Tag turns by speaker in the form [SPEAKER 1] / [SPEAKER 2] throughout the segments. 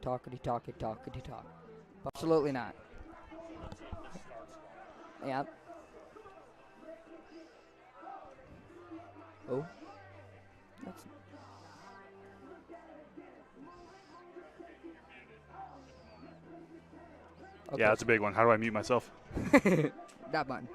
[SPEAKER 1] Talkity talk. Absolutely not. Yep. Oh, that's
[SPEAKER 2] Yeah,
[SPEAKER 1] okay.
[SPEAKER 2] that's a big one. How do I mute myself?
[SPEAKER 1] That button.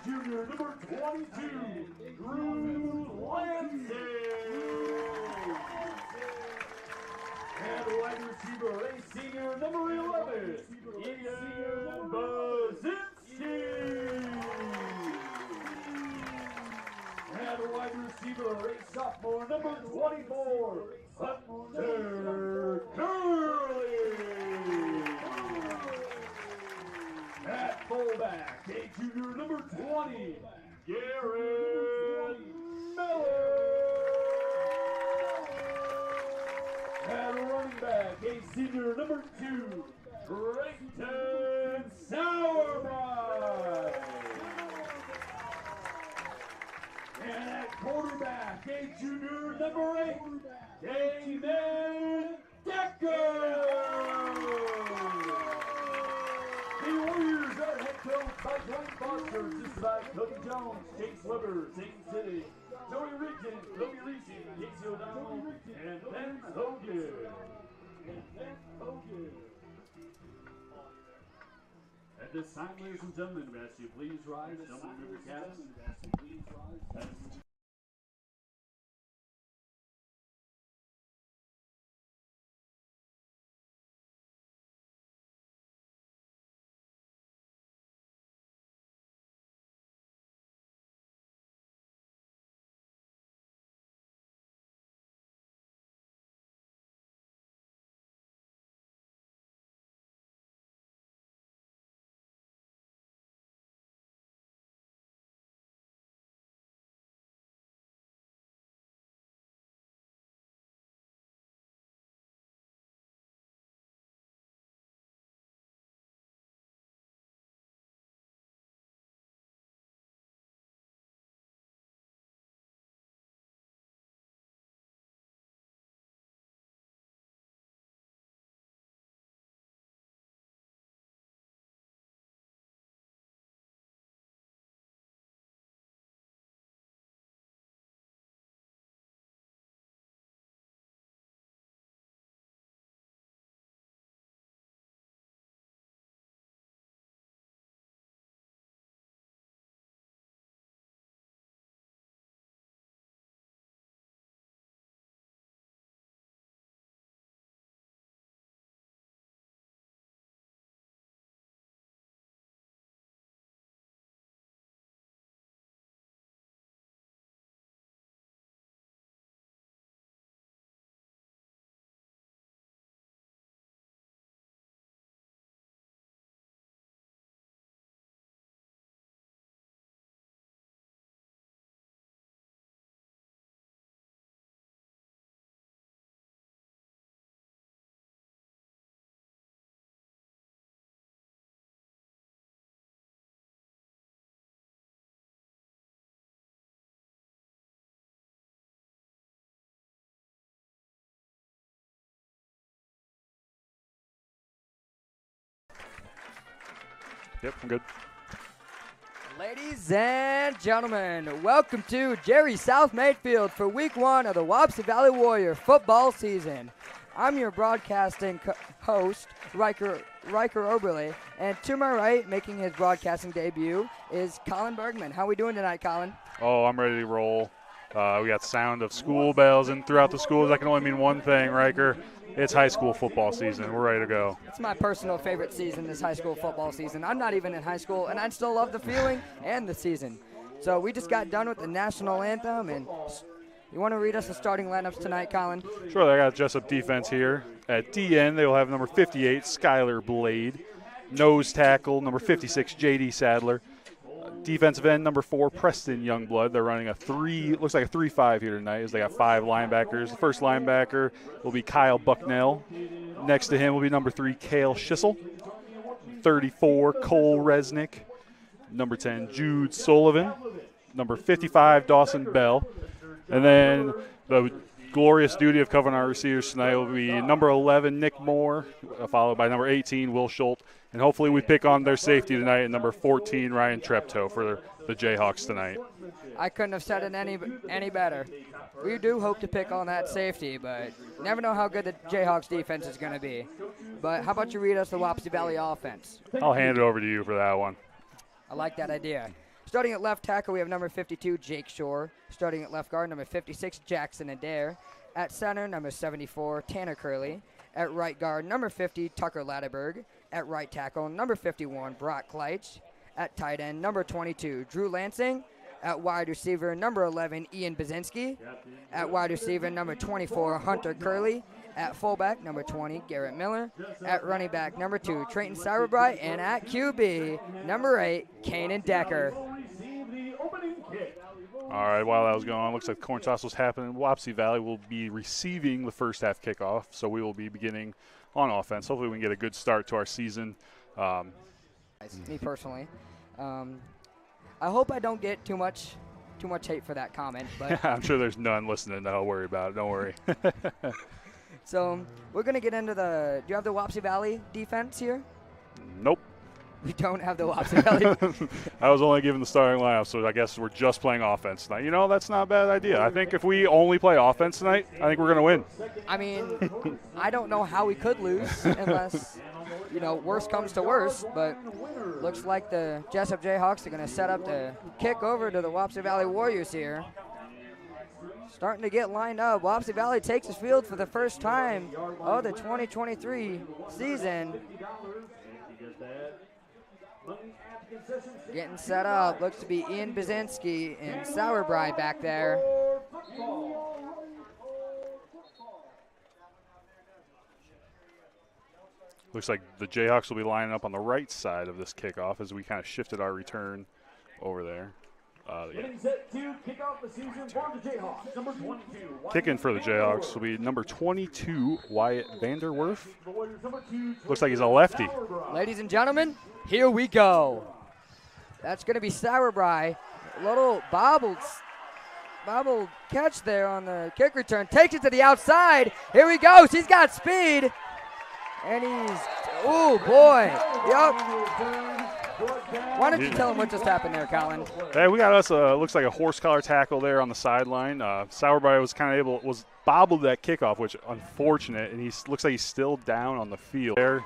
[SPEAKER 2] junior number 22, Drew Lansing. And wide receiver, a senior number 11, Ian Bazinski. And wide receiver, a sophomore number 24, Hunter Curley. At fullback, a junior number 20, Garrett Miller. At running back, a senior number 2, Drayton Sauerbrei. And at quarterback, a junior number 8, David Decker. The Warriors are head coached by joint sponsors, just by Cody Jones, Chase Weber, St. City, Joey Rigdon, Kobe Reese, Casey O'Donnell, and Ben Hogan. At this time, ladies and gentlemen, we ask you please rise. Don't remove your caps.
[SPEAKER 3] Yep, I'm good.
[SPEAKER 1] Ladies and gentlemen, welcome to Jerry South Mayfield for week 1 of the Wapsie Valley Warrior football season. I'm your broadcasting host, Riker Oberle, and to my right, making his broadcasting debut, is Colin Bergman. How are we doing tonight, Colin?
[SPEAKER 3] Oh, I'm ready to roll. We got sound of school bells and throughout the schools. That can only mean one thing, Riker. It's high school football season. We're ready to go.
[SPEAKER 1] It's my personal favorite season, this high school football season. I'm not even in high school, and I still love the feeling and the season. So we just got done with the national anthem, and you want to read us the starting lineups tonight, Colin?
[SPEAKER 3] Sure, I got Jesup defense here. At DN, they will have number 58, Skylar Blade. Nose tackle, number 56, J.D. Sadler. Defensive end, number 4, Preston Youngblood. They're running looks like a 3-5 here tonight as they got 5 linebackers. The first linebacker will be Kyle Bucknell. Next to him will be number 3, Cale Schissel. 34, Cole Resnick. Number 10, Jude Sullivan. Number 55, Dawson Bell. And then the glorious duty of covering our receivers tonight will be number 11, Nick Moore, followed by number 18, Will Schultz. And hopefully we pick on their safety tonight at number 14, Ryan Treptow, for the Jayhawks tonight.
[SPEAKER 1] I couldn't have said it any better. We do hope to pick on that safety, but never know how good the Jayhawks defense is going to be. But how about you read us the Wapsie Valley offense?
[SPEAKER 3] I'll hand it over to you for that one.
[SPEAKER 1] I like that idea. Starting at left tackle, we have number 52, Jake Shore. Starting at left guard, number 56, Jackson Adair. At center, number 74, Tanner Curley. At right guard, number 50, Tucker Latterberg. At right tackle, number 51, Brock Kleitch. At tight end, number 22, Drew Lansing. At wide receiver, number 11, Ian Bazinski. At wide receiver, number 24, Hunter Curley. At fullback, number 20, Garrett Miller. At running back, number 2, Trayton Sauerbright. And at QB, number 8, Kanan Decker.
[SPEAKER 3] All right, while that was going on, looks like the coin toss was happening. Wapsie Valley will be receiving the first half kickoff, so we will be beginning on offense. Hopefully we can get a good start to our season.
[SPEAKER 1] Me personally. I hope I don't get too much hate for that comment, but
[SPEAKER 3] I'm sure there's none listening. Don't worry about it. Don't worry.
[SPEAKER 1] So we're going to get into do you have the Wapsie Valley defense here?
[SPEAKER 3] Nope.
[SPEAKER 1] We don't have the Wapsie Valley.
[SPEAKER 3] I was only given the starting lineup, so I guess we're just playing offense tonight. You know, that's not a bad idea. I think if we only play offense tonight, I think we're going to win.
[SPEAKER 1] I mean, I don't know how we could lose unless, worst comes to worst, but looks like the Jesup Jayhawks are going to set up to kick over to the Wapsie Valley Warriors here. Starting to get lined up. Wapsie Valley takes the field for the first time of the 2023 season. Getting set up. Looks to be Ian Bazinski and Sauerbright back there.
[SPEAKER 3] Looks like the Jayhawks will be lining up on the right side of this kickoff as we kind of shifted our return over there.
[SPEAKER 2] Getting set to kick off the season for the Jayhawks. Number 22.
[SPEAKER 3] Kicking for the Jayhawks will be number 22, Wyatt Vanderwerf. Looks like he's a lefty.
[SPEAKER 1] Ladies and gentlemen, here we go. That's going to be Sauerbright. A little bobbled catch there on the kick return. Takes it to the outside. Here he goes. He's got speed. And oh boy. Yep. Why don't you tell him what just happened there, Colin?
[SPEAKER 3] Hey, we got us looks like a horse collar tackle there on the sideline. Sauerbright was was bobbled that kickoff, which unfortunate, and he looks like he's still down on the field there.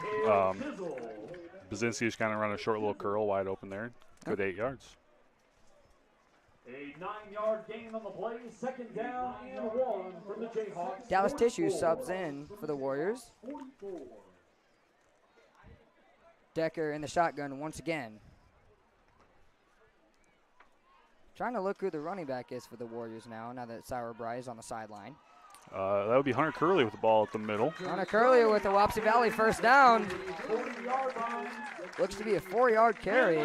[SPEAKER 3] Bazinski is kind of running a short little curl wide open there. Good 8 yards.
[SPEAKER 2] A 9-yard gain on the play, second down and 1 from the Jayhawks.
[SPEAKER 1] Dallas Tissue subs in for the Warriors. Decker in the shotgun once again. Trying to look who the running back is for the Warriors now that Sauerbright is on the sideline.
[SPEAKER 3] That would be Hunter Curley with the ball at the middle.
[SPEAKER 1] Hunter Curley with the Wapsie Valley first down. Looks to be a 4-yard carry.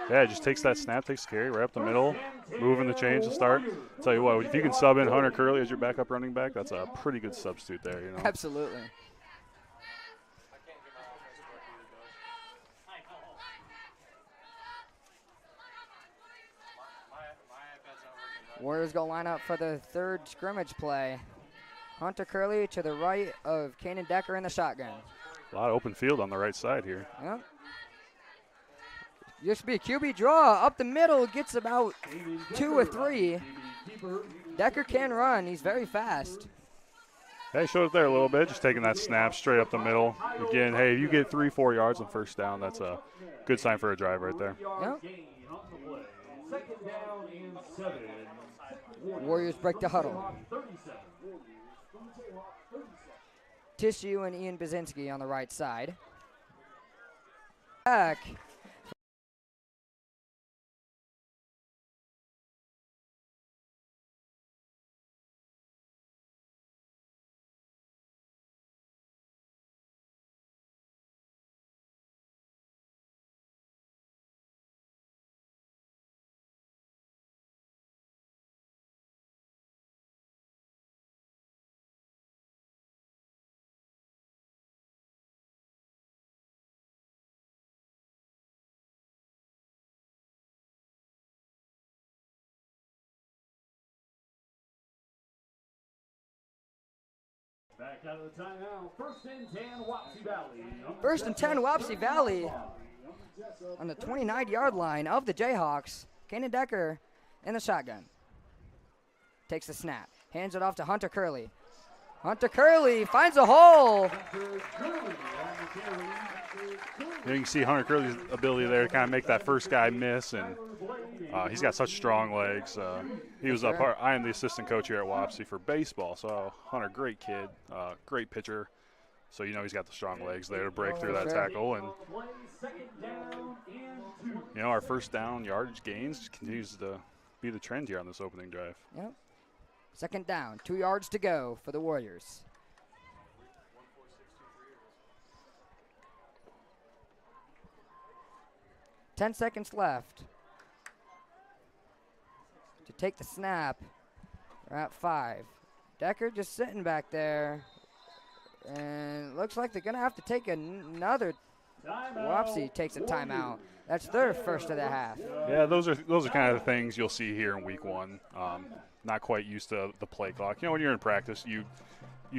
[SPEAKER 3] Yeah, just takes that snap, takes the carry right up the middle, moving the chains to start. Tell you what, if you can sub in Hunter Curley as your backup running back, that's a pretty good substitute there.
[SPEAKER 1] Absolutely. Warriors go line up for the third scrimmage play. Hunter Curley to the right of Kanan Decker in the shotgun.
[SPEAKER 3] A lot of open field on the right side here.
[SPEAKER 1] Yep. Used to be a QB draw. Up the middle, gets about 2 or 3. Decker can run. He's very fast.
[SPEAKER 3] Hey, showed it there a little bit, just taking that snap straight up the middle. Again, hey, if you get 3-4 yards on first down, that's a good sign for a drive right there.
[SPEAKER 1] Yep.
[SPEAKER 2] Second down and 7.
[SPEAKER 1] Warriors break the huddle. Tissue and Ian Bazinski on the right side. Back.
[SPEAKER 2] Back out of the timeout. First and 10, Wapsie Valley.
[SPEAKER 1] First and 10, Wapsie Valley on the 29-yard line of the Jayhawks. Kanan Decker in the shotgun. Takes the snap. Hands it off to Hunter Curley. Hunter Curley finds a hole.
[SPEAKER 3] You can see Hunter Curley's ability there to kind of make that first guy miss, and he's got such strong legs. He was a part. I am the assistant coach here at Wapsie for baseball, so Hunter, great kid, great pitcher. So you know he's got the strong legs there to break through that tackle, and you know our first down yardage gains continues to be the trend here on this opening drive.
[SPEAKER 1] Yep. Second down, 2 yards to go for the Warriors. Ten seconds left to take the snap. We're at 5. Decker just sitting back there, and looks like they're gonna have to take another. Wapsie takes a timeout. That's their first of the half.
[SPEAKER 3] Yeah, those are kind of the things you'll see here in week 1. Not quite used to the play clock. You know, when you're in practice, you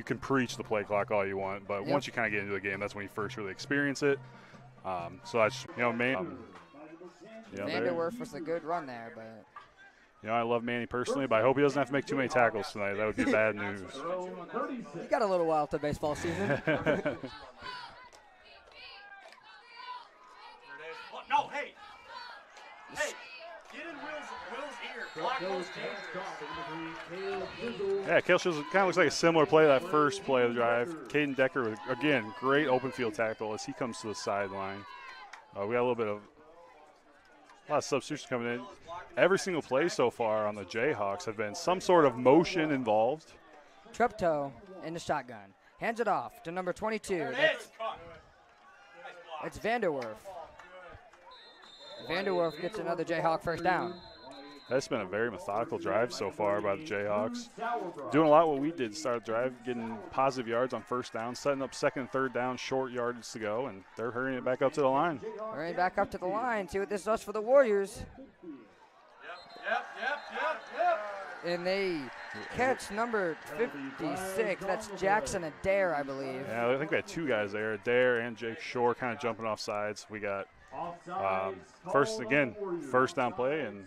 [SPEAKER 3] can preach the play clock all you want, but once you kind of get into the game, that's when you first really experience it. So that's, you know,
[SPEAKER 1] Vanderwerf was a good run there, but
[SPEAKER 3] you know, I love Manny personally, but I hope he doesn't have to make too many tackles tonight. That would be bad news.
[SPEAKER 1] You got a little while to baseball season.
[SPEAKER 4] No, hey, get in Will's ear. Block those dangerous.
[SPEAKER 3] Yeah, Kale Shields kind of looks like a similar play to that first play of the drive. Caden Decker, with, again, great open field tackle as he comes to the sideline. We got a lot of substitutions coming in. Every single play so far on the Jayhawks have been some sort of motion involved.
[SPEAKER 1] Treptow in the shotgun. Hands it off to number 22. That's Vanderwerf. Vanderwerf gets another Jayhawk first down.
[SPEAKER 3] That's been a very methodical drive so far by the Jayhawks. Doing a lot what we did to start the drive, getting positive yards on first down, setting up second and third down, short yardage to go, and they're hurrying it back up to the line.
[SPEAKER 1] Hurrying back up to the line. See what this does for the Warriors.
[SPEAKER 4] Yep.
[SPEAKER 1] And they catch number 56. That's Jackson Adair, I believe.
[SPEAKER 3] Yeah, I think we had 2 guys there, Adair and Jake Shore, kind of jumping off sides. We got first down play and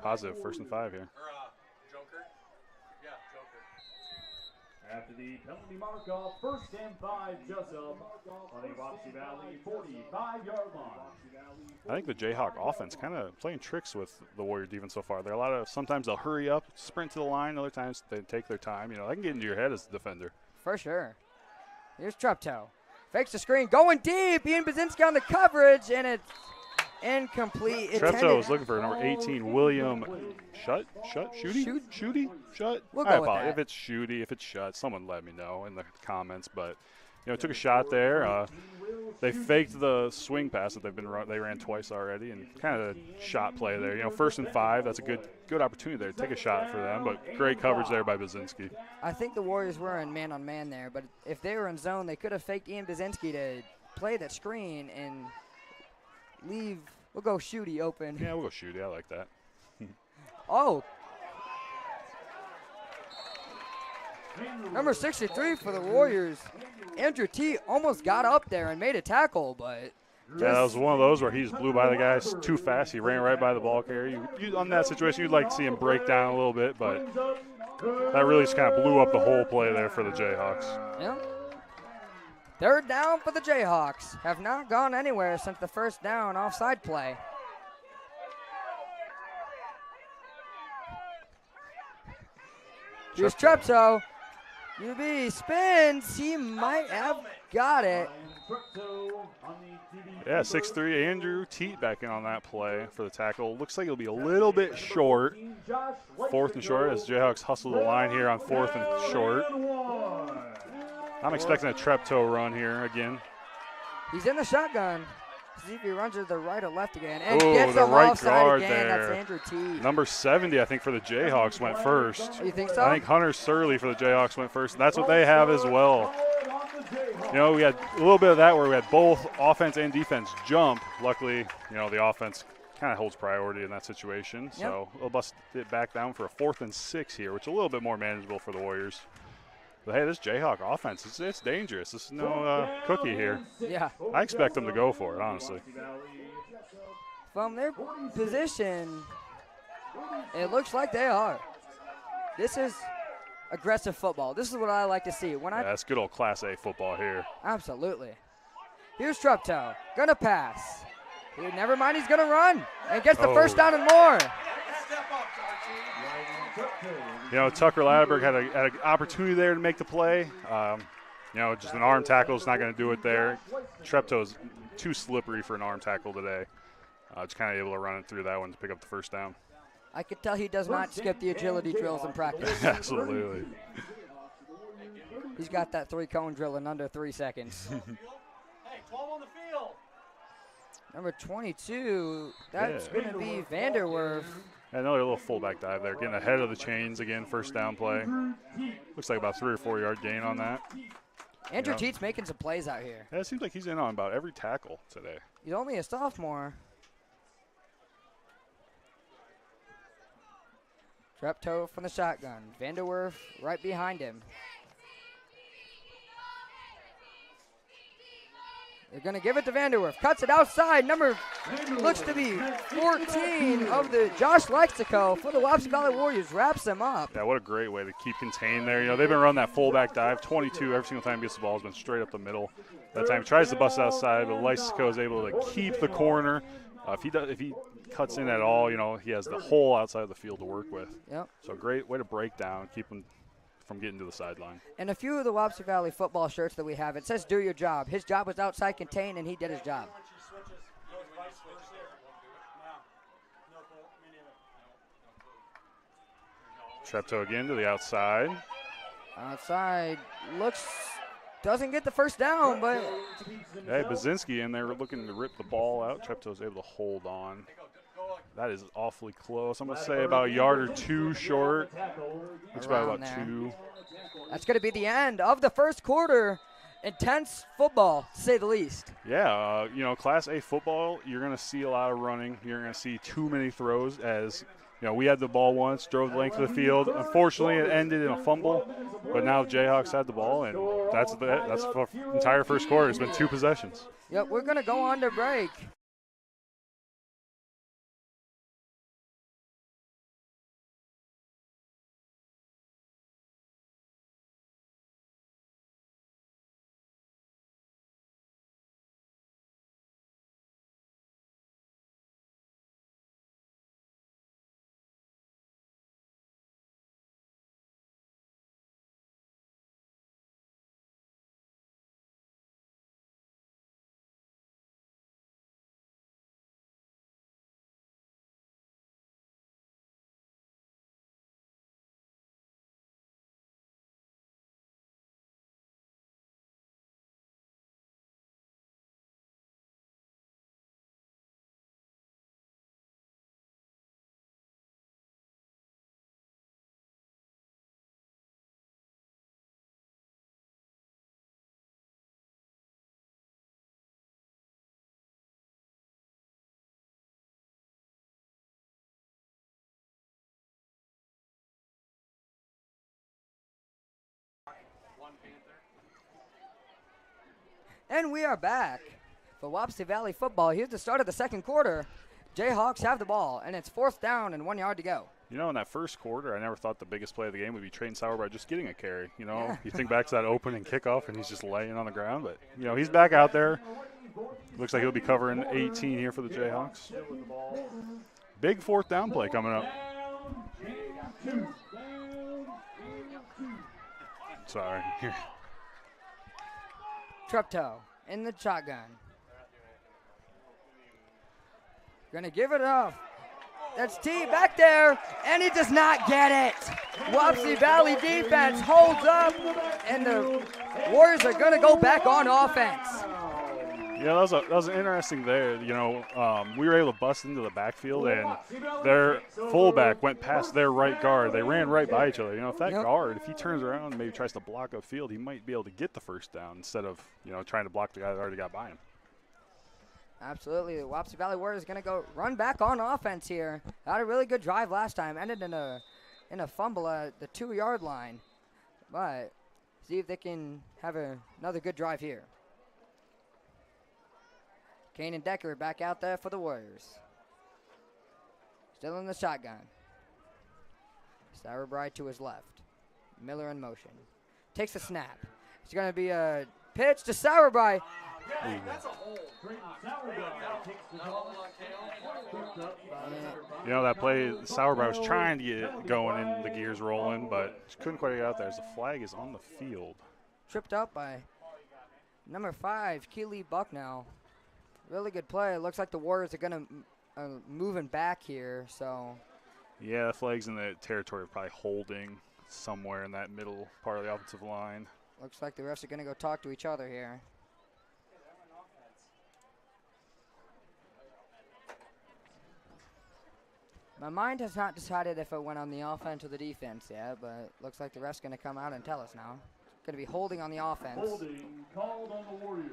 [SPEAKER 3] positive 1st and 5 here.
[SPEAKER 2] After the penalty mark of 1st and 5, Jesup on the Wapsie Valley 45-yard line.
[SPEAKER 3] I think the Jayhawk offense kind of playing tricks with the Warrior defense so far. There are sometimes they'll hurry up, sprint to the line. Other times they take their time. You know, they can get into your head as a defender.
[SPEAKER 1] For sure. Here's Treptow. Fakes the screen, going deep. Ian Bazinski on the coverage, and it's incomplete.
[SPEAKER 3] Treptow is looking for number 18, William Shooty?
[SPEAKER 1] We'll
[SPEAKER 3] I
[SPEAKER 1] go with
[SPEAKER 3] apologize.
[SPEAKER 1] that.
[SPEAKER 3] If it's Shooty, if it's Shut, someone let me know in the comments. But, you know, took a shot there. They faked the swing pass that they ran twice already, and kind of a shot play there. You know, 1st and 5, that's a good opportunity there to take a shot for them, but great coverage there by Bazinski.
[SPEAKER 1] I think the Warriors were in man-on-man there, but if they were in zone, they could have faked Ian Bazinski to play that screen and leave. We'll go Shooty open.
[SPEAKER 3] Yeah, we'll go Shooty. I like that.
[SPEAKER 1] Oh. Number 63 for the Warriors. Andrew T almost got up there and made a tackle, but
[SPEAKER 3] yeah, that was one of those where he just blew by the guy too fast. He ran right by the ball carrier. On that situation, you'd like to see him break down a little bit, but that really just kind of blew up the whole play there for the Jayhawks.
[SPEAKER 1] Yeah. 3rd down for the Jayhawks. Have not gone anywhere since the 1st down offside play. Here's Treptow. UB spins. He might have got it.
[SPEAKER 3] Yeah, 6'3", Andrew Teat back in on that play for the tackle. Looks like it'll be a little bit short. 4th and short as Jayhawks hustle the line here on 4th and short. I'm expecting a Treptow run here again.
[SPEAKER 1] He's in the shotgun. See if he runs to the right or left again. And
[SPEAKER 3] Ooh,
[SPEAKER 1] gets
[SPEAKER 3] the
[SPEAKER 1] him
[SPEAKER 3] right
[SPEAKER 1] offside
[SPEAKER 3] guard
[SPEAKER 1] again.
[SPEAKER 3] there.
[SPEAKER 1] That's Andrew T.
[SPEAKER 3] Number 70, I think, for the Jayhawks went first.
[SPEAKER 1] You think so?
[SPEAKER 3] I think Hunter Surley for the Jayhawks went first. That's what they have as well. You know, we had a little bit of that where we had both offense and defense jump. Luckily, you know, the offense kind of holds priority in that situation. So we'll bust it back down for a 4th and 6 here, which is a little bit more manageable for the Warriors. But, hey, this Jayhawk offense, it's dangerous. This is no cookie here.
[SPEAKER 1] Yeah.
[SPEAKER 3] I expect them to go for it, honestly.
[SPEAKER 1] From their position, it looks like they are. This is aggressive football. This is what I like to see.
[SPEAKER 3] That's good old Class A football here.
[SPEAKER 1] Absolutely. Here's Treptow. Gonna pass. Never mind, he's gonna run. And gets the first down and more.
[SPEAKER 3] You know, Tucker Ladberg had an opportunity there to make the play. You know, just an arm tackle is not going to do it there. Treptow's too slippery for an arm tackle today. Just kind of able to run it through that one to pick up the first down.
[SPEAKER 1] I could tell he does not skip the agility drills in practice.
[SPEAKER 3] Absolutely.
[SPEAKER 1] He's got that 3-cone drill in under 3 seconds.
[SPEAKER 4] Hey, 12 on the field.
[SPEAKER 1] Number 22, that's going to be Vanderwerf.
[SPEAKER 3] Another little fullback dive there, getting ahead of the chains again, first down play. Looks like about 3 or 4 yard gain on that.
[SPEAKER 1] Andrew Teets making some plays out here.
[SPEAKER 3] Yeah, it seems like he's in on about every tackle today.
[SPEAKER 1] He's only a sophomore. Treptow from the shotgun. Vanderwerf right behind him. They're going to give it to Vanderwerf. Cuts it outside. Number looks to be 14 of the Josh Lexico for the Wapsie Valley Warriors. Wraps him up.
[SPEAKER 3] Yeah, what a great way to keep contained there. You know, they've been running that fullback dive. 22 every single time he gets the ball has been straight up the middle. That time he tries to bust outside, but Lexico is able to keep the corner. If he cuts in at all, you know, he has the whole outside of the field to work with.
[SPEAKER 1] Yep.
[SPEAKER 3] So great way to break down, keep him from getting to the sideline.
[SPEAKER 1] And a few of the Wapsie Valley football shirts that we have, it says do your job. His job was outside contain, and he did his job.
[SPEAKER 3] Treptow again to the outside.
[SPEAKER 1] Outside doesn't get the first down, but
[SPEAKER 3] Hey, Bazinski in there looking to rip the ball out. Treptow's able to hold on. That is awfully close. I'm going to say about a yard or two short. Looks about
[SPEAKER 1] there.
[SPEAKER 3] 2.
[SPEAKER 1] That's going to be the end of the first quarter. Intense football, to say the least.
[SPEAKER 3] Yeah, you know, Class A football, you're going to see a lot of running. You're going to see too many throws as, you know, we had the ball once, drove the length of the field. Unfortunately, it ended in a fumble, but now the Jayhawks had the ball, and that's the entire first quarter. It's been 2 possessions.
[SPEAKER 1] Yep, we're going to go on to break. And we are back for Wapsie Valley football. Here's the start of the second quarter. Jayhawks have the ball, and it's 4th down and 1 yard to go.
[SPEAKER 3] You know, in that first quarter, I never thought the biggest play of the game would be Trayton Sauerbrei just getting a carry. You know, you think back to that opening kickoff, and he's just laying on the ground. But, you know, he's back out there. Looks like he'll be covering 18 here for the Jayhawks. Big 4th down play coming up. Sorry.
[SPEAKER 1] Treptow in the shotgun. Gonna give it up. That's T back there, and he does not get it. Wapsie Valley defense holds up, and the Warriors are gonna go back on offense.
[SPEAKER 3] Yeah, that was interesting there. You know, we were able to bust into the backfield, and their fullback went past their right guard. They ran right by each other. You know, if that guard, if he turns around and maybe tries to block upfield, he might be able to get the first down instead of, you know, trying to block the guy that already got by him.
[SPEAKER 1] Absolutely. The Wapsie Valley Warriors are going to go run back on offense here. Had a really good drive last time. Ended in a fumble at the 2 yard line. But see if they can have another good drive here. Kane and Decker back out there for the Warriors. Still in the shotgun. Sauerbrei to his left. Miller in motion. Takes the snap. It's going to be a pitch to Sauerbrei.
[SPEAKER 4] Yeah, that's a hole.
[SPEAKER 3] You know, that play, Sauerbrei was trying to get going and the gears rolling, but just couldn't quite get out there as the flag is on the field.
[SPEAKER 1] Tripped up by number 5, Keely Bucknell. Really good play. It looks like the Warriors are going to moving back here, so.
[SPEAKER 3] Yeah, the flag's in the territory of probably holding somewhere in that middle part of the offensive line.
[SPEAKER 1] Looks like the refs are going to go talk to each other here. My mind has not decided if it went on the offense or the defense yet, but looks like the ref's going to come out and tell us now. Going to be holding on the offense.
[SPEAKER 2] Holding called on the Warriors.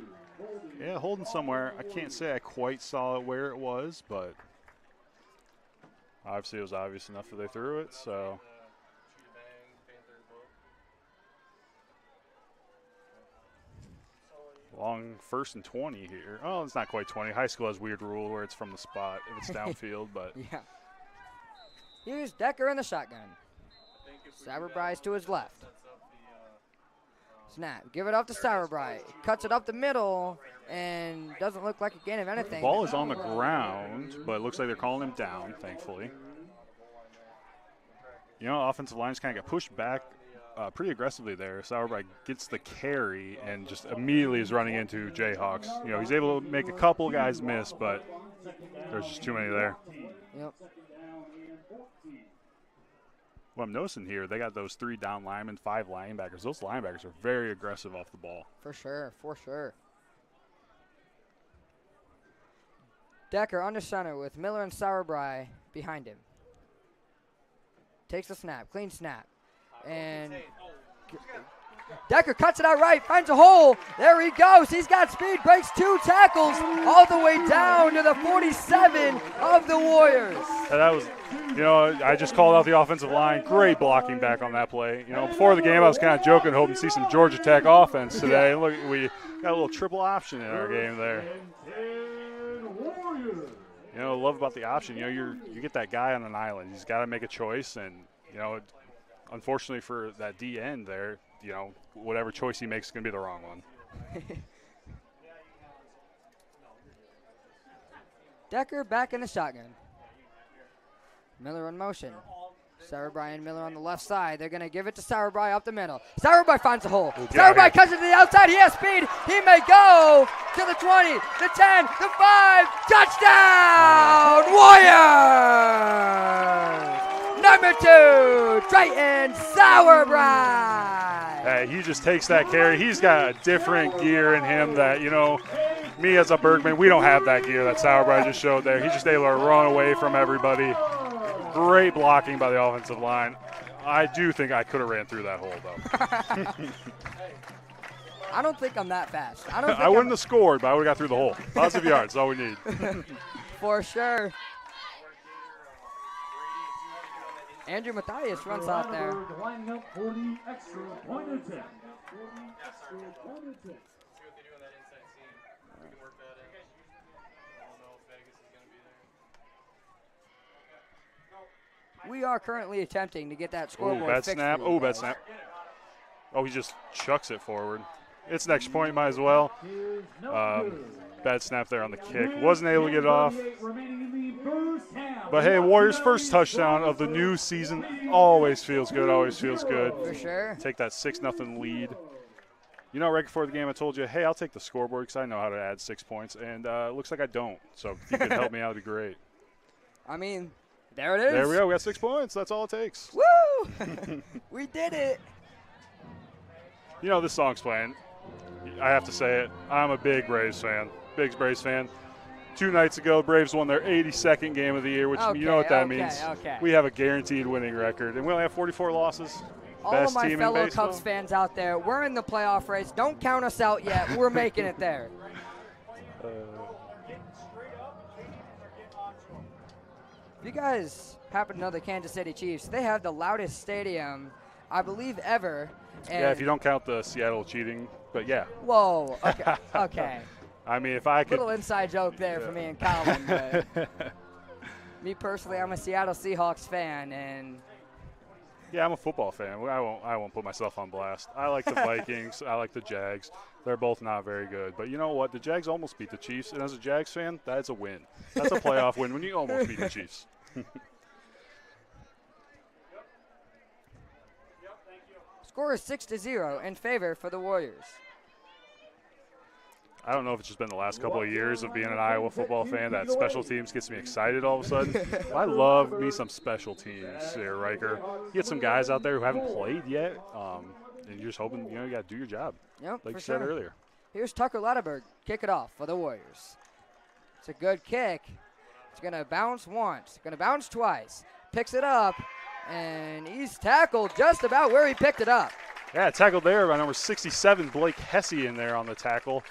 [SPEAKER 3] Yeah, holding somewhere. I can't say I quite saw it where it was, but obviously it was obvious enough that they threw it, so. Long 1st and 20 here. Oh, it's not quite 20. High school has weird rule where it's from the spot if it's downfield, but.
[SPEAKER 1] Yeah. Here's Decker in the shotgun. Sauerbrei to his left. Snap. Give it up to Sauerbrei. Cuts it up the middle and doesn't look like a gain of anything.
[SPEAKER 3] Ball is on the ground, but it looks like they're calling him down, thankfully. You know, offensive lines kind of got pushed back pretty aggressively there. Sauerbrei gets the carry and just immediately is running into Jayhawks. You know, he's able to make a couple guys miss, but there's just too many there.
[SPEAKER 1] Yep.
[SPEAKER 3] What I'm noticing here, they got those 3 down linemen, 5 linebackers. Those linebackers are very aggressive off the ball.
[SPEAKER 1] For sure, for sure. Decker under center with Miller and Sauerbrei behind him. Takes the snap, clean snap. And Decker cuts it out right, finds a hole. There he goes. He's got speed, breaks 2 tackles all the way down to the 47 of the Warriors.
[SPEAKER 3] And that was, you know, I just called out the offensive line. Great blocking back on that play. You know, before the game I was kind of joking, hoping to see some Georgia Tech offense today. Look, we got a little triple option in our game there. You know, love about the option, you know, you get that guy on an island. He's got to make a choice, and, you know, unfortunately for that D end there, you know, whatever choice he makes is going to be the wrong one.
[SPEAKER 1] Decker back in the shotgun. Miller in motion. Sauerbrei and Miller on the left side. They're going to give it to Sauerbrei up the middle. Sauerbrei finds a hole. Sauerbrei cuts it to the outside. He has speed. He may go to the 20, the 10, the 5. Touchdown, Warriors! Number 2, Triton Sauerbrei.
[SPEAKER 3] Hey, he just takes that carry. He's got a different gear in him that, you know, me as a Bergman, we don't have that gear that Sauerbrei just showed there. He's just able to run away from everybody. Great blocking by the offensive line. I do think I could have ran through that hole, though.
[SPEAKER 1] I don't think I'm that fast.
[SPEAKER 3] I wouldn't have scored, but I would have got through the hole. Positive yards, all we need.
[SPEAKER 1] For sure. Andrew Matthias runs out there.
[SPEAKER 2] Lining up for the extra point attempt.
[SPEAKER 1] We are currently attempting to get that
[SPEAKER 3] Oh,
[SPEAKER 1] scoreboard
[SPEAKER 3] bad
[SPEAKER 1] fixed.
[SPEAKER 3] snap. Oh, bad snap. Oh, he just chucks it forward. It's an extra point, might as well. Bad snap there on the kick. Wasn't able to get it off. But, hey, Warriors' first touchdown of the new season always feels good, always feels good.
[SPEAKER 1] For sure.
[SPEAKER 3] Take that 6-0 lead. You know, right before the game I told you, hey, I'll take the scoreboard because I know how to add 6 points. And it looks like I don't. So if you could help me out, it'd be great.
[SPEAKER 1] I mean, there it is.
[SPEAKER 3] There we go. We got 6 points. That's all it takes.
[SPEAKER 1] Woo! We did it.
[SPEAKER 3] You know, this song's playing. I have to say it. I'm a big Braves fan. Big Braves fan. 2 nights ago, Braves won their 82nd game of the year, which you know what that means.
[SPEAKER 1] Okay.
[SPEAKER 3] We have a guaranteed winning record, and we only have 44 losses.
[SPEAKER 1] All
[SPEAKER 3] Best
[SPEAKER 1] of my
[SPEAKER 3] team
[SPEAKER 1] fellow
[SPEAKER 3] in baseball.
[SPEAKER 1] Cubs fans out there, we're in the playoff race. Don't count us out yet. We're making it there. If you guys happen to know the Kansas City Chiefs, they have the loudest stadium, I believe, ever.
[SPEAKER 3] Yeah, if you don't count the Seattle cheating, but yeah.
[SPEAKER 1] Whoa, okay, okay.
[SPEAKER 3] I mean, if I could.
[SPEAKER 1] Little inside joke there for me and Colin, but me personally, I'm a Seattle Seahawks fan, and
[SPEAKER 3] Yeah, I'm a football fan. I won't put myself on blast. I like the Vikings. I like the Jags. They're both not very good. But you know what? The Jags almost beat the Chiefs. And as a Jags fan, that's a win. That's a playoff win when you almost beat the Chiefs.
[SPEAKER 1] Score is 6-0 in favor for the Warriors.
[SPEAKER 3] I don't know if it's just been the last couple of years of being an Iowa football fan that special teams gets me excited all of a sudden. I love me some special teams here, Riker. You get some guys out there who haven't played yet, and you're just hoping, you got to do your job,
[SPEAKER 1] Yep,
[SPEAKER 3] like
[SPEAKER 1] for
[SPEAKER 3] you said
[SPEAKER 1] sure.
[SPEAKER 3] earlier.
[SPEAKER 1] Here's Tucker Letterberg, kick it off for the Warriors. It's a good kick. It's going to bounce once, going to bounce twice, picks it up, and he's tackled just about where he picked it up.
[SPEAKER 3] Yeah, tackled there by number 67, Blake Hesse in there on the tackle.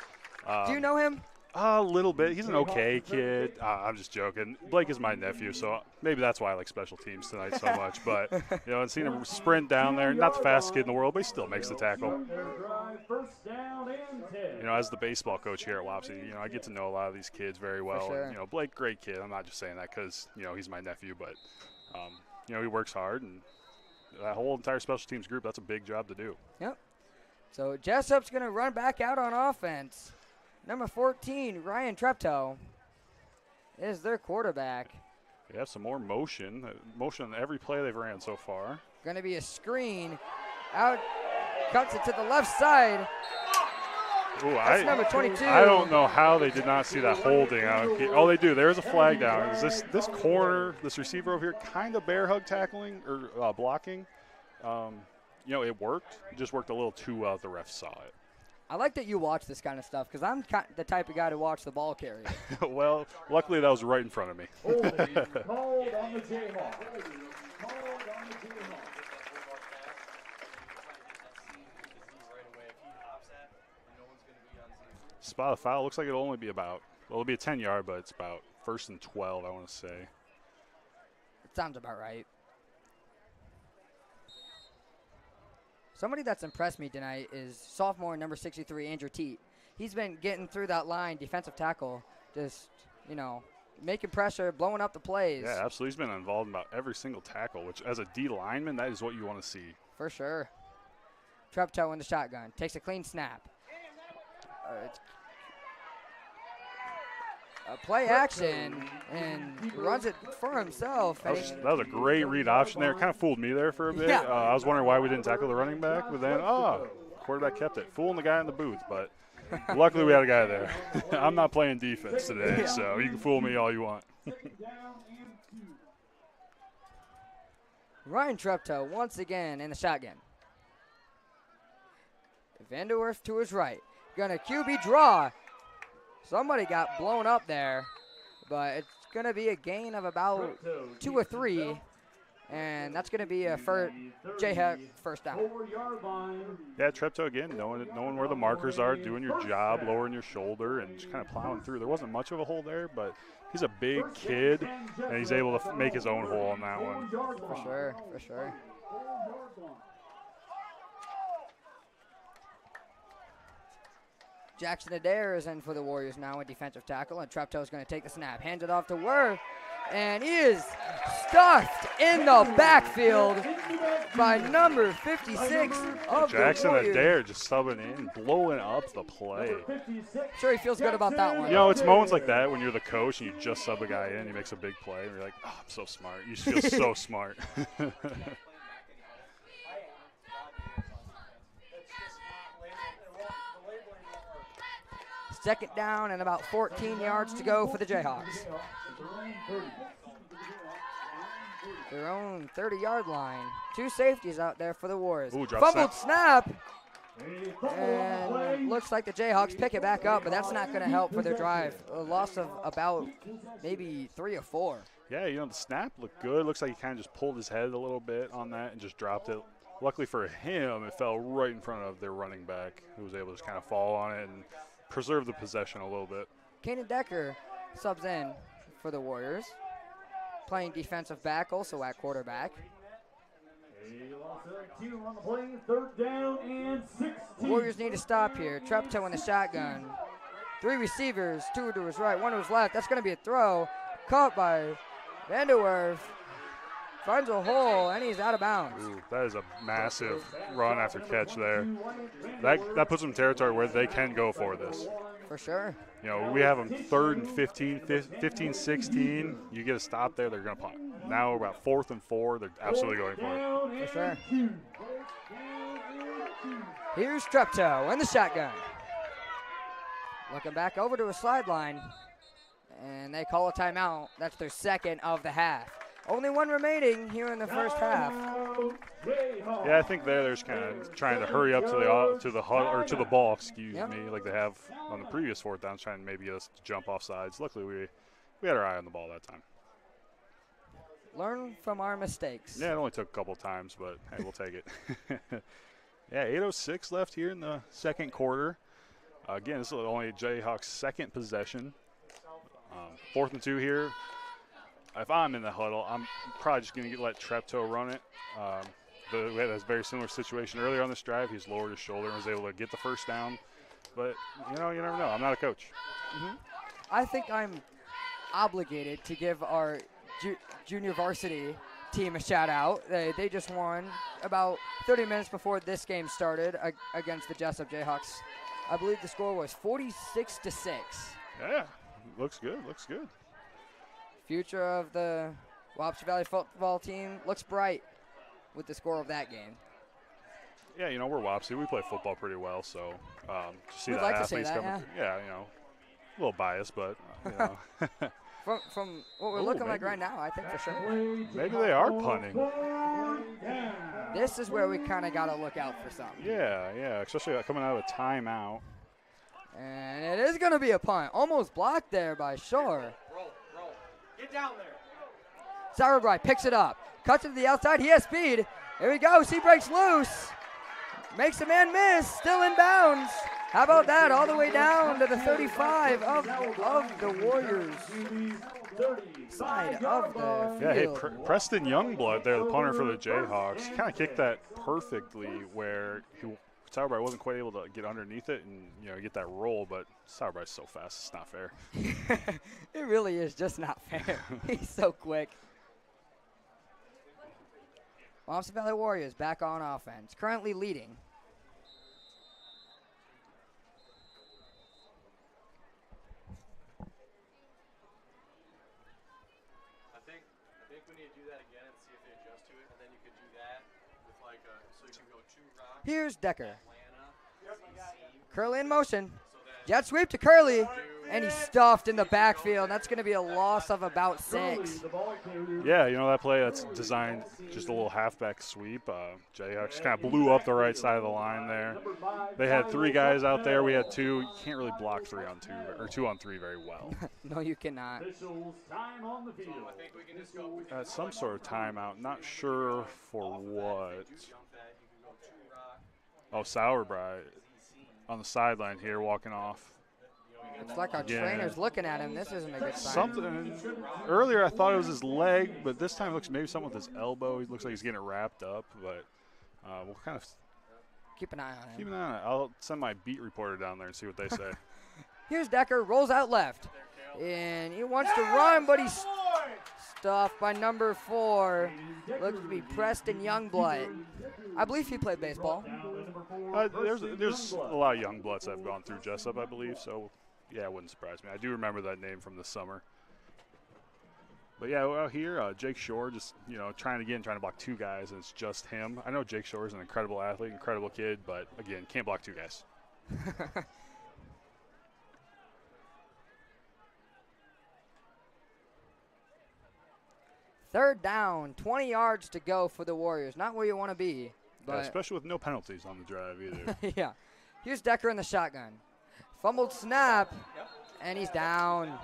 [SPEAKER 1] Do you know him?
[SPEAKER 3] A little bit. He's an okay kid. I'm just joking. Blake is my nephew, so maybe that's why I like special teams tonight so much. But, and seeing him sprint down there, not the fastest kid in the world, but he still makes the tackle. As the baseball coach here at Wapsie, I get to know a lot of these kids very well.
[SPEAKER 1] Sure.
[SPEAKER 3] And, Blake, great kid. I'm not just saying that because, he's my nephew, but, he works hard. And that whole entire special teams group, that's a big job to do.
[SPEAKER 1] Yep. So Jesup's going to run back out on offense. Number 14, Ryan Treptow, is their quarterback.
[SPEAKER 3] They have some more motion. Motion on every play they've ran so far.
[SPEAKER 1] Going to be a screen. Out, cuts it to the left side.
[SPEAKER 3] Ooh,
[SPEAKER 1] That's number 22.
[SPEAKER 3] I don't know how they did not see that holding. Oh, they do. There's a flag down. Is this corner, this receiver over here, kind of bear hug tackling or blocking? It worked. It just worked a little too well if the refs saw it.
[SPEAKER 1] I like that you watch this kind of stuff because I'm the type of guy to watch the ball carrier.
[SPEAKER 3] Well, luckily that was right in front of me.
[SPEAKER 2] Called on the Jayhawk.
[SPEAKER 3] Spot of foul. Looks like it'll only be it'll be a 10-yard, but it's about 1st and 12, I want to say.
[SPEAKER 1] It sounds about right. Somebody that's impressed me tonight is sophomore number 63, Andrew Teat. He's been getting through that line, defensive tackle, just, making pressure, blowing up the plays.
[SPEAKER 3] Yeah, absolutely. He's been involved in about every single tackle, which as a D lineman, that is what you want to see.
[SPEAKER 1] For sure. Treptow in the shotgun. Takes a clean snap. Play action and runs it for himself.
[SPEAKER 3] That was a great read option there. It kind of fooled me there for a bit.
[SPEAKER 1] Yeah.
[SPEAKER 3] I was wondering why we didn't tackle the running back, but then, quarterback kept it. Fooling the guy in the booth, but luckily we had a guy there. I'm not playing defense today, so you can fool me all you want.
[SPEAKER 1] Ryan Treptow once again in the shotgun. Vanderwerf to his right. Gonna QB draw. Somebody got blown up there, but it's going to be a gain of about 2 or 3, and that's going to be a Jayhawk first down.
[SPEAKER 3] Yeah, Treptow again, knowing where the markers are, doing your job, lowering your shoulder, and just kind of plowing through. There wasn't much of a hole there, but he's a big kid, and he's able to make his own hole on that one.
[SPEAKER 1] For sure. Jackson Adair is in for the Warriors now, a defensive tackle, and Treptow is going to take the snap. Hands it off to Worth, and he is stuffed in the backfield by number 56 of
[SPEAKER 3] Jackson
[SPEAKER 1] the Warriors.
[SPEAKER 3] Adair just subbing in, blowing up the play.
[SPEAKER 1] Sure, he feels good about that one.
[SPEAKER 3] It's moments like that when you're the coach and you just sub a guy in, he makes a big play, and you're like, I'm so smart. You just feel so smart.
[SPEAKER 1] Second down and about 14 yards to go for the Jayhawks. Their own 30-yard line. 2 safeties out there for the Warriors.
[SPEAKER 3] Ooh,
[SPEAKER 1] Fumbled snap. And looks like the Jayhawks pick it back up, but that's not going to help for their drive. A loss of about maybe 3 or 4.
[SPEAKER 3] Yeah, the snap looked good. Looks like he kind of just pulled his head a little bit on that and just dropped it. Luckily for him, it fell right in front of their running back, who was able to just kind of fall on it and preserve the possession a little bit.
[SPEAKER 1] Kanan Decker subs in for the Warriors, playing defensive back, also at quarterback.
[SPEAKER 2] Third down and 16.
[SPEAKER 1] The Warriors need to stop here. Treptow in the shotgun. 3 receivers, 2 to his right, 1 to his left. That's going to be a throw. Caught by Vanderwerf. finds a hole, and he's out of bounds.
[SPEAKER 3] Ooh, that is a massive run after catch there. That puts them in territory where they can go for this.
[SPEAKER 1] For sure.
[SPEAKER 3] You know, we have them 3rd and 15, 16. You get a stop there, they're going to punt. Now we're about 4th and 4. They're absolutely going for it.
[SPEAKER 1] For sure. Here's Treptow in the shotgun. Looking back over to a sideline, and they call a timeout. That's their second of the half. Only one remaining here in the first half.
[SPEAKER 3] Yeah, I think they're just kind of trying to hurry up to the ball, excuse me, like they have on the previous 4th down, trying to maybe get us to jump off sides. Luckily, we had our eye on the ball that time.
[SPEAKER 1] Learn from our mistakes.
[SPEAKER 3] Yeah, it only took a couple times, but hey, we'll take it. Yeah, 8:06 left here in the second quarter. Again, this is only Jayhawks' second possession. 4th and 2 here. If I'm in the huddle, I'm probably just going to let Treptow run it. We had a very similar situation earlier on this drive. He's lowered his shoulder and was able to get the first down. But, you know, you never know. I'm not a coach.
[SPEAKER 1] I think I'm obligated to give our junior varsity team a shout out. They just won about 30 minutes before this game started against the Jesup Jayhawks. I believe the score was 46-6.
[SPEAKER 3] Yeah, looks good, looks good.
[SPEAKER 1] Future of the Wapsie Valley football team looks bright with the score of that game.
[SPEAKER 3] Yeah, you know, we're Wapsie. We play football pretty well, so to see
[SPEAKER 1] We'd
[SPEAKER 3] that
[SPEAKER 1] like to
[SPEAKER 3] athletes
[SPEAKER 1] say that,
[SPEAKER 3] coming, yeah, you know, a little biased, but you know.
[SPEAKER 1] From what we're looking like right now, I think for sure.
[SPEAKER 3] Maybe they are punting.
[SPEAKER 1] This is where we kind of got to look out for something.
[SPEAKER 3] Yeah, especially coming out of a timeout.
[SPEAKER 1] And it is going to be a punt. Almost blocked there by Shore.
[SPEAKER 4] Roll. Get down there.
[SPEAKER 1] Sauerbrei picks it up. Cuts it to the outside. He has speed. There he goes. He breaks loose. Makes a man miss. Still in bounds. How about that? All the way down to the 35 of the Warriors side of the field.
[SPEAKER 3] Yeah, hey, Preston Youngblood there, the punter for the Jayhawks, kind of kicked that perfectly where Sauerbrei wasn't quite able to get underneath it and, you know, get that roll, but Sauerbrei's so fast, it's not fair.
[SPEAKER 1] It really is just not fair. He's so quick. Wapsie Valley Warriors back on offense, currently leading.
[SPEAKER 4] I think we need to do that again and see if they adjust to it, and then you could do that with like so you can go 2 rock.
[SPEAKER 1] Here's Decker.
[SPEAKER 4] Atlanta,
[SPEAKER 1] Curley in motion. Jet sweep to Curley, and he's stuffed in the backfield. That's going to be a loss of about 6.
[SPEAKER 3] Yeah, you know, that play, that's designed just a little halfback sweep. Jayhawks kind of blew up the right side of the line there. They had 3 guys out there. We had 2. You can't really block 3 on 2 or 2 on 3 very well.
[SPEAKER 1] No, you cannot.
[SPEAKER 3] Some sort of timeout. Not sure for what. Oh, Sauerbrei on the sideline here walking off.
[SPEAKER 1] It's like our trainer's looking at him. This isn't a good sign.
[SPEAKER 3] Something earlier I thought it was his leg, but this time it looks maybe something with his elbow. He looks like he's getting it wrapped up, but we'll kind of
[SPEAKER 1] keep an eye on him.
[SPEAKER 3] Keep an eye on it. I'll send my beat reporter down there and see what they say.
[SPEAKER 1] Here's Decker, rolls out left, and he wants to run, but he's stuffed by number 4. Looks to be Preston Youngblood. I believe he played baseball.
[SPEAKER 3] There's a lot of young bloods that have gone through Jesup, I believe, so yeah, it wouldn't surprise me. I do remember that name from the summer. But yeah, out here, Jake Shore just, you know, trying to block 2 guys, and it's just him. I know Jake Shore is an incredible athlete, incredible kid, but again, can't block 2 guys.
[SPEAKER 1] Third down, 20 yards to go for the Warriors. Not where you want to be. But
[SPEAKER 3] Yeah, especially with no penalties on the drive either.
[SPEAKER 1] yeah. Here's Decker in the shotgun. Fumbled snap, and he's down.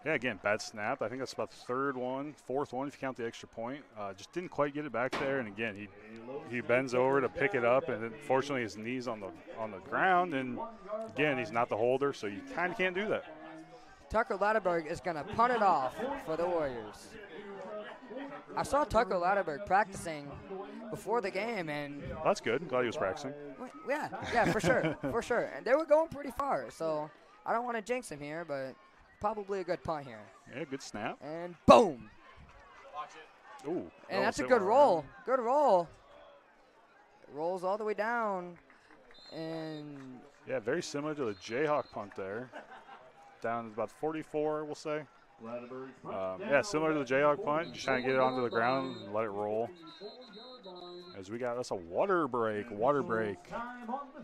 [SPEAKER 3] Yeah, again, bad snap. I think that's about the fourth one if you count the extra point. Just didn't quite get it back there, and again, he bends over to pick it up, and unfortunately his knee's on the ground, and again, he's not the holder, so you kind of can't do that.
[SPEAKER 1] Tucker Latterberg is going to punt it off for the Warriors. I saw Tucker Latterberg practicing before the game, and
[SPEAKER 3] that's good. Glad he was practicing.
[SPEAKER 1] Yeah, for sure, for sure. And they were going pretty far, so I don't want to jinx him here, but probably a good punt here.
[SPEAKER 3] Yeah, good snap.
[SPEAKER 1] And boom.
[SPEAKER 3] Ooh.
[SPEAKER 1] And that's a
[SPEAKER 3] almost hit
[SPEAKER 1] good
[SPEAKER 3] one
[SPEAKER 1] roll.
[SPEAKER 3] around.
[SPEAKER 1] Good roll. It rolls all the way down. And
[SPEAKER 3] Yeah, very similar to the Jayhawk punt there. Down to about 44, we'll say. Yeah, similar to the Jayhawk punt. Just trying to get it onto the ground and let it roll. As we got us a water break.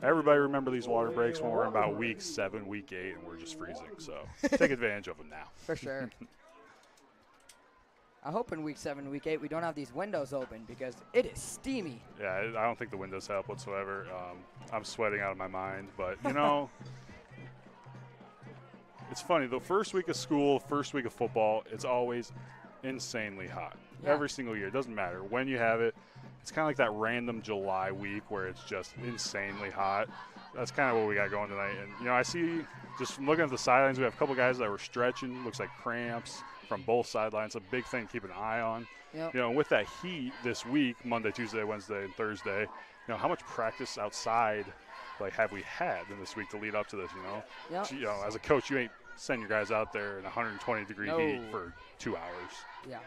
[SPEAKER 3] Everybody remember these water breaks when we're in about week 7, week 8, and we're just freezing. So take advantage of them now.
[SPEAKER 1] for sure. I hope in week 7, week 8, we don't have these windows open because it is steamy.
[SPEAKER 3] Yeah, I don't think the windows help whatsoever. I'm sweating out of my mind. But, you know, it's funny. The first week of school, first week of football, it's always insanely hot.
[SPEAKER 1] Yeah.
[SPEAKER 3] Every single year. It doesn't matter when you have it. It's kind of like that random July week where it's just insanely hot. That's kind of what we got going tonight. And, you know, I see just from looking at the sidelines, we have a couple guys that were stretching. Looks like cramps from both sidelines. A big thing to keep an eye on.
[SPEAKER 1] Yep.
[SPEAKER 3] You know, with that heat this week, Monday, Tuesday, Wednesday, and Thursday, you know, how much practice outside, like, have we had in this week to lead up to this, you know?
[SPEAKER 1] Yep.
[SPEAKER 3] You know, as a coach, you ain't send your guys out there in 120-degree heat for 2 hours.
[SPEAKER 1] Yeah.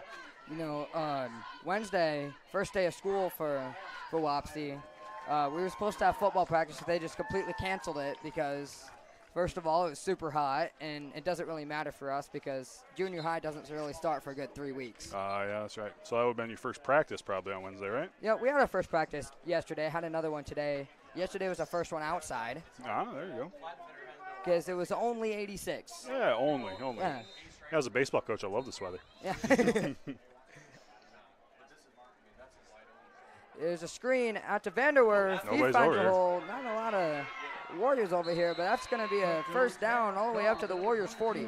[SPEAKER 1] You know, Wednesday, first day of school for Wapsie, we were supposed to have football practice, but they just completely canceled it because, first of all, it was super hot, and it doesn't really matter for us because junior high doesn't really start for a good 3 weeks.
[SPEAKER 3] Yeah, that's right. So that would have been your first practice probably on Wednesday, right?
[SPEAKER 1] Yeah, we had our first practice yesterday. Had another one today. Yesterday was our first one outside
[SPEAKER 3] Ah, there you go.
[SPEAKER 1] because it was only 86.
[SPEAKER 3] Yeah, only.
[SPEAKER 1] Yeah.
[SPEAKER 3] As a baseball coach, I love this weather.
[SPEAKER 1] Yeah. There's a screen out to Vanderwerf. He
[SPEAKER 3] Nobody's
[SPEAKER 1] finds
[SPEAKER 3] over
[SPEAKER 1] a
[SPEAKER 3] here.
[SPEAKER 1] hole. Not a lot of Warriors over here, but that's going to be a first down all the way up to the Warriors 40.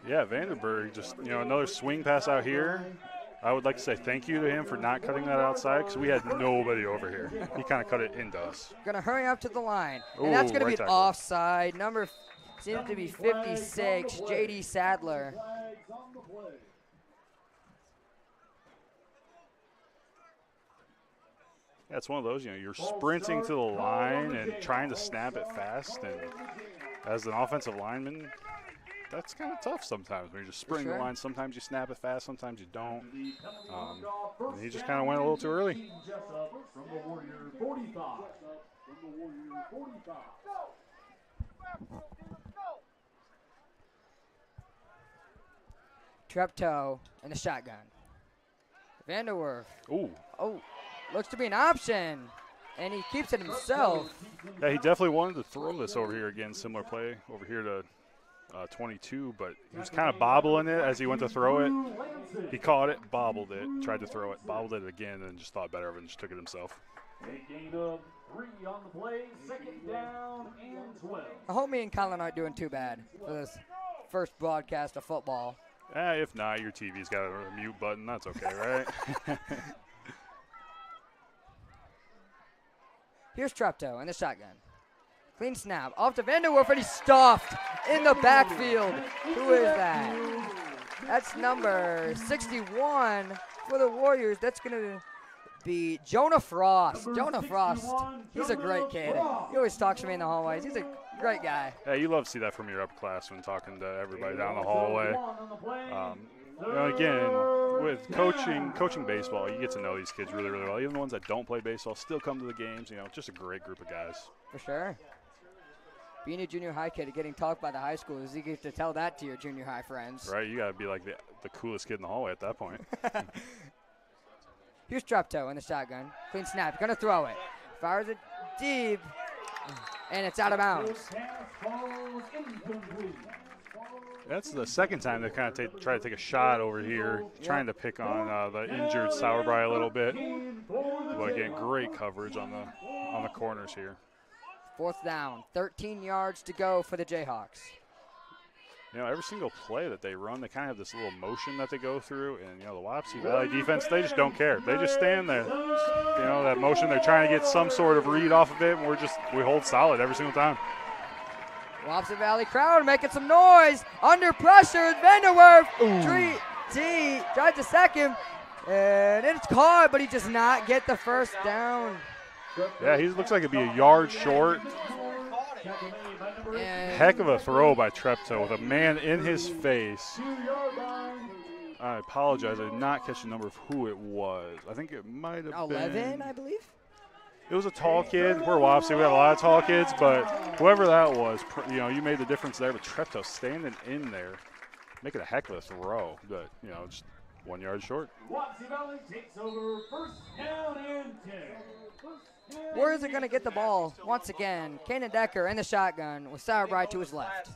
[SPEAKER 3] Yeah, Vandenberg just, you know, another swing pass out here. I would like to say thank you to him for not cutting that outside because we had nobody over here. He kind of cut it into us.
[SPEAKER 1] Going to hurry up to the line. And
[SPEAKER 3] Ooh,
[SPEAKER 1] that's going to
[SPEAKER 3] right
[SPEAKER 1] be an
[SPEAKER 3] tackle.
[SPEAKER 1] offside. Number seems to be 56, J.D. Sadler.
[SPEAKER 3] Yeah, it's one of those, you know, you're sprinting to the line and trying to snap it fast. And as an offensive lineman, that's kind of tough sometimes when you're just sprinting
[SPEAKER 1] sure.
[SPEAKER 3] the line. Sometimes you snap it fast, sometimes you don't. And he just kind of went a little too early.
[SPEAKER 2] Jesup from the Warrior 45.
[SPEAKER 1] Treptow in the shotgun. Vanderwerf.
[SPEAKER 3] Ooh.
[SPEAKER 1] Oh, looks to be an option. And he keeps it himself.
[SPEAKER 3] Yeah, he definitely wanted to throw this over here again. Similar play over here to 22, but he was kind of bobbling it as he went to throw it. He caught it, bobbled it, tried to throw it, bobbled it again, and just thought better of it and just took it himself.
[SPEAKER 2] A gain of 3 on the play, second down and 12.
[SPEAKER 1] I hope me and Colin aren't doing too bad for this first broadcast of football.
[SPEAKER 3] If not, your TV's got a mute button. That's okay, right?
[SPEAKER 1] Here's Treptow in the shotgun. Clean snap. Off to Vanderwerf, and he's stuffed in the backfield. Who is that? That's number 61 for the Warriors. That's going to be Jonah Frost. Jonah Frost, he's a great kid. He always talks to me in the hallways. He's a great guy.
[SPEAKER 3] Yeah, you love to see that from your upperclassmen talking to everybody down the hallway. You know, again, with coaching baseball, you get to know these kids really, really well. Even the ones that don't play baseball still come to the games. You know, just a great group of guys.
[SPEAKER 1] For sure. Being a junior high kid and getting talked by the high schoolers, you get to tell that to your junior high friends.
[SPEAKER 3] Right, you got to be like the coolest kid in the hallway at that point.
[SPEAKER 1] Here's Treptow in the shotgun. Clean snap. Going to throw it. Fires it deep, and it's out of bounds.
[SPEAKER 3] That's the second time they kind of try to take a shot over here, trying to pick on the injured Sauerbrei a little bit. But again, great coverage on the corners here.
[SPEAKER 1] Fourth down, 13 yards to go for the Jayhawks.
[SPEAKER 3] You know, every single play that they run, they kind of have this little motion that they go through. And, you know, the Wapsie Valley defense, they just don't care. They just stand there. You know, that motion, they're trying to get some sort of read off of it, and we hold solid every single time.
[SPEAKER 1] Wapsie Valley crowd making some noise. Under pressure, Vanderwerf. Tried to sack him, and it's caught, but he does not get the first down.
[SPEAKER 3] Yeah, he looks like it'd be a yard short.
[SPEAKER 1] And
[SPEAKER 3] Heck of a throw by Treptow with a man in his face. I apologize. I did not catch the number of who it was. I think it might have
[SPEAKER 1] 11,
[SPEAKER 3] been.
[SPEAKER 1] I believe.
[SPEAKER 3] It was a tall kid. We're Wapsie. We have a lot of tall kids, but whoever that was, you made the difference there. But Treptow standing in there, making a heck of a throw, but just 1 yard short.
[SPEAKER 2] Wapsie Valley takes over first down and 10.
[SPEAKER 1] Where is it going to get the ball? Once again, Kanan Decker in the shotgun with Sauerbrei to his left.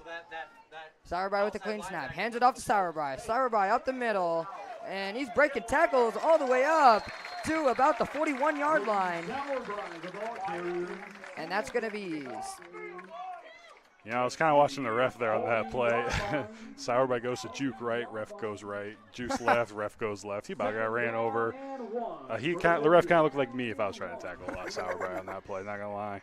[SPEAKER 1] Sauerbrei with the clean snap. Hands it off to Sauerbrei. Sauerbrei up the middle. And he's breaking tackles all the way up to about the 41-yard line. And that's going to be...
[SPEAKER 3] I was kind of watching the ref there on that play. Sauerbrei goes to juke right, ref goes right. Jukes left, ref goes left. He about got ran over. The ref kind of looked like me if I was trying to tackle a lot of Sauerbrei on that play, not going to lie.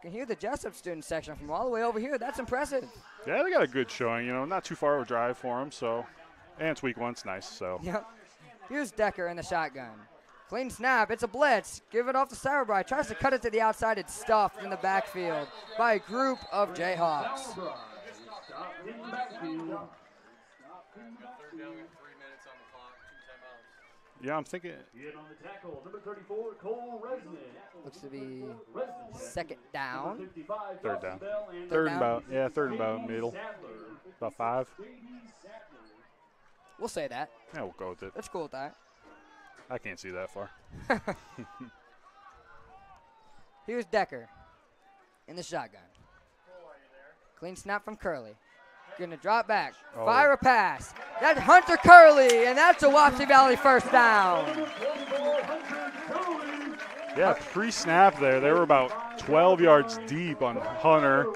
[SPEAKER 1] You can hear the Jesup student section from all the way over here. That's impressive.
[SPEAKER 3] Yeah, they got a good showing. Not too far of a drive for them. So, and it's week 1. It's nice. So.
[SPEAKER 1] Yep. Here's Decker in the shotgun. Clean snap. It's a blitz. Give it off to Sauerbrei. Tries to cut it to the outside. It's stuffed in the backfield by a group of Jayhawks.
[SPEAKER 3] Yeah, I'm thinking.
[SPEAKER 2] On the tackle, number 34, Cole Resnick.
[SPEAKER 1] Looks to be second down.
[SPEAKER 3] Third down. Third and about middle. About 5.
[SPEAKER 1] We'll say that.
[SPEAKER 3] Yeah, we'll go with it.
[SPEAKER 1] That's cool with that.
[SPEAKER 3] I can't see that far.
[SPEAKER 1] Here's Decker in the shotgun. Clean snap from Curley. Going to drop back. Fire a pass. That's Hunter Curley, and that's a Wapsie Valley first down.
[SPEAKER 3] Yeah, pre-snap there. They were about 12 yards deep on Hunter.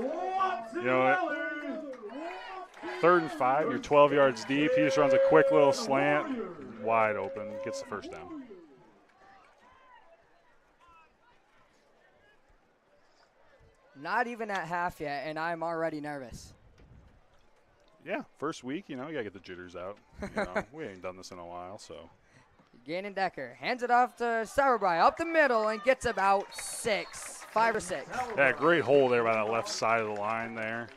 [SPEAKER 3] 3rd and 5, you're 12 yards deep. He just runs a quick little slant, wide open, gets the first down.
[SPEAKER 1] Not even at half yet, and I'm already nervous.
[SPEAKER 3] Yeah, first week, you got to get the jitters out. We ain't done this in a while, so.
[SPEAKER 1] Gannon Decker hands it off to Sauerbrei up the middle and gets about 5 or 6.
[SPEAKER 3] Yeah, great hole there by that left side of the line there.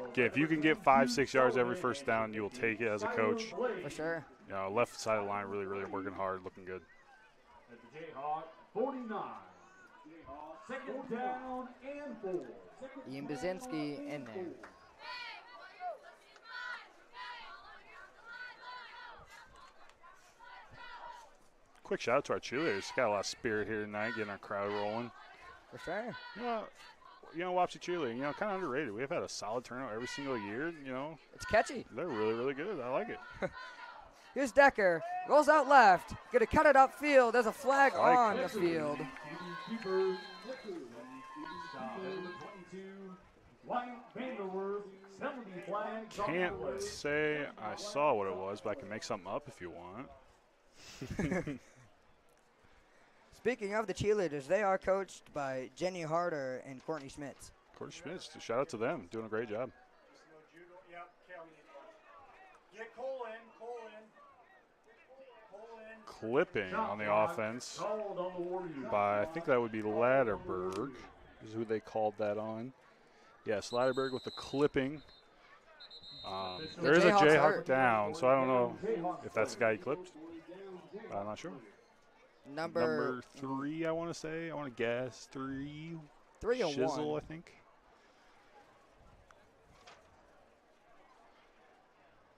[SPEAKER 3] Okay, if you can get 5-6 yards every first down, you will take it as a coach.
[SPEAKER 1] For sure.
[SPEAKER 3] Left side of the line really, really working hard, looking good.
[SPEAKER 2] At the Jayhawk, 49. Second down and 4.
[SPEAKER 1] Ian Bazinski in there.
[SPEAKER 3] Quick shout out to our cheerleaders. Got a lot of spirit here tonight, getting our crowd rolling.
[SPEAKER 1] For sure.
[SPEAKER 3] Wapsie cheerleading, kind of underrated. We've had a solid turnout every single year,
[SPEAKER 1] It's catchy.
[SPEAKER 3] They're really, really good. I like it.
[SPEAKER 1] Here's Decker. Rolls out left. Going to cut it upfield. There's a flag on the field.
[SPEAKER 3] Can't say I saw what it was, but I can make something up if you want.
[SPEAKER 1] Speaking of the cheerleaders, they are coached by Jenny Harder and Courtney Schmitz.
[SPEAKER 3] Courtney Schmitz, shout out to them. Doing a great job. Clipping on the offense by, I think that would be Ladderberg, is who they called that on. Yes, Ladderberg with the clipping. There is a Jayhawk down, so I don't know if that's the guy he clipped. I'm not sure. Number 3, I want to say. I want to guess 3.
[SPEAKER 1] 3 or
[SPEAKER 3] Shizzle,
[SPEAKER 1] 1.
[SPEAKER 3] I think.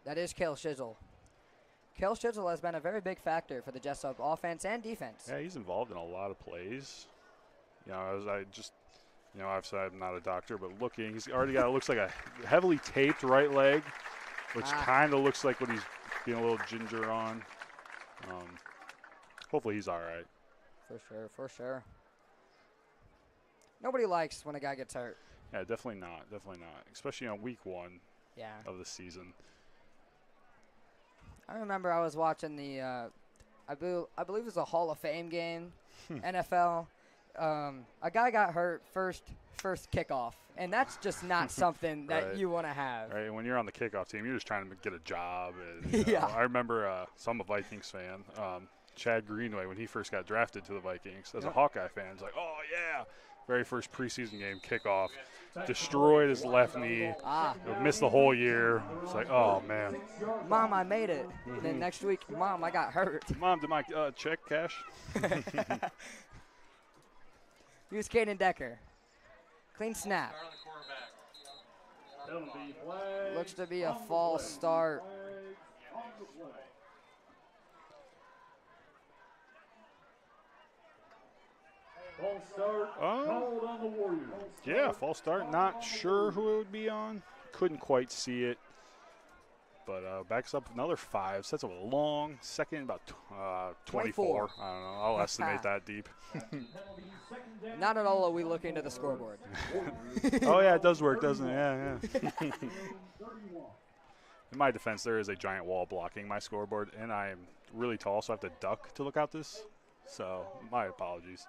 [SPEAKER 1] That is Kale Shizzle. Kale Shizzle has been a very big factor for the Jesup offense and defense.
[SPEAKER 3] Yeah, he's involved in a lot of plays. Obviously I'm not a doctor, but looking, he's already got, it looks like a heavily taped right leg, which kind of looks like what he's being a little ginger on. Hopefully he's all right.
[SPEAKER 1] For sure. Nobody likes when a guy gets hurt.
[SPEAKER 3] Yeah, definitely not. Especially on week 1 of the season.
[SPEAKER 1] I remember I was watching the, I believe it was a Hall of Fame game, NFL. A guy got hurt first kickoff, and that's just not something that you want to have.
[SPEAKER 3] Right, and when you're on the kickoff team, you're just trying to get a job. And, I remember, so I'm a Vikings fan. Chad Greenway, when he first got drafted to the Vikings, as a Hawkeye fan, he's like, oh, yeah. very first preseason game, kickoff. Destroyed his left knee.
[SPEAKER 1] Ah.
[SPEAKER 3] Missed the whole year. It's like, oh, man.
[SPEAKER 1] Mom, I made it. Then next week, Mom, I got hurt.
[SPEAKER 3] Mom, did my check cash?
[SPEAKER 1] Here's Caden Decker. Clean snap.
[SPEAKER 2] Penalty flag.
[SPEAKER 1] Looks to be a false start.
[SPEAKER 2] False start called on the Warriors.
[SPEAKER 3] Yeah, false start. Not sure who it would be on. Couldn't quite see it. But backs up another 5. Sets up a long second, about 24. I don't know. I'll estimate that deep.
[SPEAKER 1] Not at all are we looking to the scoreboard.
[SPEAKER 3] Oh, yeah, it does work, doesn't it? Yeah. In my defense, there is a giant wall blocking my scoreboard, and I am really tall, so I have to duck to look out this. So my apologies.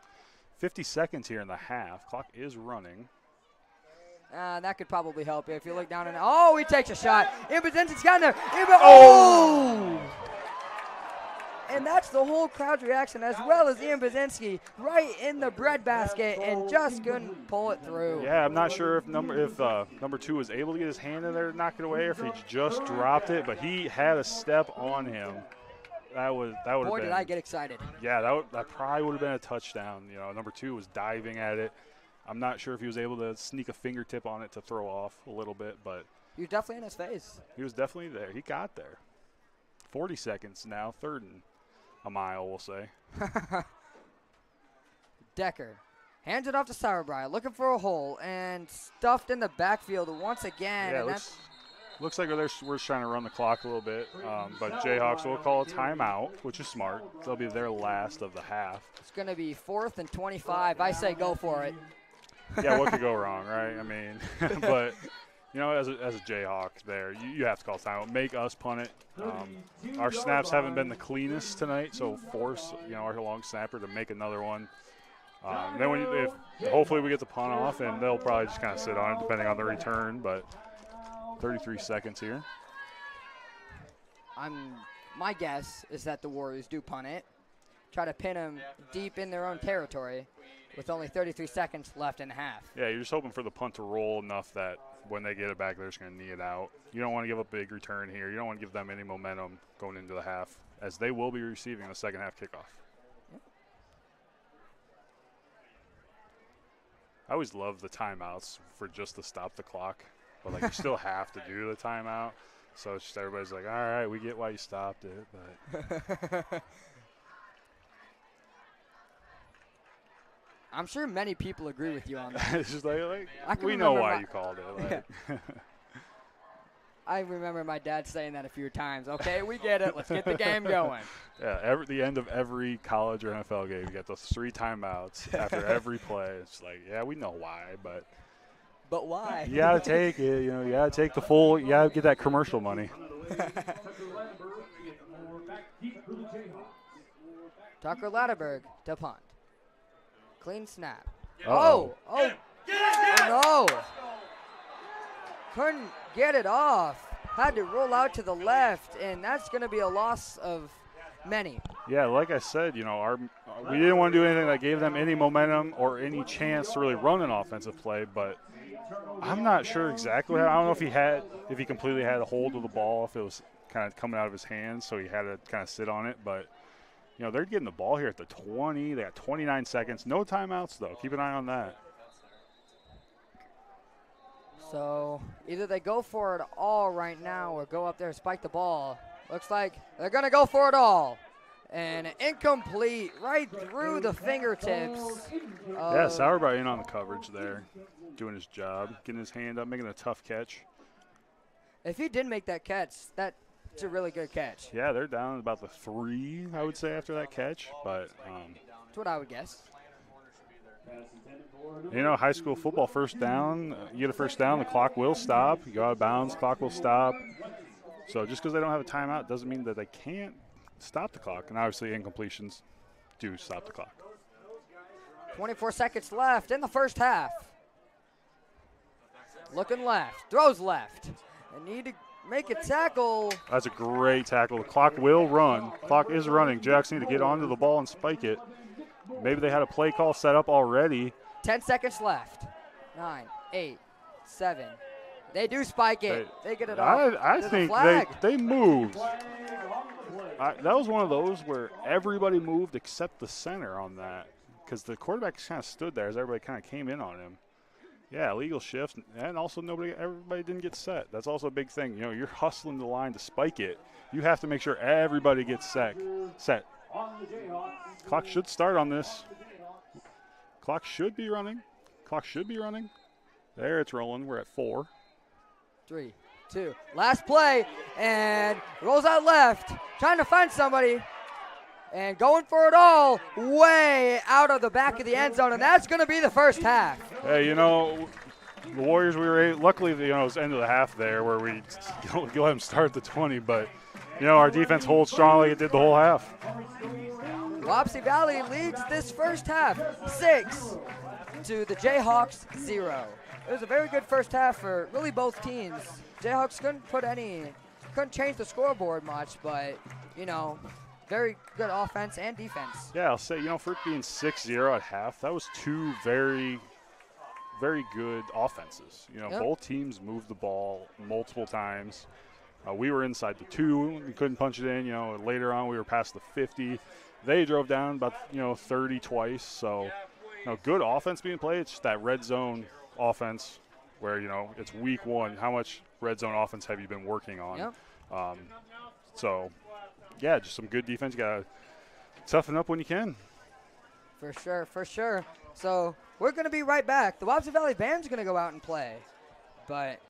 [SPEAKER 3] 50 seconds here in the half. Clock is running.
[SPEAKER 1] That could probably help if you look down and oh, he takes a shot. Impotente's got in there. Oh! And that's the whole crowd's reaction, as well as Ian Bazinski right in the breadbasket and just couldn't pull it through.
[SPEAKER 3] Yeah, I'm not sure if number 2 was able to get his hand in there to knock it away, or if he just dropped it, but he had a step on him. That would have been.
[SPEAKER 1] Boy, did I get excited.
[SPEAKER 3] Yeah, that probably would have been a touchdown. You know, number 2 was diving at it. I'm not sure if he was able to sneak a fingertip on it to throw off a little bit, but
[SPEAKER 1] He was definitely in his face.
[SPEAKER 3] he was definitely there. He got there. 40 seconds now, 3rd and a mile, we'll say.
[SPEAKER 1] Decker hands it off to Sauerbrei, looking for a hole, and stuffed in the backfield once again.
[SPEAKER 3] Yeah,
[SPEAKER 1] and
[SPEAKER 3] looks like we're just trying to run the clock a little bit, but Jayhawks will call a timeout, which is smart. They'll be their last of the half.
[SPEAKER 1] It's going to be 4th and 25. I say go for it.
[SPEAKER 3] Yeah, what could go wrong, right? I mean, but, you know, as a Jayhawk there, you have to call timeout. Make us punt it. Our snaps haven't been the cleanest tonight, so force, you know, our long snapper to make another one. Then hopefully we get the punt off, and they'll probably just kind of sit on it depending on the return, but 33 seconds here.
[SPEAKER 1] My guess is that the Warriors do punt it, try to pin them deep in their own territory with only 33 seconds left in the half.
[SPEAKER 3] Yeah, you're just hoping for the punt to roll enough that when they get it back, they're just going to knee it out. You don't want to give a big return here. You don't want to give them any momentum going into the half, as they will be receiving the second half kickoff.
[SPEAKER 1] Yep.
[SPEAKER 3] I always love the timeouts for just to stop the clock, but like you still have to do the timeout. So it's just everybody's like, all right, we get why you stopped it, but
[SPEAKER 1] I'm sure many people agree with you on that.
[SPEAKER 3] it's just like we know
[SPEAKER 1] remember
[SPEAKER 3] why you called it. Like.
[SPEAKER 1] I remember my dad saying that a few times. Okay, we get it. Let's get the game going.
[SPEAKER 3] Yeah, the end of every college or NFL game, you get those 3 timeouts after every play. It's like, yeah, we know why, but
[SPEAKER 1] why?
[SPEAKER 3] you got to take it. You know, you got to take the full. You got to get that commercial money.
[SPEAKER 1] Tucker Latterberg to punt. Clean snap.
[SPEAKER 3] Uh-oh.
[SPEAKER 1] Oh, no. Couldn't get it off. Had to roll out to the left, and that's going to be a loss of many.
[SPEAKER 3] Yeah, like I said, you know, we didn't want to do anything that gave them any momentum or any chance to really run an offensive play, but I'm not sure exactly. I don't know if he completely had a hold of the ball, if it was kind of coming out of his hands, so he had to kind of sit on it, but you know, they're getting the ball here at the 20. They got 29 seconds. No timeouts, though. Keep an eye on that.
[SPEAKER 1] So either they go for it all right now or go up there and spike the ball. Looks like they're going to go for it all. And incomplete right through the fingertips.
[SPEAKER 3] Yeah, Sauerbrei in on the coverage there, doing his job, getting his hand up, making a tough catch.
[SPEAKER 1] If he did make that catch, that's a really good catch.
[SPEAKER 3] Yeah, they're down about the 3, I would say, after that catch. But
[SPEAKER 1] that's what I would guess.
[SPEAKER 3] you know, high school football, first down, you get a first down, the clock will stop. You go out of bounds, clock will stop. So just because they don't have a timeout doesn't mean that they can't stop the clock. And obviously incompletions do stop the clock.
[SPEAKER 1] 24 seconds left in the first half. Looking left, throws left. They need to make a tackle.
[SPEAKER 3] That's a great tackle. The clock will run. Clock is running. Jacks need to get onto the ball and spike it. Maybe they had a play call set up already,
[SPEAKER 1] 10 seconds left. 9, 8, 7. They do spike it. They get it off.
[SPEAKER 3] I
[SPEAKER 1] There's a
[SPEAKER 3] think
[SPEAKER 1] flag.
[SPEAKER 3] they moved.
[SPEAKER 2] Flag on the play.
[SPEAKER 3] That was one of those where everybody moved except the center on that, because the quarterback kind of stood there as everybody kind of came in on him. Yeah, illegal shift, and also everybody didn't get set. That's also a big thing. You know, you're hustling the line to spike it. You have to make sure everybody gets set.
[SPEAKER 2] On the Jayhawks.
[SPEAKER 3] Clock should start on this. Clock should be running. There, it's rolling. We're at 4.
[SPEAKER 1] 3, 2. Last play, and rolls out left, trying to find somebody, and going for it all, way out of the back of the end zone, and that's going to be the first half.
[SPEAKER 3] Hey, you know, the Warriors, luckily, you know, it was the end of the half there where we let them start the 20, but, you know, our defense holds strong like it did the whole half.
[SPEAKER 1] Wapsie Valley leads this first half, 6 to the Jayhawks 0. It was a very good first half for really both teams. Jayhawks couldn't change the scoreboard much, but, you know, very good offense and defense.
[SPEAKER 3] Yeah, I'll say, you know, for it being 6-0 at half, that was 2 very, very good offenses. You know, both teams moved the ball multiple times. We were inside the 2. We couldn't punch it in. You know, later on we were past the 50. They drove down about, 30 twice. So, good offense being played. It's just that red zone offense where, it's week 1. How much red zone offense have you been working on?
[SPEAKER 1] Yep.
[SPEAKER 3] So, yeah, just some good defense. You got to toughen up when you can.
[SPEAKER 1] For sure. So we're going to be right back. The Wapsie Valley Band's going to go out and play, but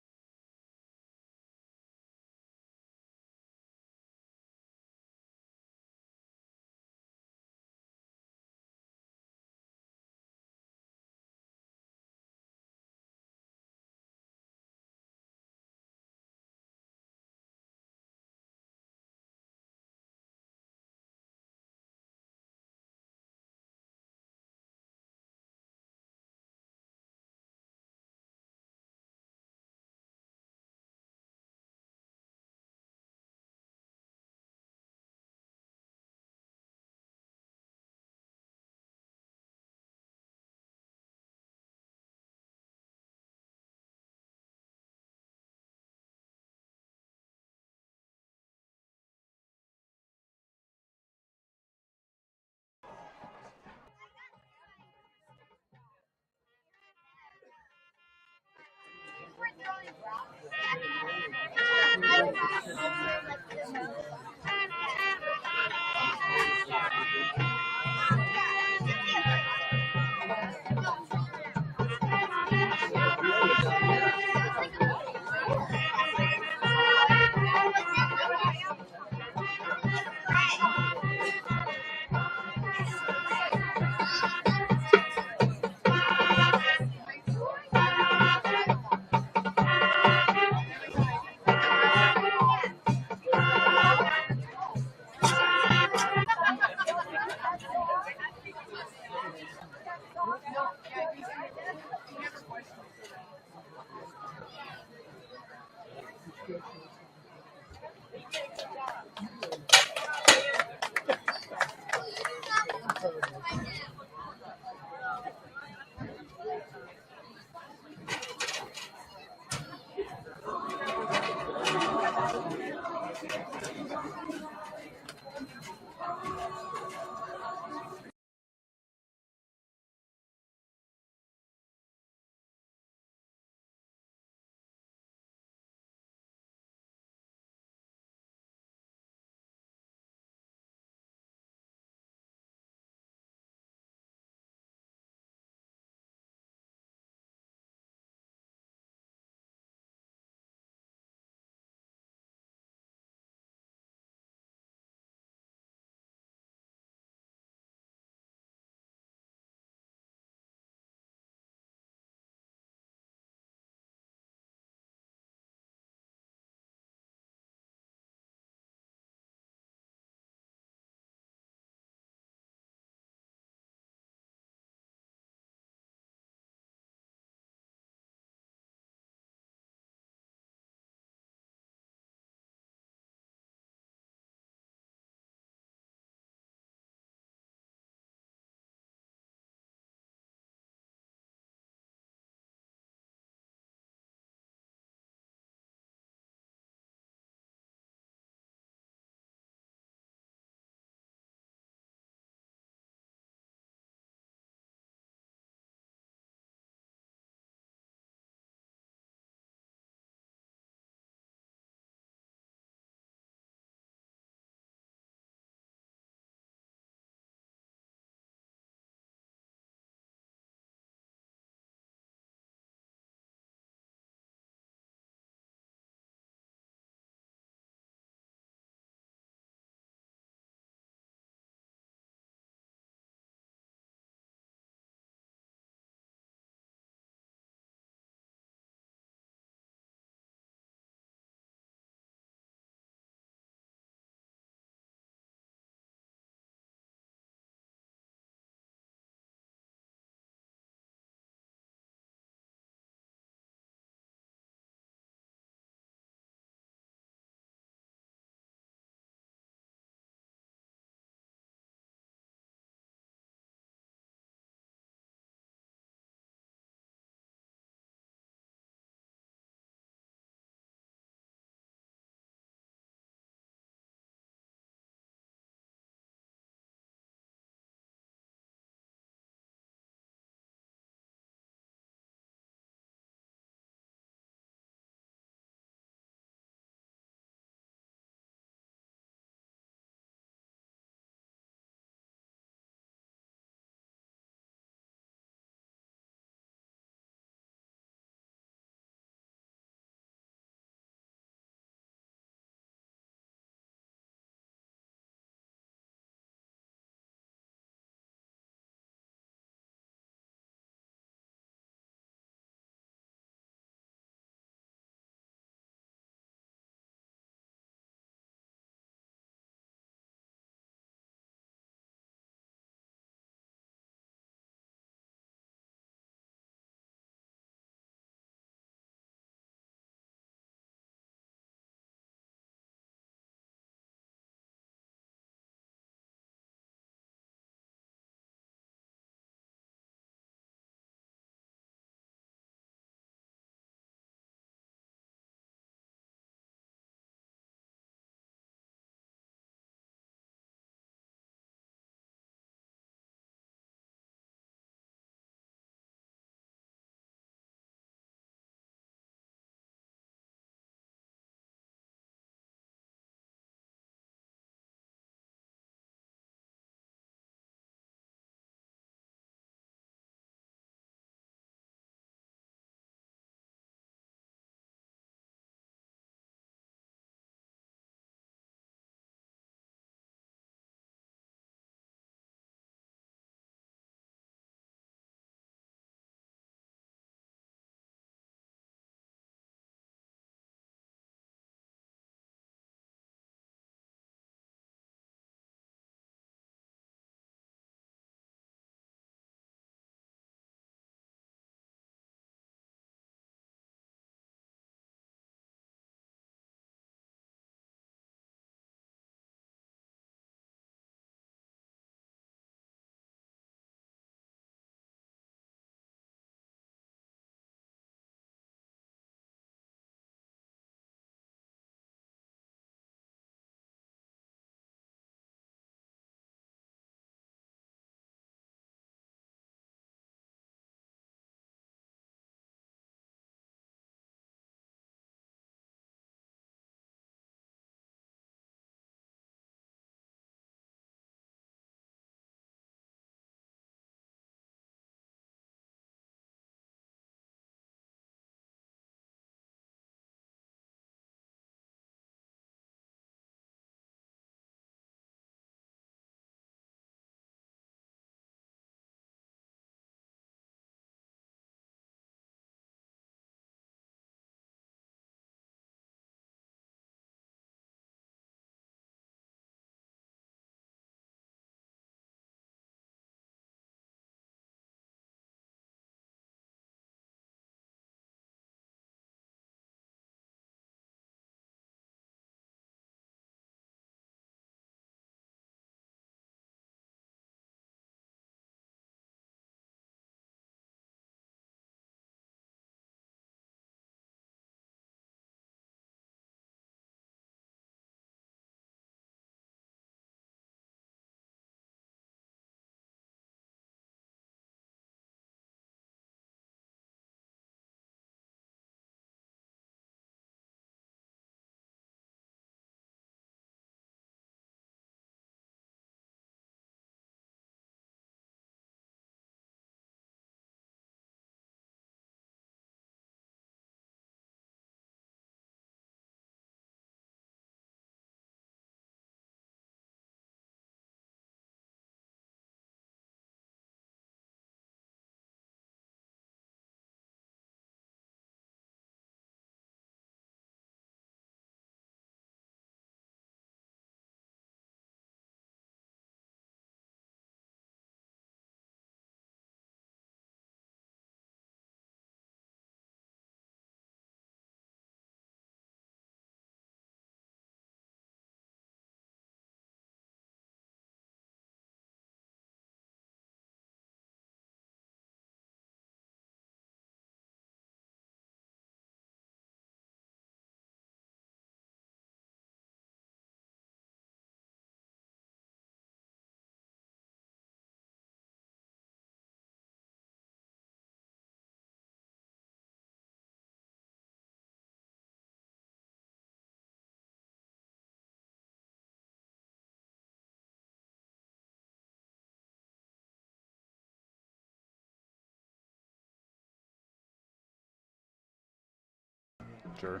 [SPEAKER 3] Sure.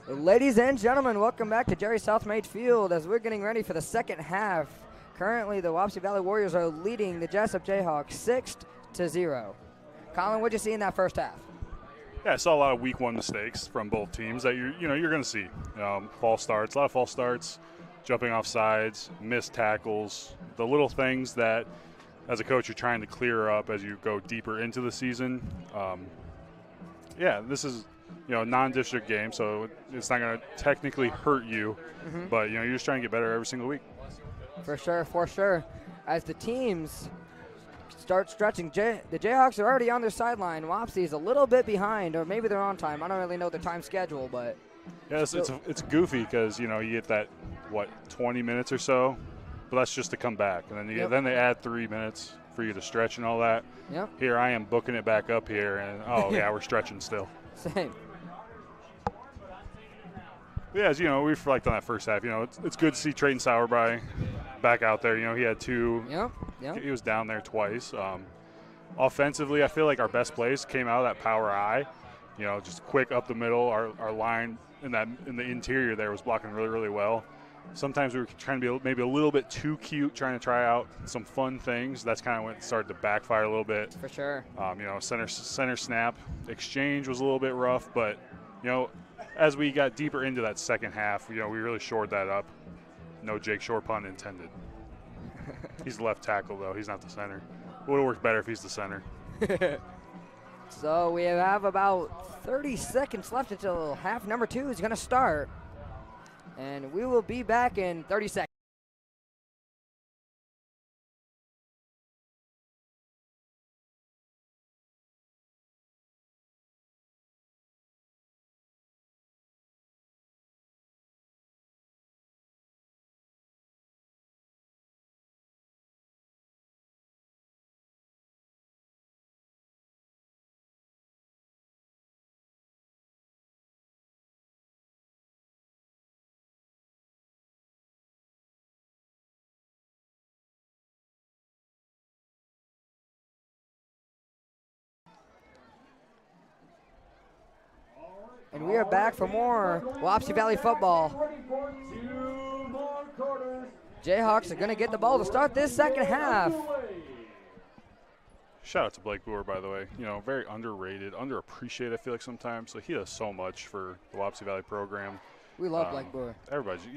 [SPEAKER 1] Ladies and gentlemen, welcome back to Jerry Southmaid Field as we're getting ready for the second half. Currently, the Wapsie Valley Warriors are leading the Jesup Jayhawks 6-0. Colin, what'd you see in that first half?
[SPEAKER 3] Yeah, I saw a lot of week one mistakes from both teams that you're going to see. False starts, a lot of false starts, jumping off sides, missed tackles, the little things that, as a coach, you're trying to clear up as you go deeper into the season. This is a non-district game, so it's not going to technically hurt you, but you're just trying to get better every single week.
[SPEAKER 1] For sure. As the teams start stretching, the Jayhawks are already on their sideline. Wapsie is a little bit behind, or maybe they're on time. I don't really know the time schedule, but
[SPEAKER 3] yeah, it's goofy because you get that 20 minutes or so, but that's just to come back, and then then they add 3 minutes for you to stretch and all that.
[SPEAKER 1] Yep.
[SPEAKER 3] Here I am booking it back up here, and we're stretching still.
[SPEAKER 1] Same.
[SPEAKER 3] Yeah, as we reflect on that first half, it's good to see Trayton Sauerbrei back out there. He had 2.
[SPEAKER 1] Yep.
[SPEAKER 3] He was down there twice. Offensively, I feel like our best plays came out of that power eye. Just quick up the middle. Our line in the interior there was blocking really, really well. Sometimes we were trying to be maybe a little bit too cute, trying to try out some fun things. That's kind of when it started to backfire a little bit.
[SPEAKER 1] For sure.
[SPEAKER 3] Center snap exchange was a little bit rough, but as we got deeper into that second half, we really shored that up. No Jake Shore pun intended. He's the left tackle, though. He's not the center. It would have worked better if he's the center.
[SPEAKER 1] So we have about 30 seconds left until half number 2 is going to start. And we will be back in 30 seconds. And we are back for more Wapsie Valley football. Jayhawks are going to get the ball to start this second half.
[SPEAKER 3] Shout out to Blake Boer, by the way. Very underrated, underappreciated, I feel like sometimes. So he does so much for the Wapsie Valley program.
[SPEAKER 1] We love Blake Boer.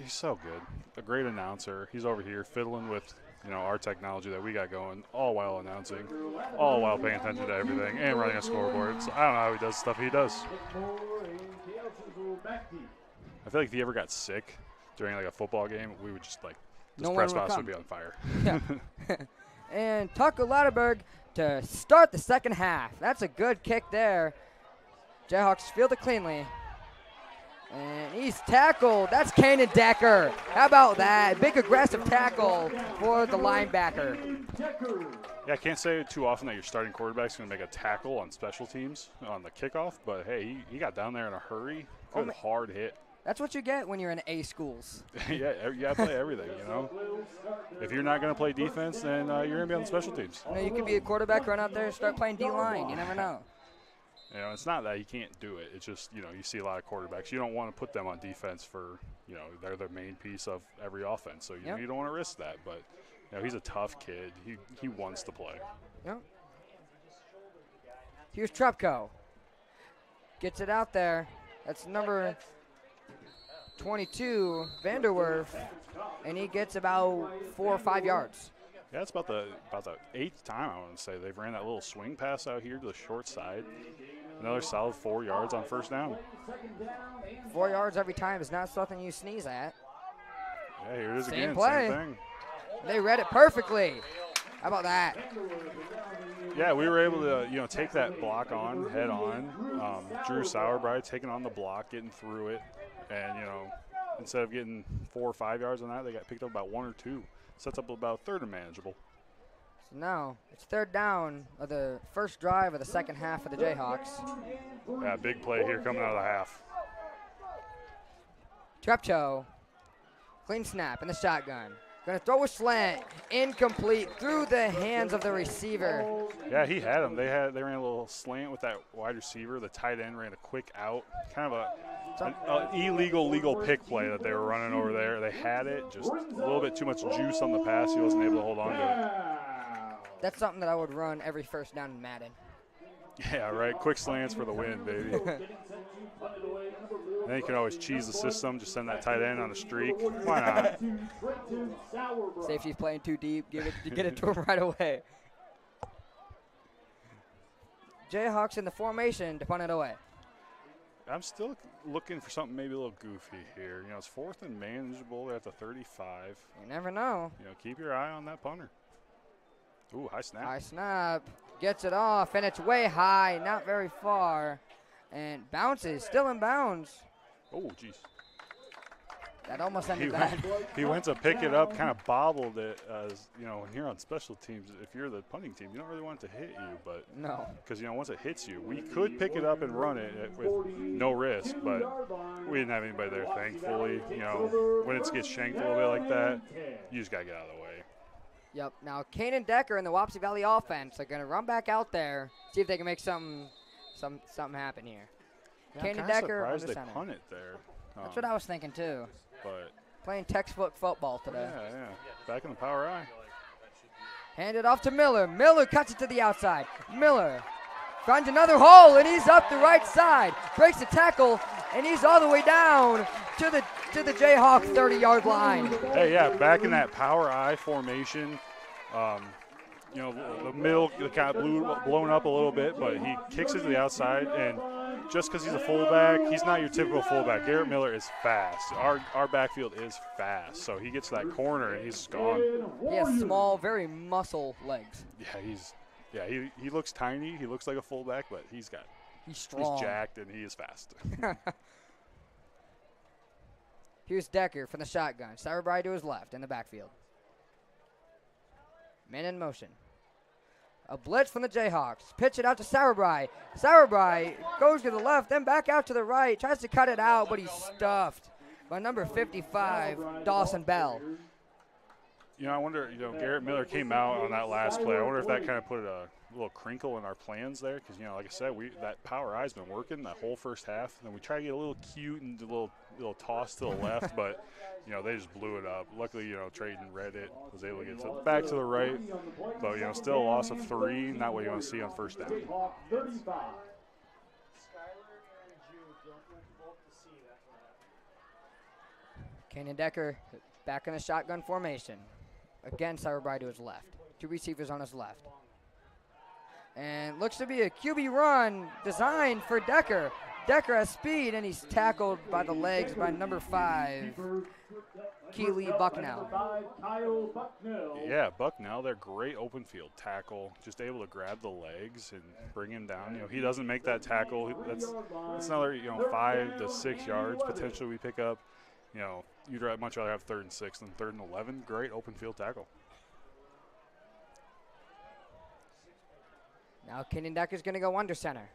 [SPEAKER 3] He's so good. A great announcer. He's over here fiddling with our technology that we got going, all while announcing, all while paying attention to everything, and running a scoreboard. So I don't know how he does stuff he does. I feel like if he ever got sick during a football game, we would just this press box would be on fire.
[SPEAKER 1] Yeah. And Tucker Latterberg to start the second half. That's a good kick there. Jayhawks field it cleanly. And he's tackled. That's Kanan Decker. How about that? Big aggressive tackle for the linebacker.
[SPEAKER 3] Yeah, I can't say it too often that your starting quarterback's going to make a tackle on special teams on the kickoff, but hey, he got down there in a hurry. Good hard hit.
[SPEAKER 1] That's what you get when you're in A schools.
[SPEAKER 3] Yeah, you got to play everything, If you're not going to play defense, then you're going to be on the special teams.
[SPEAKER 1] You could be a quarterback, run out there and start playing D-line. You never know.
[SPEAKER 3] It's not that you can't do it. It's just, you see a lot of quarterbacks. You don't want to put them on defense for, they're the main piece of every offense. So, you don't want to risk that. But, he's a tough kid. He wants to play.
[SPEAKER 1] Yep. Here's Trepko. Gets it out there. That's number 22, Vanderwerf. And he gets about 4 or 5 yards.
[SPEAKER 3] Yeah, it's about the 8th time, I want to say. They've ran that little swing pass out here to the short side. Another solid 4 yards on first down.
[SPEAKER 1] 4 yards every time is not something you sneeze at.
[SPEAKER 3] Yeah, here it is
[SPEAKER 1] Same
[SPEAKER 3] again.
[SPEAKER 1] play.
[SPEAKER 3] Same thing.
[SPEAKER 1] They read it perfectly. How about that?
[SPEAKER 3] Yeah, we were able to, take that block on, head on. Drew Sauerbrei taking on the block, getting through it. And, instead of getting 4 or 5 yards on that, they got picked up about 1 or 2. Sets up about third and manageable.
[SPEAKER 1] So now it's third down of the first drive of the second half of the Jayhawks.
[SPEAKER 3] Yeah, big play here coming out of the half.
[SPEAKER 1] Trepcho, clean snap in the shotgun. Gonna throw a slant, incomplete, through the hands of the receiver.
[SPEAKER 3] Yeah, he had him. They ran a little slant with that wide receiver. The tight end ran a quick out, kind of an illegal legal pick play that they were running over there. They had it, just a little bit too much juice on the pass. He wasn't able to hold on to it.
[SPEAKER 1] That's something that I would run every first down in Madden.
[SPEAKER 3] Yeah, right. Quick slants for the win, baby. Then you can always cheese the system. Just send that tight end on a streak. Why not?
[SPEAKER 1] Safety's playing too deep. Get it to him right away. Jayhawks in the formation to punt it away.
[SPEAKER 3] I'm still looking for something maybe a little goofy here. You know, it's 4th and manageable. They're at the 35.
[SPEAKER 1] You never know.
[SPEAKER 3] You know, keep your eye on that punter. Ooh, high snap.
[SPEAKER 1] High snap. Gets it off, and it's way high, not very far. And bounces, still in bounds.
[SPEAKER 3] Oh, jeez.
[SPEAKER 1] That almost ended bad.
[SPEAKER 3] He went to pick it up, kind of bobbled it. As you know, when you're on special teams, if you're the punting team, you don't really want it to hit you, but
[SPEAKER 1] no,
[SPEAKER 3] because you know once it hits you, we could pick it up and run it with no risk, but we didn't have anybody there. Thankfully, you know, when it gets shanked a little bit like that, you just gotta get out of the way.
[SPEAKER 1] Yep. Now Kanan Decker and the Wapsie Valley offense are gonna run back out there, see if they can make something happen here.
[SPEAKER 3] Yeah,
[SPEAKER 1] Kanan Decker
[SPEAKER 3] surprised they
[SPEAKER 1] center.
[SPEAKER 3] punt it there.
[SPEAKER 1] That's what I was thinking too.
[SPEAKER 3] But
[SPEAKER 1] playing textbook football today.
[SPEAKER 3] Yeah. Back in the power eye.
[SPEAKER 1] Hand it off to Miller. Miller cuts it to the outside. Miller finds another hole, and he's up the right side. Breaks the tackle, and he's all the way down to the Jayhawk 30-yard line.
[SPEAKER 3] Hey, yeah, back in that power eye formation. You know, the middle kind of blown up a little bit, but he kicks it to the outside, and just because he's a fullback, he's not your typical fullback. Garrett Miller is fast. Our backfield is fast, so he gets to that corner and he's gone.
[SPEAKER 1] He has small, very muscle legs.
[SPEAKER 3] Yeah, he looks tiny. He looks like a fullback, but he's
[SPEAKER 1] strong.
[SPEAKER 3] He's jacked and he is fast.
[SPEAKER 1] Here's Decker from the shotgun. Sauerbrei to his left in the backfield. Man in motion. A blitz from the Jayhawks. Pitch it out to Sauerbrei. Sauerbrei goes to the left, then back out to the right. Tries to cut it out, but he's stuffed by number 55, Dawson Bell.
[SPEAKER 3] You know, I wonder, you know, Garrett Miller came out on that last play. I wonder if that kind of put a little crinkle in our plans there because, you know, like I said, that power eye's been working that whole first half. And then we try to get a little cute and do a little toss to the left, but, you know, they just blew it up. Luckily, you know, Trayton read it, was able to get back to the right. But, you know, still a loss of 3, not what you want to see on first down.
[SPEAKER 1] Kanan Decker back in the shotgun formation. Again, Sauerbrei to his left. 2 receivers on his left. And looks to be a QB run designed for Decker. Decker has speed, and he's tackled by the legs by number 5, Keely Bucknell.
[SPEAKER 3] Yeah, Bucknell, they're great open field tackle, just able to grab the legs and bring him down. You know, he doesn't make that tackle. That's another, you know, 5 to 6 yards potentially we pick up. You know, you'd much rather have 3rd and 6 than 3rd and 11. Great open field tackle.
[SPEAKER 1] Now Kanan Decker's going to go under center.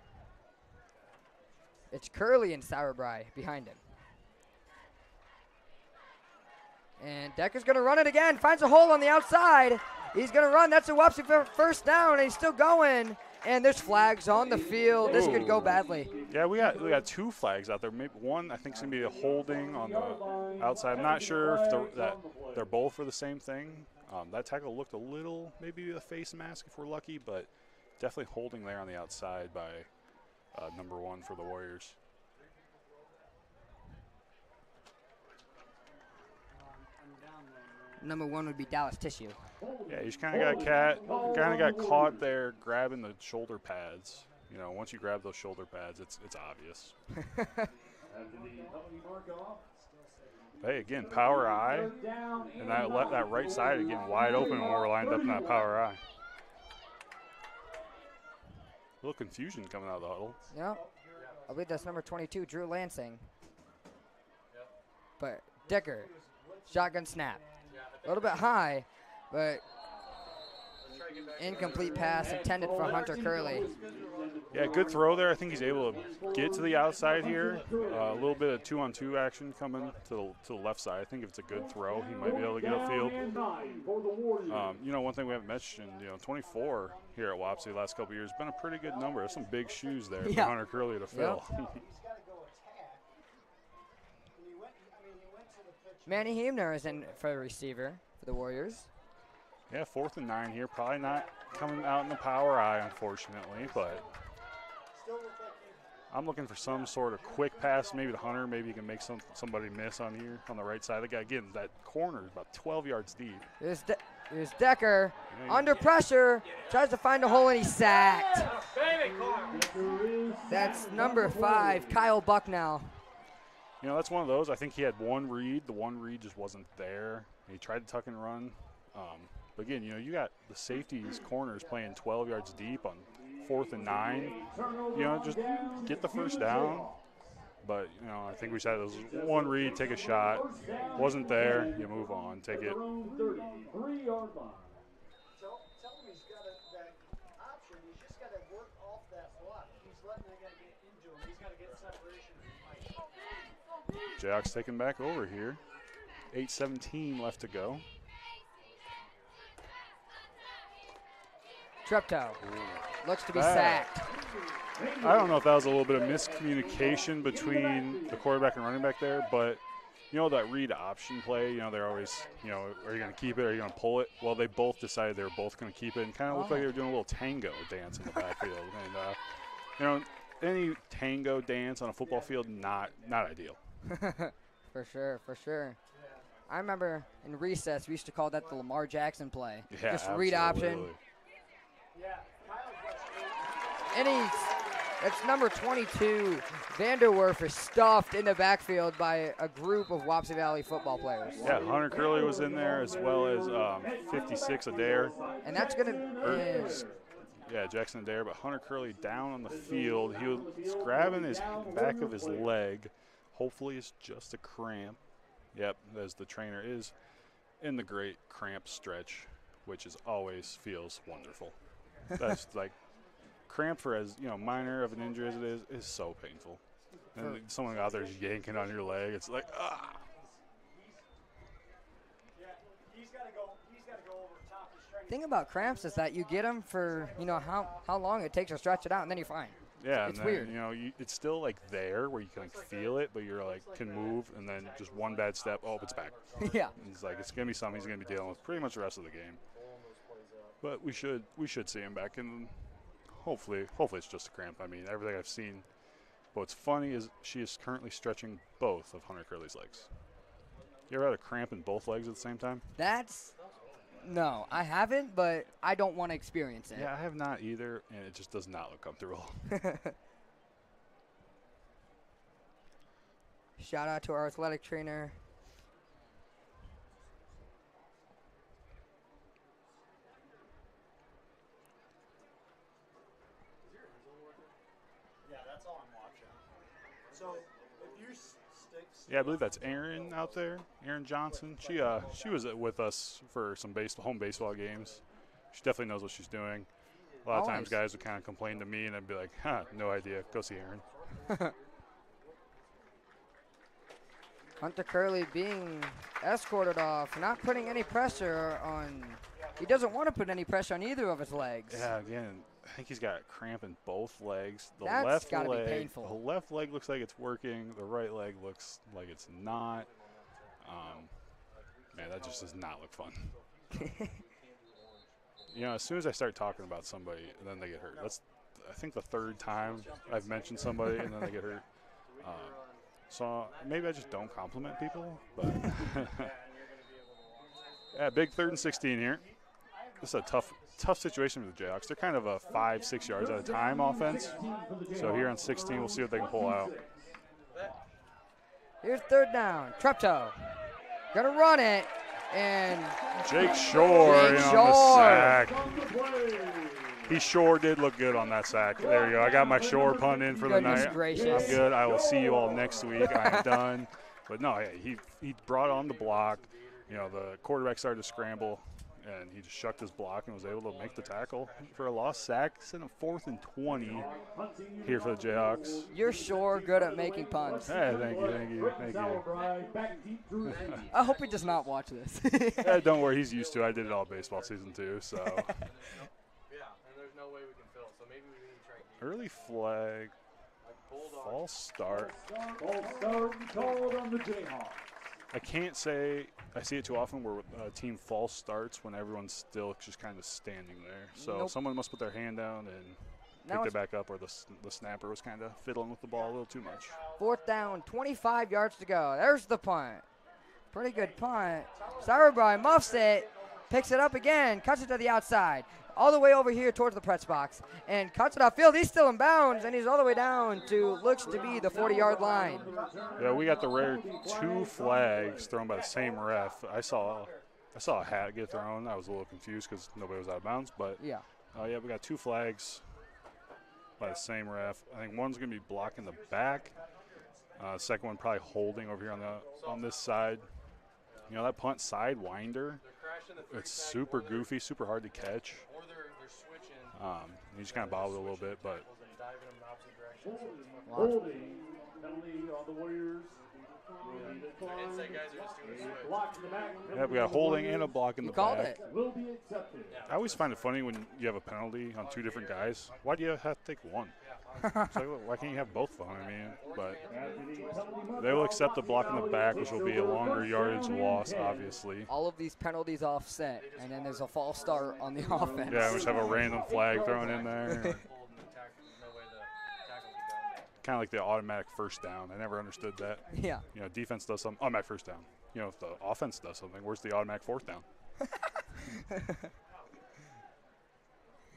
[SPEAKER 1] It's Curley and Sauerbrei behind him. And Decker's going to run it again. Finds a hole on the outside. He's going to run. That's a Wapsie for first down, and he's still going. And there's flags on the field. This could go badly.
[SPEAKER 3] Yeah, we got 2 flags out there. Maybe one, I think, is going to be a holding on the outside. I'm not sure if they're both for the same thing. That tackle looked a little, maybe a face mask if we're lucky, but definitely holding there on the outside by number 1 for the Warriors.
[SPEAKER 1] Number 1 would be Dallas Tissue.
[SPEAKER 3] Yeah, he's kind of got caught there grabbing the shoulder pads. You know, once you grab those shoulder pads, it's obvious. Hey, again, power eye, and that right side again wide open when we're lined up in that power eye. A little confusion coming out of the huddle.
[SPEAKER 1] Yeah, I believe that's number 22, Drew Lansing. But Decker, shotgun snap. A little bit high, but incomplete pass intended for Hunter Curley.
[SPEAKER 3] Yeah, good throw there. I think he's able to get to the outside here. A little bit of 2-on-2 action coming to the left side. I think if it's a good throw, he might be able to get upfield. One thing we haven't mentioned, 24 here at Wapsie the last couple of years, been a pretty good number. There's some big shoes there for Hunter Curley to fill.
[SPEAKER 1] Manny Heemner is in for the receiver for the Warriors.
[SPEAKER 3] Yeah, 4th and 9 here. Probably not coming out in the power eye, unfortunately, but I'm looking for some sort of quick pass, maybe to Hunter. Maybe he can make somebody miss on here on the right side. The guy, again, that corner is about 12 yards deep.
[SPEAKER 1] Here's Decker under pressure, tries to find a hole, and he's sacked. That's number 5, Kyle Bucknell.
[SPEAKER 3] That's one of those. I think he had one read. The one read just wasn't there. He tried to tuck and run. But again, you got the safeties, corners playing 12 yards deep on 4th and 9. Just get the first down. But, I think we said it was one read, take a shot. Wasn't there, you move on, take it.
[SPEAKER 5] Tell him he's got that option. He's just got to work off that block. He's letting that guy get into him. He's got to get separation.
[SPEAKER 3] Jayhawks taking back over here. 8:17 left to go.
[SPEAKER 1] Treptow looks to be sacked.
[SPEAKER 3] I don't know if that was a little bit of miscommunication between the quarterback and running back there, but that read option play, they're always, are you going to keep it or are you going to pull it? Well, they both decided they were both going to keep it and kind of looked like they were doing a little tango dance in the backfield. And, any tango dance on a football field, not ideal.
[SPEAKER 1] For sure. I remember in recess, we used to call that the Lamar Jackson play.
[SPEAKER 3] Yeah,
[SPEAKER 1] just read option. And that's number 22. Vanderwerf is stuffed in the backfield by a group of Wapsie Valley football players.
[SPEAKER 3] Yeah, Hunter Curley was in there as well as 56 Adair.
[SPEAKER 1] And that's going to
[SPEAKER 3] yeah, Jackson Adair, but Hunter Curley down on the field. He was grabbing his back of his leg. Hopefully it's just a cramp. Yep, as the trainer is in the great cramp stretch, which always feels wonderful. That's like cramp for as minor of an injury as it is so painful. And someone out there is yanking on your leg. It's like ah.
[SPEAKER 5] He's got to go over top his strength.
[SPEAKER 1] thing about cramps is that you get them for how long it takes to stretch it out, and then you're fine.
[SPEAKER 3] Yeah,
[SPEAKER 1] it's
[SPEAKER 3] and then,
[SPEAKER 1] weird.
[SPEAKER 3] It's still like there where you can feel it, but you're like can move, and then just one bad step, it's back.
[SPEAKER 1] Yeah.
[SPEAKER 3] And it's like it's gonna be something he's gonna be dealing with pretty much the rest of the game. But we should see him back, and hopefully it's just a cramp. I mean, everything I've seen. But what's funny is she is currently stretching both of Hunter Curley's legs. You ever had a cramp in both legs at the same time?
[SPEAKER 1] No, I haven't, but I don't want to experience it.
[SPEAKER 3] Yeah, I have not either, and it just does not look comfortable.
[SPEAKER 1] Shout out to our athletic trainer.
[SPEAKER 5] Yeah, that's all I'm watching. So if you stick.
[SPEAKER 3] Yeah, I believe that's Erin out there, Erin Johnson. She was with us for some home baseball games. She definitely knows what she's doing. A lot of times guys would kind of complain to me, and I'd be like, no idea. Go see Erin.
[SPEAKER 1] Hunter Curley being escorted off, not putting any pressure on. He doesn't want to put any pressure on either of his legs.
[SPEAKER 3] Yeah, again, I think he's got a cramp in both legs.
[SPEAKER 1] That's gotta be painful.
[SPEAKER 3] The left leg looks like it's working. The right leg looks like it's not. Man, that just does not look fun. As soon as I start talking about somebody, and then they get hurt. That's, I think, the third time I've mentioned somebody, and then they get hurt. So maybe I just don't compliment people. But yeah, big 3rd and 16 here. This is a tough situation for the Jayhawks. They're kind of a 5-6 yards at a time offense. So here on 16, we'll see what they can pull out.
[SPEAKER 1] Here's 3rd down. Treptow gonna run it, and
[SPEAKER 3] Jake Shore on the sack. He sure did look good on that sack. There you go. I got my Shore pun in for the night.
[SPEAKER 1] Gracious.
[SPEAKER 3] I'm good. I will see you all next week. I am done. But no, he brought on the block. The quarterback started to scramble. and he just shucked his block and was able to make the tackle for a lost sack. Send him 4th and 20 here for the Jayhawks.
[SPEAKER 1] You're sure good at making puns.
[SPEAKER 3] Hey, thank you.
[SPEAKER 1] I hope he does not watch this.
[SPEAKER 3] Don't worry, he's used to it. I did it all baseball season too, so.
[SPEAKER 4] Yeah, and there's no way we can fill, so maybe we need to try and keep
[SPEAKER 3] Early flag, false start.
[SPEAKER 2] False start called on the Jayhawks.
[SPEAKER 3] I can't say I see it too often where a team false starts when everyone's still just kind of standing there. So
[SPEAKER 1] Nope.
[SPEAKER 3] someone must put their hand down and
[SPEAKER 1] Now
[SPEAKER 3] pick
[SPEAKER 1] it's
[SPEAKER 3] it back up, or the snapper was kind of fiddling with the ball a little too much.
[SPEAKER 1] 4th down, 25 yards to go. There's the punt. Pretty good punt. Sauerbrei muffs it, picks it up again, cuts it to the outside, all the way over here towards the press box, and cuts it upfield. He's still in bounds, and he's all the way down to looks to be the 40-yard line.
[SPEAKER 3] Yeah, we got the rare 2 flags thrown by the same ref. I saw a hat get thrown. I was a little confused because nobody was out of bounds, but
[SPEAKER 1] Yeah.
[SPEAKER 3] yeah, we got 2 flags by the same ref. I think one's going to be blocking the back. Second one probably holding over here on this side. You know, that punt sidewinder, it's super goofy, super hard to catch.
[SPEAKER 4] or they're switching.
[SPEAKER 3] You just kind of bobbled a little bit, but
[SPEAKER 4] Diving in the opposite direction.
[SPEAKER 2] Holding penalty on the Warriors. Will be declined.
[SPEAKER 4] Inside guys are just doing a switch.
[SPEAKER 2] Block in the back.
[SPEAKER 3] yeah, we got a holding and a block in
[SPEAKER 1] You
[SPEAKER 3] the
[SPEAKER 1] called
[SPEAKER 3] back.
[SPEAKER 1] it.
[SPEAKER 2] Will be accepted.
[SPEAKER 3] I always find it funny when you have a penalty on 2 different guys. Why do you have to take one? It's like, why can't you have both of them? I mean, but they will accept the block in the back, which will be a longer yardage loss, obviously.
[SPEAKER 1] All of these penalties offset, and then there's a false start on the offense.
[SPEAKER 3] Yeah, we just have a random flag thrown in there.
[SPEAKER 4] Holding the tackle, there's no way the tackle will be done.
[SPEAKER 3] Kind of like the automatic first down. I never understood that.
[SPEAKER 1] Yeah.
[SPEAKER 3] You know, defense does something, automatic first down. You know, if the offense does something, where's the automatic 4th down?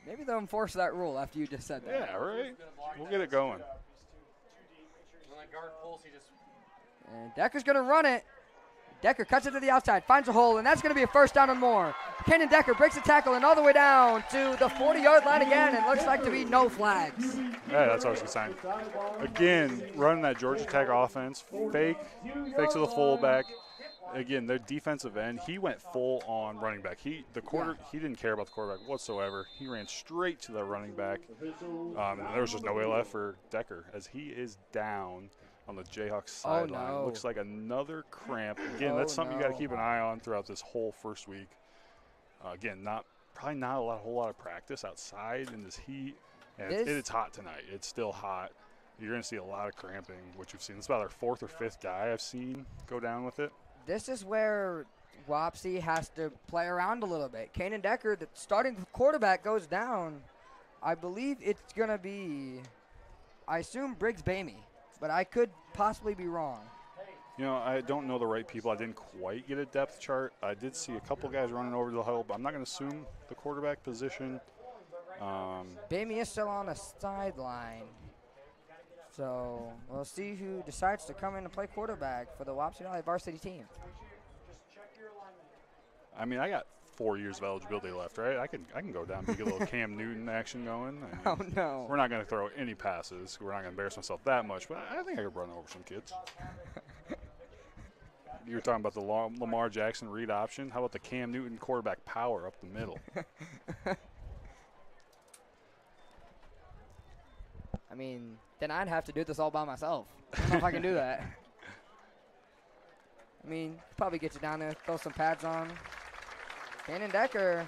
[SPEAKER 1] Maybe they'll enforce that rule after you just said that.
[SPEAKER 3] Yeah, right? We'll get it going.
[SPEAKER 4] When that guard pulls, he just
[SPEAKER 1] And Decker's going to run it. Decker cuts it to the outside, finds a hole, and that's going to be a 1st down and more. Kenan Decker breaks the tackle and all the way down to the 40-yard line again, and looks like to be no flags.
[SPEAKER 3] Yeah, that's always a good sign. Again, running that Georgia Tech offense, fakes to the fullback. Again, their defensive end, he went full on running back. He didn't care about the quarterback whatsoever. He ran straight to the running back. And there was just no way left for Decker as he is down on the Jayhawks sideline.
[SPEAKER 1] no.
[SPEAKER 3] Looks like another cramp. Again,
[SPEAKER 1] Oh,
[SPEAKER 3] that's something you got
[SPEAKER 1] no.
[SPEAKER 3] to keep an eye on throughout this whole first week. Again, probably not a whole lot of practice outside in this heat. And it's hot tonight. It's still hot. You're going to see a lot of cramping, which we've seen. It's about our 4th or 5th guy I've seen go down with it.
[SPEAKER 1] This is where Wapsie has to play around a little bit. Kenan Decker, the starting quarterback, goes down. I believe it's going to be, I assume, Briggs Bamey, but I could possibly be wrong.
[SPEAKER 3] You know, I don't know the right people. I didn't quite get a depth chart. I did see a couple guys running over the huddle, but I'm not going to assume the quarterback position.
[SPEAKER 1] Bamey is still on the sideline. So we'll see who decides to come in and play quarterback for the Wapsie Valley varsity team.
[SPEAKER 3] I mean, I got 4 years of eligibility left, right? I can go down and get a little Cam Newton action going. I mean,
[SPEAKER 1] Oh, no.
[SPEAKER 3] We're not going to throw any passes. We're not going to embarrass myself that much, but I think I could run over some kids. You were talking about the Lamar Jackson read option. How about the Cam Newton quarterback power up the middle?
[SPEAKER 1] I mean, then I'd have to do this all by myself. I don't know if I can do that. I mean, probably get you down there, throw some pads on. Kenan Decker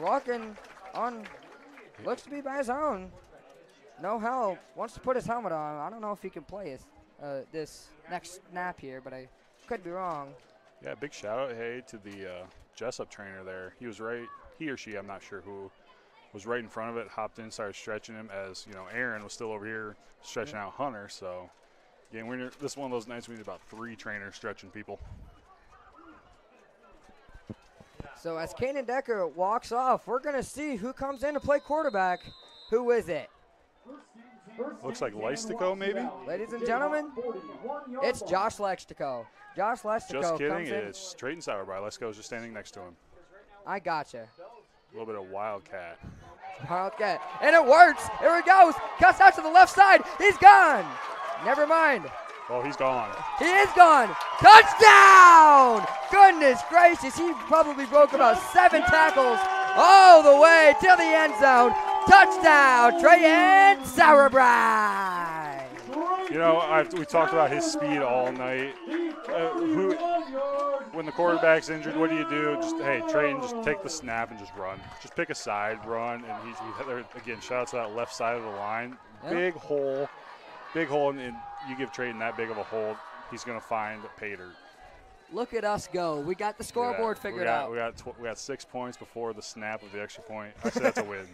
[SPEAKER 1] walking on, looks to be by his own. No help, wants to put his helmet on. I don't know if he can play this next snap here, but I could be wrong.
[SPEAKER 3] Yeah, big shout out, hey, to the Jesup trainer there. He was right, he or she, I'm not sure who, was right in front of it, hopped in, started stretching him as, you know, Aaron was still over here stretching out Hunter. So, again, this is one of those nights we need about 3 trainers stretching people.
[SPEAKER 1] So as Kenan Decker walks off, we're going to see who comes in to play quarterback. Who is it?
[SPEAKER 3] Looks like Leistico, maybe?
[SPEAKER 1] Ladies and gentlemen, it's Josh Lexico. Josh Lexico
[SPEAKER 3] Just kidding,
[SPEAKER 1] comes in.
[SPEAKER 3] it's straight and sour by. Leistico's just standing next to him.
[SPEAKER 1] I gotcha.
[SPEAKER 3] A little bit of wildcat.
[SPEAKER 1] Wildcat. And it works. Here it goes. Cuts out to the left side. He's gone. Never mind.
[SPEAKER 3] Oh, he's gone.
[SPEAKER 1] He is gone. Touchdown! Goodness gracious, he probably broke about 7 tackles all the way to the end zone. Touchdown, Trayan Sauerbrei.
[SPEAKER 3] You know, we talked about his speed all night. When the quarterback's injured, what do you do? Just, hey, Trayan, just take the snap and just run. Just pick a side, run, and he's there again. Shout out to that left side of the line. Yep. Big hole, and you give Trayan that big of a hole, he's going to find pay dirt.
[SPEAKER 1] Look at us go. We got the scoreboard figured out.
[SPEAKER 3] We got 6 points before the snap of the extra point. I said that's a win.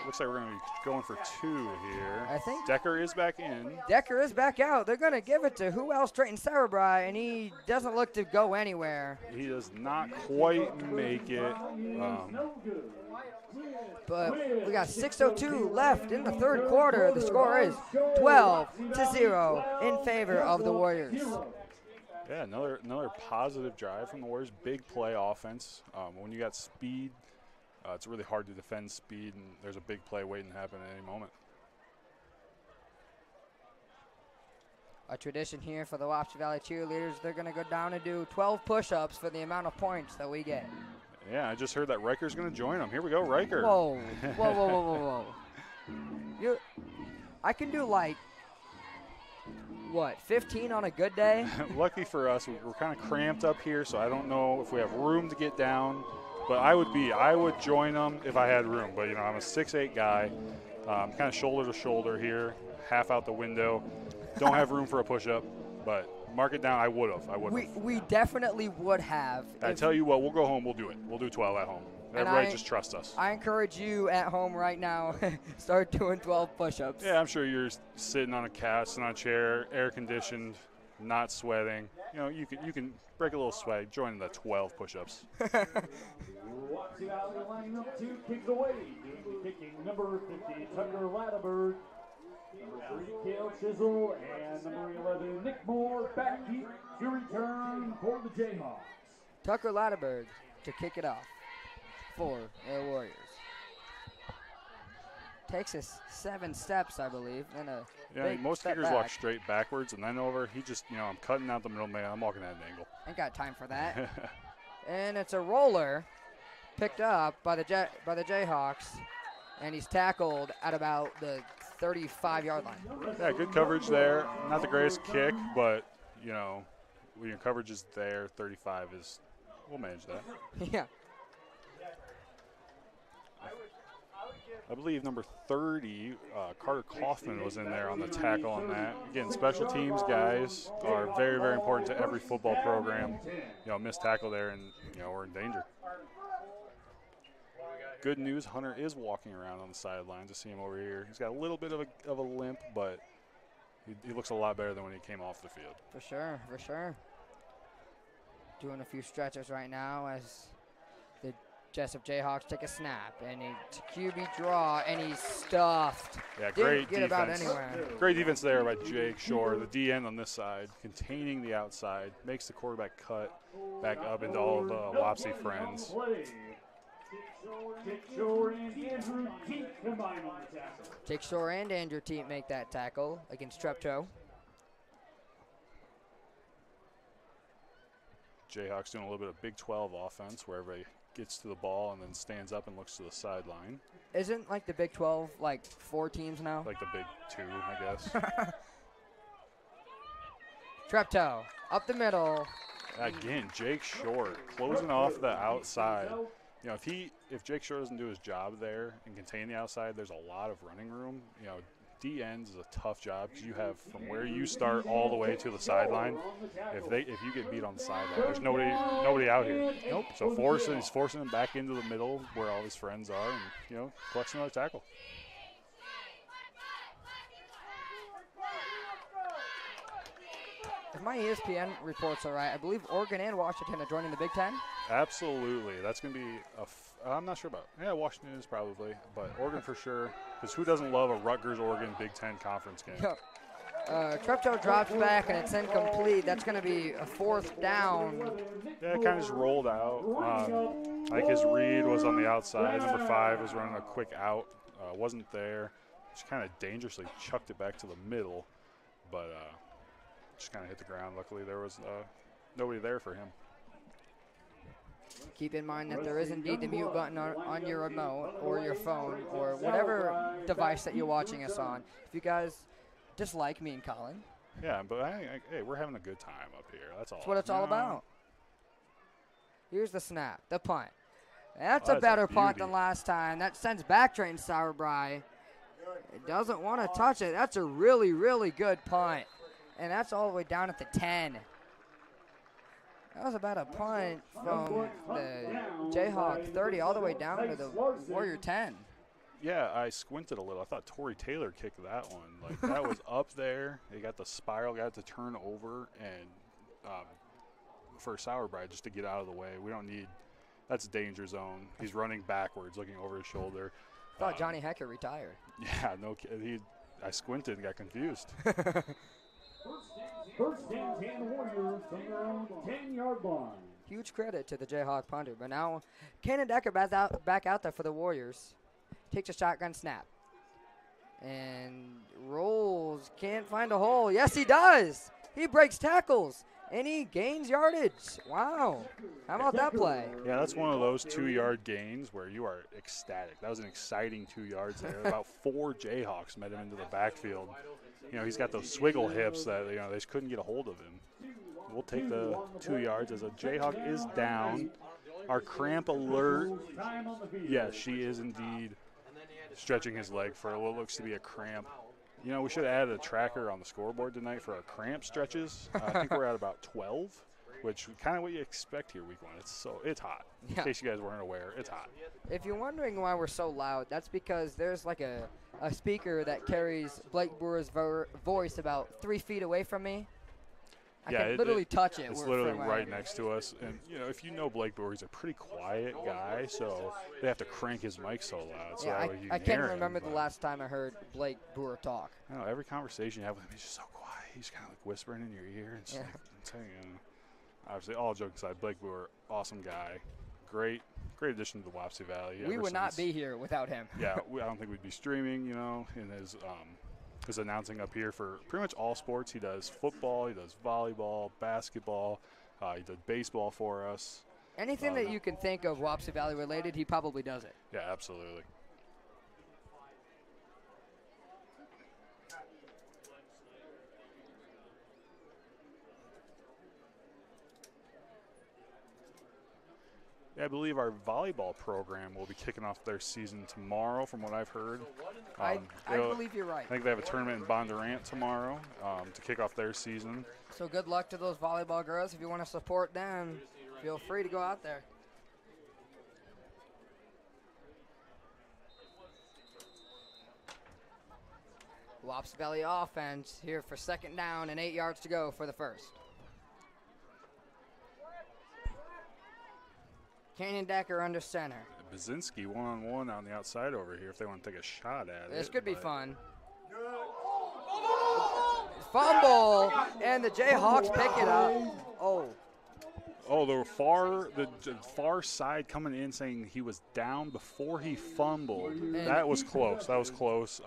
[SPEAKER 3] Looks like we're going to be going for 2 here.
[SPEAKER 1] I think
[SPEAKER 3] Decker is back in.
[SPEAKER 1] Decker is back out. They're going to give it to who else? Trayan Sauerbrei, and he doesn't look to go anywhere.
[SPEAKER 3] He does not quite make it.
[SPEAKER 1] But we got 6:02 left in the third quarter. The score is 12-0 in favor of the Warriors.
[SPEAKER 3] Yeah, another positive drive from the Warriors. Big play offense. When you got speed, it's really hard to defend speed, and there's a big play waiting to happen at any moment.
[SPEAKER 1] A tradition here for the Wapsie Valley cheerleaders. They're going to go down and do 12 push-ups for the amount of points that we get.
[SPEAKER 3] Yeah, I just heard that Riker's going to join them. Here we go, Riker.
[SPEAKER 1] Whoa, whoa, whoa, whoa, whoa. I can do like, what, 15 on a good day?
[SPEAKER 3] Lucky for us, we're kind of cramped up here, so I don't know if we have room to get down. But I would join them if I had room. But, you know, I'm a 6'8" guy, kind of shoulder to shoulder here, half out the window. Don't have room for a push-up, but mark it down. I would have.
[SPEAKER 1] We definitely would have.
[SPEAKER 3] I tell you what, we'll go home. We'll do it. We'll do 12 at home. Everybody just trust us.
[SPEAKER 1] I encourage you at home right now, start doing 12 push-ups.
[SPEAKER 3] Yeah, I'm sure you're sitting on a couch, sitting on a chair, air-conditioned, not sweating. You know, you can break a little sweat. Join the 12 push-ups.
[SPEAKER 2] Wapsie Valley lining up 2 kicks away. Kicking number 50, Tucker Latterberg. Number 3, Cale Chisel. And number 11, Nick Moore. Back deep to return for the Jayhawks.
[SPEAKER 1] Tucker Latterberg to kick it off for the Warriors. Takes us 7 steps, I believe, and a big
[SPEAKER 3] most
[SPEAKER 1] step
[SPEAKER 3] kickers
[SPEAKER 1] back.
[SPEAKER 3] walk straight backwards and then over. He just, you know, I'm cutting out the middle man. I'm walking at an angle.
[SPEAKER 1] Ain't got time for that. And it's a roller picked up by the Jayhawks, and he's tackled at about the 35-yard line.
[SPEAKER 3] Yeah, good coverage there. Not the greatest kick, but, you know, when your coverage is there, 35 is, we'll manage that.
[SPEAKER 1] Yeah.
[SPEAKER 3] I believe number 30, Carter Kaufman, was in there on the tackle on that. Again, special teams guys are very, very important to every football program. You know, missed tackle there, and, you know, we're in danger. Good news, Hunter is walking around on the sidelines. I see him over here. He's got a little bit of a limp, but he looks a lot better than when he came off the field.
[SPEAKER 1] For sure, for sure. Doing a few stretches right now as the Jesup Jayhawks take a snap, and it's a QB draw, and he's stuffed.
[SPEAKER 3] Yeah,
[SPEAKER 1] Didn't
[SPEAKER 3] great
[SPEAKER 1] get
[SPEAKER 3] defense.
[SPEAKER 1] about anywhere.
[SPEAKER 3] Great defense there by Jake Shore, the DN on this side, containing the outside, makes the quarterback cut back up into all of the Wapsie friends.
[SPEAKER 2] Jake Shore and Andrew Teat combine on the tackle.
[SPEAKER 1] Jake Shore and Andrew Teat make that tackle against Treptow.
[SPEAKER 3] Jayhawks doing a little bit of Big 12 offense where everybody gets to the ball and then stands up and looks to the sideline.
[SPEAKER 1] Isn't like the Big 12 like 4 teams now?
[SPEAKER 3] Like the Big 2, I guess.
[SPEAKER 1] Treptow up the middle.
[SPEAKER 3] Again, Jake Shore closing off the outside. You know, if Jake Shore doesn't do his job there and contain the outside, there's a lot of running room. You know, D ends is a tough job because you have from where you start all the way to the sideline. If you get beat on the sideline, there's nobody out here. Nope. So he's forcing him back into the middle where all his friends are, and, you know, collects another tackle.
[SPEAKER 1] If my ESPN reports are right, I believe Oregon and Washington are joining the Big Ten.
[SPEAKER 3] Absolutely. That's going to be I'm not sure about. Yeah, Washington is probably, but Oregon for sure. Because who doesn't love a Rutgers-Oregon Big Ten conference game?
[SPEAKER 1] Yep. Treptow drops back, and it's incomplete. That's going to be a 4th down.
[SPEAKER 3] Yeah, it kind of just rolled out. I think his read was on the outside. Number 5 was running a quick out. Wasn't there. Just kind of dangerously chucked it back to the middle, but just kind of hit the ground. Luckily, there was nobody there for him.
[SPEAKER 1] Keep in mind that there is indeed the mute button on your remote or your phone or whatever device that you're watching us on. If you guys dislike me and Colin.
[SPEAKER 3] Yeah, but hey, we're having a good time up here. That's all.
[SPEAKER 1] That's what it's all about. Here's the snap, the punt. That's
[SPEAKER 3] Oh,
[SPEAKER 1] a
[SPEAKER 3] that's
[SPEAKER 1] better
[SPEAKER 3] a
[SPEAKER 1] punt
[SPEAKER 3] beauty.
[SPEAKER 1] than last time. That sends back train Sauerbrei. It doesn't want to touch it. That's a really, really good punt. And that's all the way down at the 10. That was about a punt from the Jayhawk 30 all the way down to the Warrior 10.
[SPEAKER 3] Yeah, I squinted a little. I thought Torrey Taylor kicked that one. Like, that was up there. He got the spiral, got it to turn over, and for Sauerbrei just to get out of the way. We don't need – that's danger zone. He's running backwards, looking over his shoulder.
[SPEAKER 1] Thought Johnny Hecker retired.
[SPEAKER 3] Yeah, no kid. I squinted and got confused.
[SPEAKER 2] First and 10 Warriors from their own 10-yard line.
[SPEAKER 1] Huge credit to the Jayhawk punter. But now Cannon Decker back out there for the Warriors. Takes a shotgun snap. And rolls. Can't find a hole. Yes, he does. He breaks tackles. And he gains yardage. Wow. How about that play?
[SPEAKER 3] Yeah, that's one of those 2-yard gains where you are ecstatic. That was an exciting 2 yards there. About 4 Jayhawks met him into the backfield. You know, he's got those swiggle hips that, you know, they just couldn't get a hold of him. We'll take the 2 yards as a Jayhawk is down. Our cramp alert. Yes, she is indeed stretching his leg for what looks to be a cramp. You know, we should have added a tracker on the scoreboard tonight for our cramp stretches. I think we're at about 12, which kind of what you expect here week 1. It's hot.
[SPEAKER 1] Yeah.
[SPEAKER 3] In case you guys weren't aware, it's hot.
[SPEAKER 1] If you're wondering why we're so loud, that's because there's like a speaker that carries Blake Brewer's voice about 3 feet away from me. I can literally touch it.
[SPEAKER 3] It's
[SPEAKER 1] from
[SPEAKER 3] literally
[SPEAKER 1] where
[SPEAKER 3] right next to us. And, you know, if you know Blake Brewer, he's a pretty quiet guy, so they have to crank his mic so loud. So
[SPEAKER 1] Yeah,
[SPEAKER 3] that way you
[SPEAKER 1] I
[SPEAKER 3] can
[SPEAKER 1] can't
[SPEAKER 3] hear him,
[SPEAKER 1] remember the
[SPEAKER 3] but-
[SPEAKER 1] last time I heard Blake Brewer talk.
[SPEAKER 3] I don't know, every conversation you have with him, he's just so quiet. He's kind of like whispering in your ear. And
[SPEAKER 1] Yeah.
[SPEAKER 3] Obviously, all jokes aside, Blake Brewer, awesome guy. Great addition to the Wapsie Valley.
[SPEAKER 1] We
[SPEAKER 3] ever
[SPEAKER 1] would not
[SPEAKER 3] since-
[SPEAKER 1] be here without him.
[SPEAKER 3] Yeah, I don't think we'd be streaming, you know, in his announcing up here for pretty much all sports. He does football, he does volleyball, basketball, he did baseball for us.
[SPEAKER 1] Anything that you can think of Wapsie Valley related, he probably does it.
[SPEAKER 3] Yeah, absolutely. Yeah, I believe our volleyball program will be kicking off their season tomorrow, from what I've heard.
[SPEAKER 1] I believe you're right.
[SPEAKER 3] I think they have a tournament in Bondurant tomorrow to kick off their season.
[SPEAKER 1] So good luck to those volleyball girls. If you want to support them, feel free to go out there. Wapsie Valley offense here for 2nd down and 8 yards to go for the first. Canyon Decker under center.
[SPEAKER 3] Bazinski one-on-one on the outside over here if they want to take a shot at it.
[SPEAKER 1] This could be
[SPEAKER 3] but-
[SPEAKER 1] fun. Fumble, and the Jayhawks pick it up.
[SPEAKER 3] Oh, the far side coming in saying he was down before he fumbled. That was close. That was close.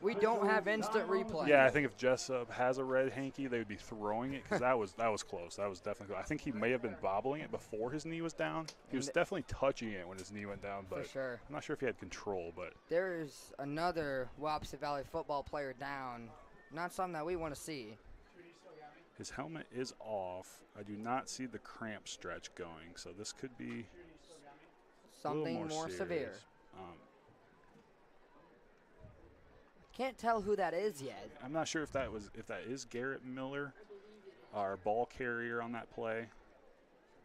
[SPEAKER 1] We don't have instant replay.
[SPEAKER 3] Yeah, I think if Jesup has a red hanky, they would be throwing it because that was close. That was definitely. I think he may have been bobbling it before his knee was down. He was definitely touching it when his knee went down, but
[SPEAKER 1] For sure.
[SPEAKER 3] I'm not sure if he had control. But
[SPEAKER 1] There's another Wapsie Valley football player down. Not something that we want to see.
[SPEAKER 3] his helmet is off. I do not see the cramp stretch going, so this could be a little
[SPEAKER 1] Something more severe.
[SPEAKER 3] serious.
[SPEAKER 1] Can't tell who that is yet.
[SPEAKER 3] I'm not sure if that is Garrett Miller, our ball carrier on that play.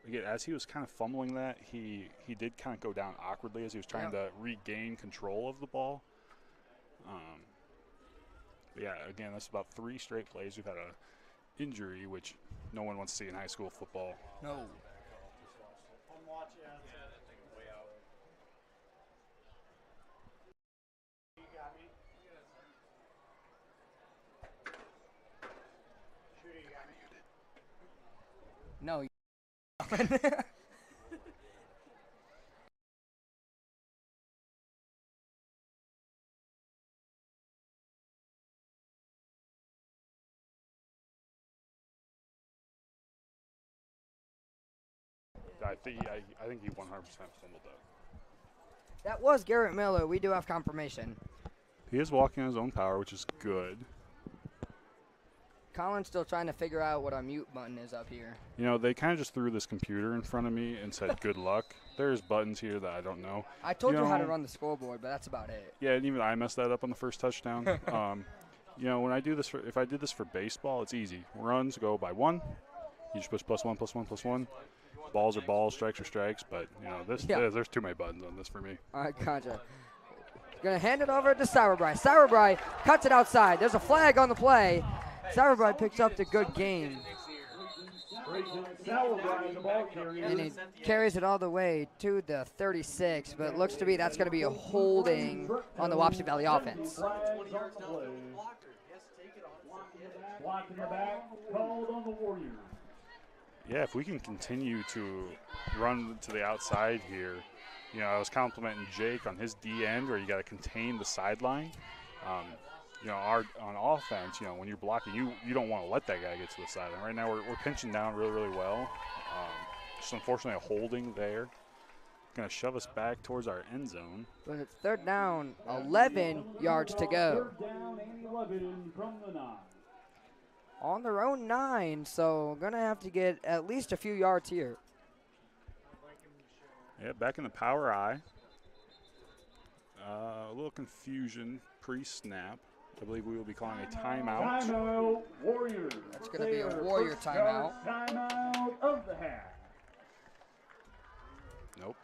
[SPEAKER 3] Again, as he was kind of fumbling that, he did kind of go down awkwardly as he was trying to regain control of the ball. But yeah, again, that's about 3 straight plays. We've had a injury, which no one wants to see in high school football.
[SPEAKER 1] No. No.
[SPEAKER 3] I think he 100% fumbled that.
[SPEAKER 1] That was Garrett Miller. We do have confirmation.
[SPEAKER 3] He is walking on his own power, which is good.
[SPEAKER 1] Colin's still trying to figure out what our mute button is up here.
[SPEAKER 3] You know, they kind of just threw this computer in front of me and said, good luck. There's buttons here that I don't know.
[SPEAKER 1] I told you how to run the scoreboard, but that's about it.
[SPEAKER 3] Yeah, and even I messed that up on the first touchdown. You know, when I do this, if I did this for baseball, it's easy. Runs go by 1. You just push +1, +1, +1. Balls are balls, strikes are strikes. But, you know, there's too many buttons on this for me.
[SPEAKER 1] All right, gotcha. Going to hand it over to Sauerbrei. Sauerbrei cuts it outside. There's a flag on the play. Sauerbrei picks up the good gain. And he carries it all the way to the 36, but it looks to be that's going to be a holding on the Wapsie Valley offense.
[SPEAKER 2] Block in the back, called on the Warriors.
[SPEAKER 3] Yeah, if we can continue to run to the outside here, you know, I was complimenting Jake on his D end where you got to contain the sideline. You know, on offense, you know, when you're blocking, you don't want to let that guy get to the sideline. Right now, we're pinching down really, really well. Just unfortunately a holding there. Going to shove us back towards our end zone.
[SPEAKER 1] But it's 3rd down, 11 yards to go.
[SPEAKER 2] 3rd down and 11 from the 9.
[SPEAKER 1] On their own 9, so going to have to get at least a few yards here.
[SPEAKER 3] Yeah, back in the power I. A little confusion pre-snap. I believe we will be calling a timeout.
[SPEAKER 2] Timeout, Warriors.
[SPEAKER 1] That's going to be a Warrior timeout.
[SPEAKER 2] Timeout of the half.
[SPEAKER 3] Nope.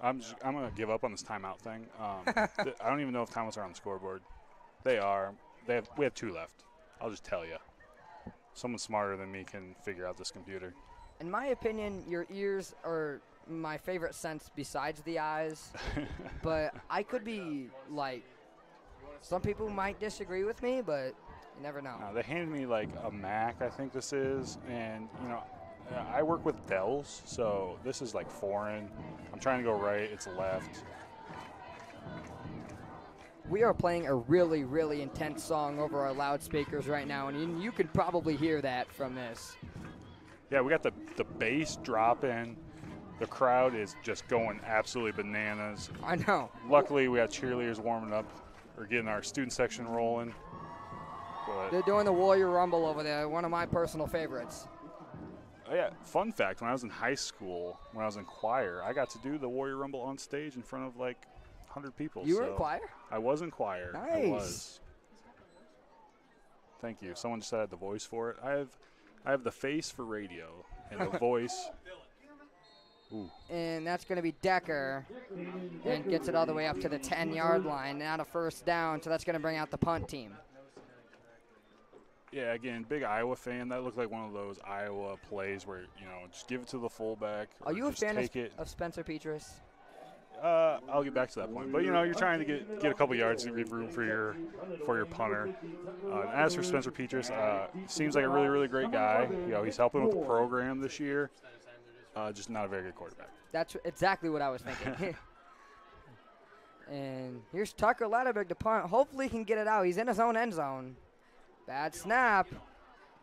[SPEAKER 3] I'm going to give up on this timeout thing. I don't even know if timeouts are on the scoreboard. They are. We have 2 left. I'll just tell you. Someone smarter than me can figure out this computer.
[SPEAKER 1] In my opinion, your ears are my favorite sense besides the eyes. But I could be like, some people might disagree with me, but you never know.
[SPEAKER 3] They handed me like a Mac, I think this is, and you know, I work with Dells, so this is like foreign. I'm trying to go right, it's left.
[SPEAKER 1] We are playing a really, really intense song over our loudspeakers right now, and you can probably hear that from this.
[SPEAKER 3] Yeah, we got the bass dropping. The crowd is just going absolutely bananas.
[SPEAKER 1] I know.
[SPEAKER 3] Luckily, we got cheerleaders warming up or getting our student section rolling. But
[SPEAKER 1] they're doing the Warrior Rumble over there, one of my personal favorites.
[SPEAKER 3] Oh yeah, fun fact, when I was in high school, when I was in choir, I got to do the Warrior Rumble on stage in front of like 100 people.
[SPEAKER 1] You were in choir?
[SPEAKER 3] I was in choir.
[SPEAKER 1] Nice.
[SPEAKER 3] I was. Thank you. Someone just said I had the voice for it. I have the face for radio and the voice. Ooh.
[SPEAKER 1] And that's going to be Decker, and gets it all the way up to the 10-yard line. Now a 1st down, so that's going to bring out the punt team.
[SPEAKER 3] Yeah, again, big Iowa fan. That looked like one of those Iowa plays where, you know, just give it to the fullback.
[SPEAKER 1] Are you a fan
[SPEAKER 3] of
[SPEAKER 1] Spencer Petras?
[SPEAKER 3] I'll get back to that point. But, you know, you're trying to get a couple yards to give room for your punter. As for Spencer Petras, seems like a really, really great guy. You know, he's helping with the program this year. Just not a very good quarterback.
[SPEAKER 1] That's exactly what I was thinking. And here's Tucker Latterberg to punt. Hopefully he can get it out. He's in his own end zone. Bad snap.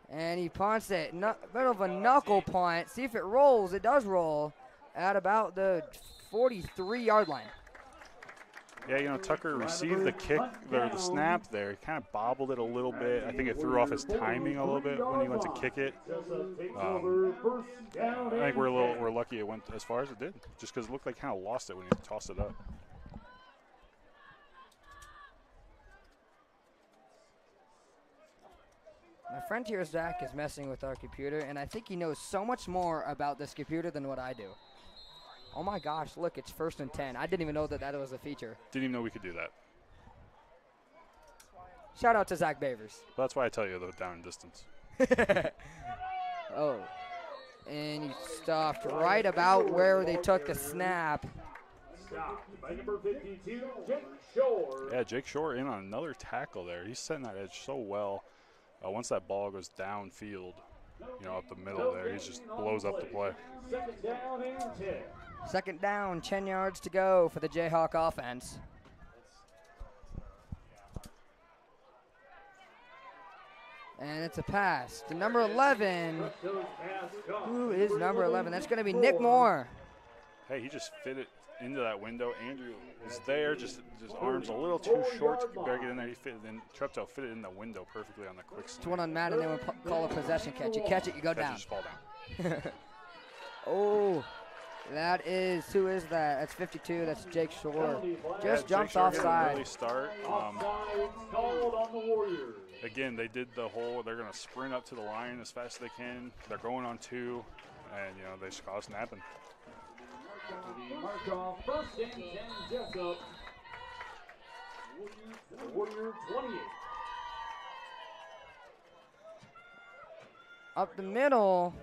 [SPEAKER 1] And he punts it. Bit of a knuckle punt. See if it rolls. It does roll at about the 43-yard line.
[SPEAKER 3] Yeah, you know, Tucker received the kick, the snap there. He kind of bobbled it a little bit. I think it threw off his timing a little bit when he went to kick it. I think we're lucky it went as far as it did, just because it looked like kind of lost it when he tossed it up.
[SPEAKER 1] My friend here, Zach, is messing with our computer, and I think he knows so much more about this computer than what I do. Oh my gosh, look, it's 1st and 10. I didn't even know that was a feature.
[SPEAKER 3] Didn't even know we could do that.
[SPEAKER 1] Shout out to Zach Bavers.
[SPEAKER 3] But that's why I tell you the down and distance.
[SPEAKER 1] Oh, and he stopped right about where they took the snap.
[SPEAKER 2] Stopped by number 52, Jake Shore.
[SPEAKER 3] Yeah, Jake Shore in on another tackle there. He's setting that edge so well. Once that ball goes downfield, you know, up the middle there, he just blows up the play.
[SPEAKER 2] 2nd down and 10.
[SPEAKER 1] 2nd down, 10 yards to go for the Jayhawk offense. And it's a pass to number 11. Who is number 11? That's going to be Nick Moore.
[SPEAKER 3] Hey, he just fit it into that window. Andrew is there, just his arms a little too short to better get in there. He fit it in. Treptow fit it in the window perfectly on the quick
[SPEAKER 1] It's
[SPEAKER 3] slant.
[SPEAKER 1] one on Madden. They would call a possession catch. You catch it, you go
[SPEAKER 3] Catch it,
[SPEAKER 1] down.
[SPEAKER 3] just fall down.
[SPEAKER 1] Oh, that is, who is that? That's 52. That's Jake Shore. Just
[SPEAKER 3] Jake
[SPEAKER 1] jumps
[SPEAKER 3] Shore getting an
[SPEAKER 1] offside.
[SPEAKER 3] early start.
[SPEAKER 2] Called on the Warriors.
[SPEAKER 3] Again, they did the whole, they're going to sprint up to the line as fast as they can. They're going on 2, and, you know, they just cause snapping.
[SPEAKER 2] Mark off first and 10, Jesup. Warrior 28.
[SPEAKER 1] Up the middle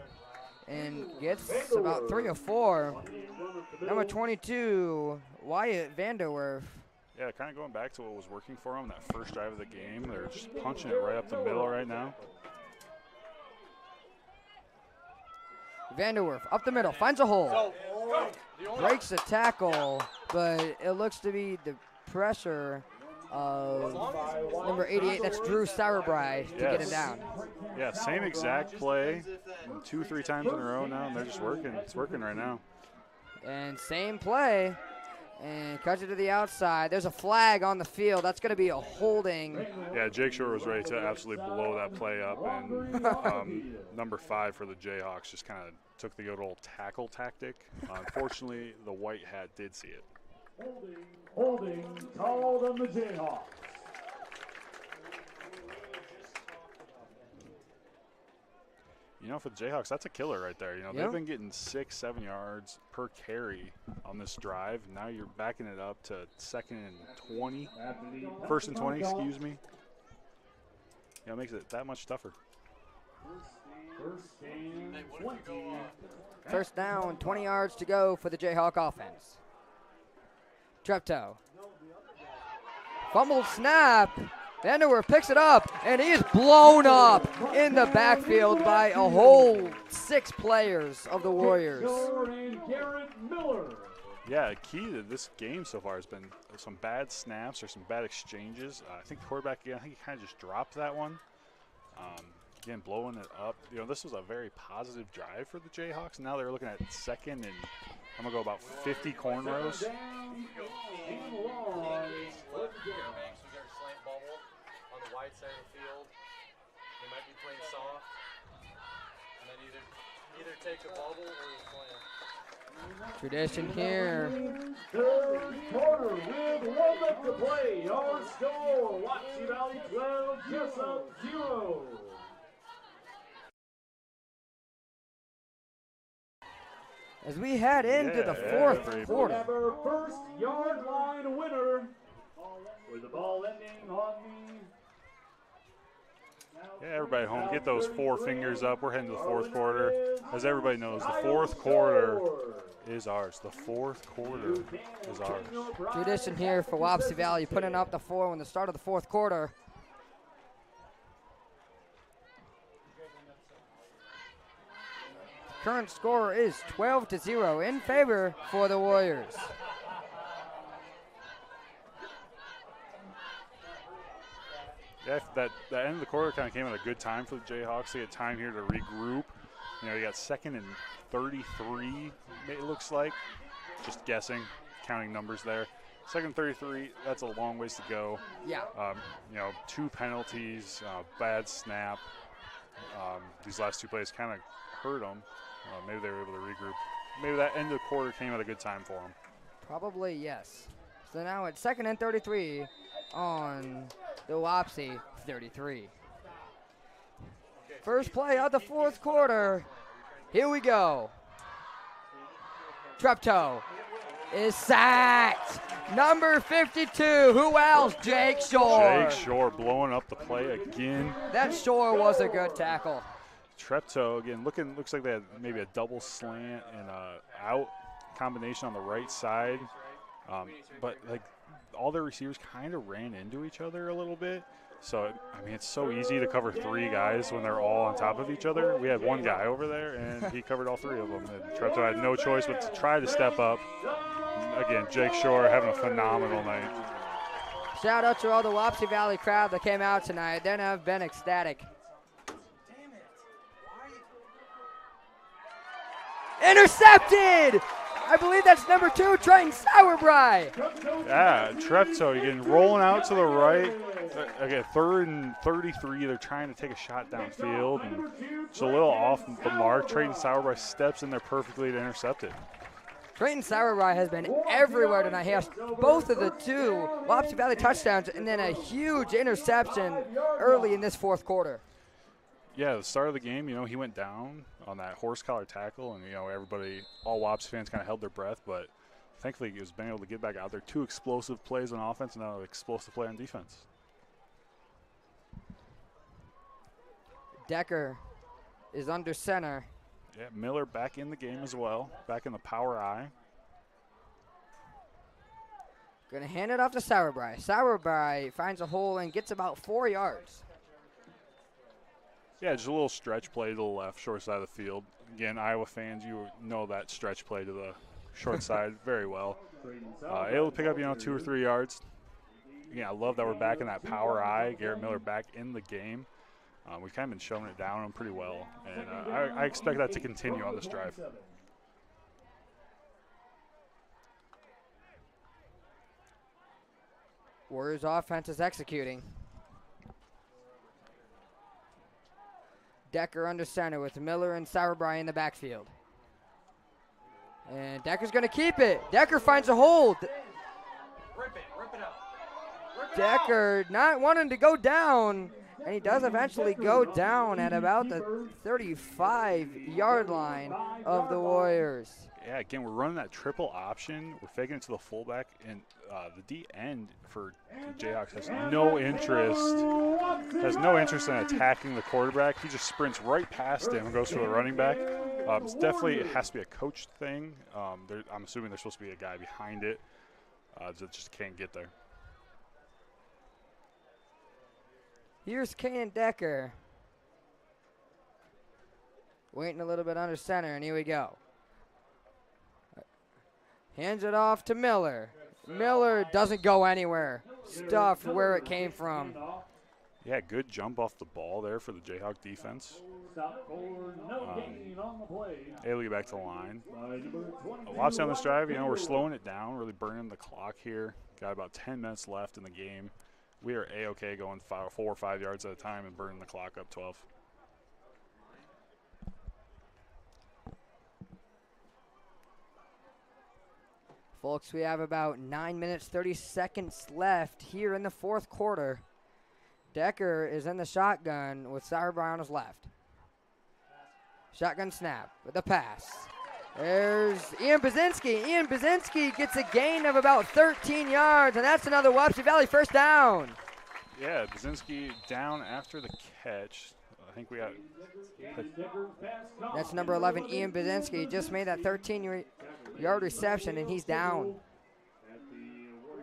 [SPEAKER 1] and gets about 3 or 4. Number 22, Wyatt Vanderwerf.
[SPEAKER 3] Yeah, kind of going back to what was working for them that first drive of the game. They're just punching it right up the middle right now.
[SPEAKER 1] Vanderwerf up the middle, finds a hole. Breaks the tackle, but it looks to be the pressure of number 88. That's Drew Sauerbrei to get him down.
[SPEAKER 3] Yeah, same exact play 2-3 times in a row now, and they're just working. It's working right now.
[SPEAKER 1] And same play, and cuts it to the outside. There's a flag on the field. That's going to be a holding.
[SPEAKER 3] Yeah, Jake Shore was ready to absolutely blow that play up, and number 5 for the Jayhawks just kind of took the good old tackle tactic. Unfortunately, the white hat did see it.
[SPEAKER 2] Holding called on the Jayhawks.
[SPEAKER 3] You know, for the Jayhawks, that's a killer right there. You know,
[SPEAKER 1] Yeah.
[SPEAKER 3] they've been getting 6-7 yards per carry on this drive. Now you're backing it up to first and 20, excuse me. Yeah, it makes it that much tougher.
[SPEAKER 1] First down, 20 yards to go for the Jayhawk offense. Treptow. Fumbled snap. Vanderwerf picks it up, and he is blown up in the backfield by a whole 6 players of the Warriors.
[SPEAKER 3] Yeah, key to this game so far has been some bad snaps or some bad exchanges. I think the quarterback, I think he kind of just dropped that one. Again, blowing it up. You know, this was a very positive drive for the Jayhawks. Now they're looking at second and I'm going to go about 50 cornrows.
[SPEAKER 4] On the wide side of the field, they might be playing soft, and then either take a bubble or slant.
[SPEAKER 1] Tradition here.
[SPEAKER 2] Third quarter with 1 left to play. Our score, Wapsie Valley 12, Jesup 0.
[SPEAKER 1] As we head into the fourth quarter.
[SPEAKER 2] We have our first yard line winner with the ball ending on
[SPEAKER 3] Yeah, everybody at home, get those 4 fingers up. We're heading to the fourth quarter. As everybody knows, the fourth quarter is ours. The fourth quarter is ours.
[SPEAKER 1] Tradition here for Wapsie Valley, putting up the 4 when the start of the fourth quarter. Current score is 12-0 in favor for the Warriors.
[SPEAKER 3] Yeah, that end of the quarter kind of came at a good time for the Jayhawks. They had time here to regroup. You know, you got 2nd and 33, it looks like. Just guessing, counting numbers there. 2nd and 33, that's a long ways to go.
[SPEAKER 1] Yeah.
[SPEAKER 3] You know, 2 penalties, bad snap. These last 2 plays kind of hurt them. Maybe they were able to regroup. Maybe that end of the quarter came at a good time for them.
[SPEAKER 1] Probably, yes. So now it's 2nd and 33 on the Wapsie 33. First play of the fourth quarter. Here we go. Treptow is sacked. Number 52, who else? Jake Shore.
[SPEAKER 3] Jake Shore blowing up the play again.
[SPEAKER 1] That Shore was a good tackle.
[SPEAKER 3] Treptow again looks like they had maybe a double slant and a out combination on the right side, but like all their receivers kind of ran into each other a little bit. So I mean, it's so easy to cover 3 guys when they're all on top of each other. We had 1 guy over there, and he covered all 3 of them. And Treptow had no choice but to try to step up. Again, Jake Shore having a phenomenal night.
[SPEAKER 1] Shout out to all the Wapsie Valley crowd that came out tonight. They have been ecstatic. Intercepted! I believe that's number 2, Triton Sauerbry.
[SPEAKER 3] Yeah, Treptow, you're getting rolling out to the right. Again, 3rd and 33. They're trying to take a shot downfield. And it's a little off the mark. Triton Sauerbry steps in there perfectly to intercept it.
[SPEAKER 1] Triton Sauerbry has been everywhere tonight. He has both of the 2 Wapsie Valley touchdowns and then a huge interception early in this 4th quarter.
[SPEAKER 3] Yeah, the start of the game, he went down on that horse collar tackle, and, everybody, all Wapsie fans kind of held their breath, but thankfully he was being able to get back out there. 2 explosive plays on offense and now an explosive play on defense.
[SPEAKER 1] Decker is under center.
[SPEAKER 3] Yeah, Miller back in the game as well, back in the power I.
[SPEAKER 1] Going to hand it off to Sauerbry. Sauerbry finds a hole and gets about 4 yards.
[SPEAKER 3] Yeah, just a little stretch play to the left, short side of the field. Again, Iowa fans, you know that stretch play to the short side very well. Able to pick up, 2 or 3 yards. Yeah, I love that we're back in that power I. Garrett Miller back in the game. We've kind of been shoving it down on him pretty well, and I expect that to continue on this drive.
[SPEAKER 1] Warriors offense is executing. Decker under center with Miller and Sauerbry in the backfield. And Decker's going to keep it. Decker finds a hold.
[SPEAKER 4] Rip it out.
[SPEAKER 1] Decker not wanting to go down, and he does eventually go down at about the 35-yard line of the Warriors.
[SPEAKER 3] Yeah, again, we're running that triple option. We're faking it to the fullback, and the D end for the Jayhawks has no interest in attacking the quarterback. He just sprints right past him and goes for the running back. It has to be a coach thing. I'm assuming there's supposed to be a guy behind it that just can't get there.
[SPEAKER 1] Here's Kanan Decker. Waiting a little bit under center, and here we go. Hands it off to Miller. Miller doesn't go anywhere. Stuffed where it came from.
[SPEAKER 3] Yeah, good jump off the ball there for the Jayhawk defense. Able to get back to the line. Wapsie on this drive, we're slowing it down, really burning the clock here. Got about 10 minutes left in the game. We are A-okay going 4 or 5 yards at a time and burning the clock up 12.
[SPEAKER 1] Folks, we have about 9 minutes, 30 seconds left here in the 4th quarter. Decker is in the shotgun with Sauerbry on his left. Shotgun snap with a pass. There's Ian Bazinski. Ian Bazinski gets a gain of about 13 yards, and that's another Wapsie Valley first down.
[SPEAKER 3] Yeah, Bazinski down after the catch. I think we got.
[SPEAKER 1] That's number 11, Ian Bazinski. He just made that 13-yard reception, and he's down.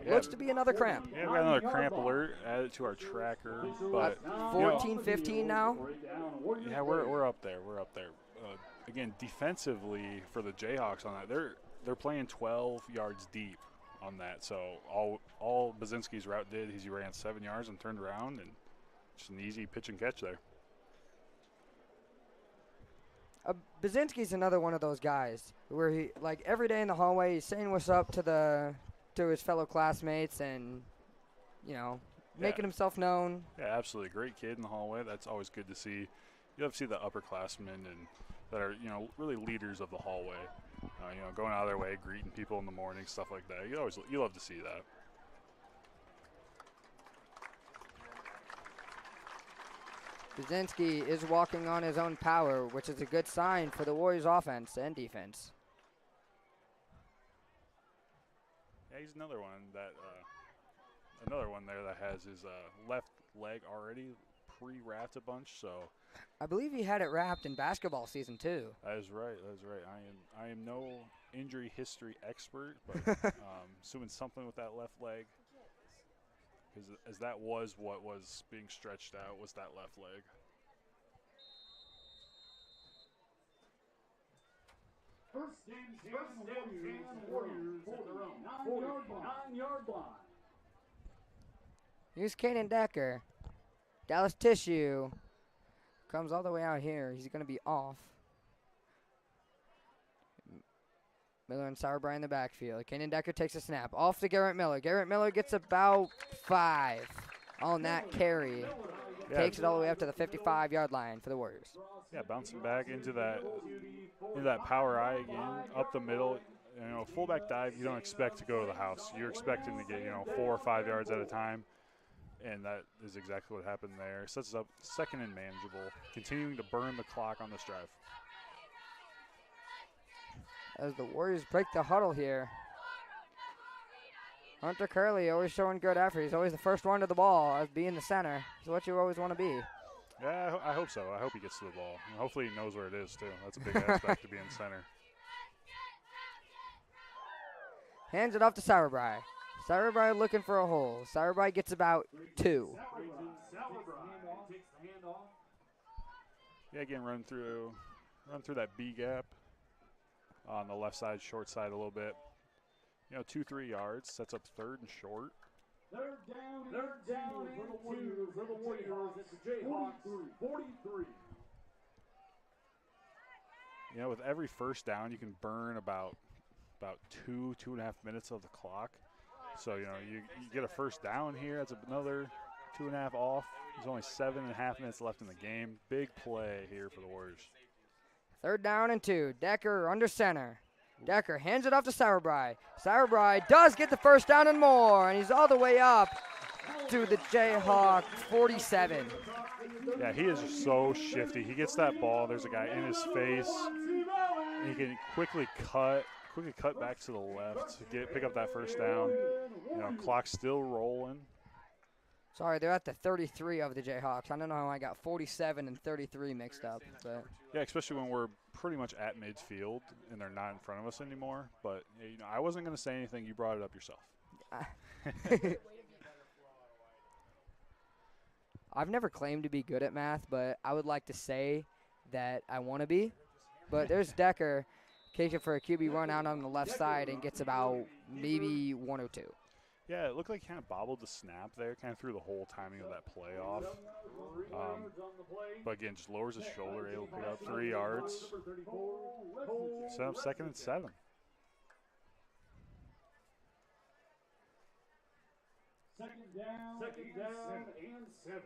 [SPEAKER 3] Yeah.
[SPEAKER 1] Looks to be another cramp.
[SPEAKER 3] Yeah, we got another cramp alert added to our tracker. But
[SPEAKER 1] 14-15 now.
[SPEAKER 3] Yeah, we're up there. We're up there. Again, defensively for the Jayhawks on that, they're playing 12 yards deep on that. So all Bazinski's route did is he ran 7 yards and turned around, and just an easy pitch and catch there.
[SPEAKER 1] Bazinski's another one of those guys where he, like, every day in the hallway, he's saying what's up to his fellow classmates and, making himself known.
[SPEAKER 3] Yeah, absolutely. Great kid in the hallway. That's always good to see. You love to see the upperclassmen and that are, really leaders of the hallway. Going out of their way, greeting people in the morning, stuff like that. You love to see that.
[SPEAKER 1] Bazinski is walking on his own power, which is a good sign for the Warriors offense and defense.
[SPEAKER 3] Yeah, he's another one there that has his left leg already pre-wrapped a bunch, so.
[SPEAKER 1] I believe he had it wrapped in basketball season too.
[SPEAKER 3] That is right. I am no injury history expert, but assuming something with that left leg, as that was what was being stretched out, was that left leg.
[SPEAKER 2] First and Warriors at their own 9-yard line.
[SPEAKER 1] Here's Kanan Decker. Dallas Tissue comes all the way out here. He's going to be off. Miller and Sauerbrei in the backfield. Kanan Decker takes a snap. Off to Garrett Miller. Garrett Miller gets about 5 on that carry.
[SPEAKER 3] Yeah.
[SPEAKER 1] Takes it all the way up to the 55-yard line for the Warriors.
[SPEAKER 3] Yeah, bouncing back into that power I again, up the middle. You know, fullback dive, you don't expect to go to the house. You're expecting to get, 4 or 5 yards at a time, and that is exactly what happened there. Sets us up second and manageable, continuing to burn the clock on this drive.
[SPEAKER 1] As the Warriors break the huddle here. Hunter Curley always showing good effort. He's always the first one to the ball as being the center. It's what you always want to be.
[SPEAKER 3] Yeah, I hope so. I hope he gets to the ball. And hopefully he knows where it is, too. That's a big aspect to being center.
[SPEAKER 1] Hands it off to Sauerbrei. Sauerbrei looking for a hole. Sauerbrei gets about 2.
[SPEAKER 3] Yeah, again, run through that B gap on the left side, short side a little bit. 2-3 yards. Sets up third and short.
[SPEAKER 2] They're down and 2 for the Warriors at the Jayhawks, 43.
[SPEAKER 3] With every first down, you can burn about 2.5 minutes of the clock. So, you get a first down here. That's another 2.5 off. There's only 7.5 minutes left in the game. Big play here for the Warriors.
[SPEAKER 1] Third down and 2. Decker under center. Decker hands it off to Sauerbrei. Sauerbrei does get the first down and more, and he's all the way up to the Jayhawk 47.
[SPEAKER 3] Yeah, he is so shifty. He gets that ball. There's a guy in his face. And he can quickly cut back to the left to pick up that first down. Clock's still rolling.
[SPEAKER 1] Sorry, they're at the 33 of the Jayhawks. I don't know how I got 47 and 33 mixed up. But
[SPEAKER 3] yeah, especially when we're pretty much at midfield and they're not in front of us anymore. But, I wasn't going to say anything. You brought it up yourself.
[SPEAKER 1] I've never claimed to be good at math, but I would like to say that I want to be. But there's Decker kicking for a QB run out on the left side and gets about maybe 1 or 2.
[SPEAKER 3] Yeah, it looked like he kind of bobbled the snap there, kind of threw the whole timing of that play off. But again, just lowers his shoulder, able to pick up 3 yards. Set up second and 7.
[SPEAKER 2] Second down and 7.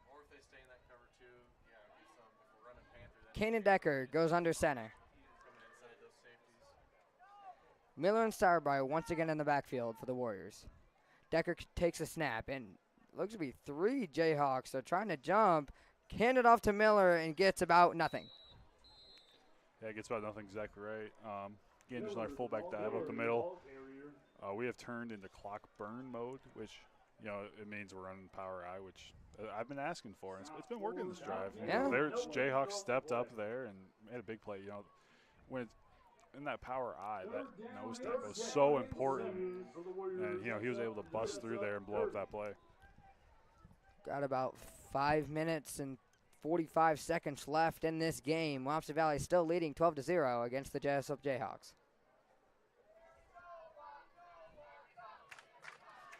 [SPEAKER 4] Or if they stay in that cover 2, yeah, do some. If we're running Panther, then
[SPEAKER 1] Kanan Decker goes under center.
[SPEAKER 4] coming inside those safeties.
[SPEAKER 1] Miller and Sauerbrei once again in the backfield for the Warriors. Decker takes a snap, and looks to be 3 Jayhawks. They're trying to jump. Hand it off to Miller and gets about nothing.
[SPEAKER 3] Yeah, gets about nothing, exactly right. Again, just another fullback dive up the middle. We have turned into clock burn mode, which, it means we're running power I, which I've been asking for. And it's been working this drive.
[SPEAKER 1] Yeah.
[SPEAKER 3] Jayhawks stepped up there and made a big play. When it's in that power I, that nose tackle is so important. And, he was able to bust through there and blow up that play.
[SPEAKER 1] Got about 5 minutes and 45 seconds left in this game. Wapsie Valley still leading 12-0 against the Jesup Jayhawks.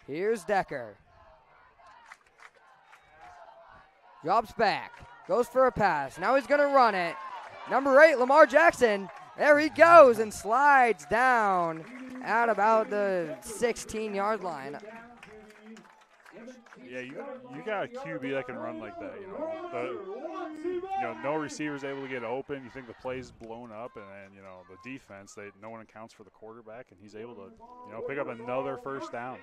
[SPEAKER 1] Here's Decker. Drops back. Goes for a pass. Now he's going to run it. Number 8, Lamar Jackson. There he goes and slides down at about the 16-yard line.
[SPEAKER 3] Yeah, you got a QB that can run like that. No receiver's able to get open. You think the play's blown up, and then the defense, no one accounts for the quarterback, and he's able to pick up another first down.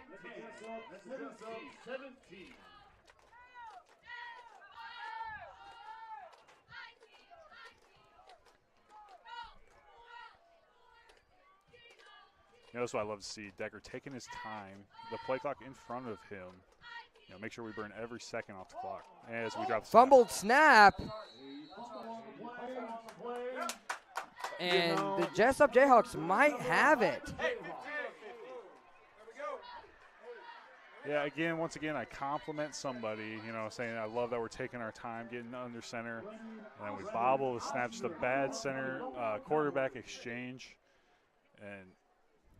[SPEAKER 3] That's what I love to see. Decker taking his time, the play clock in front of him. Make sure we burn every second off the clock as we drop the
[SPEAKER 1] Fumbled snap. And the Jesup Jayhawks might have it.
[SPEAKER 3] Yeah, once again, I compliment somebody, saying I love that we're taking our time, getting under center, and then we bobble the snap, just a bad center quarterback exchange. And,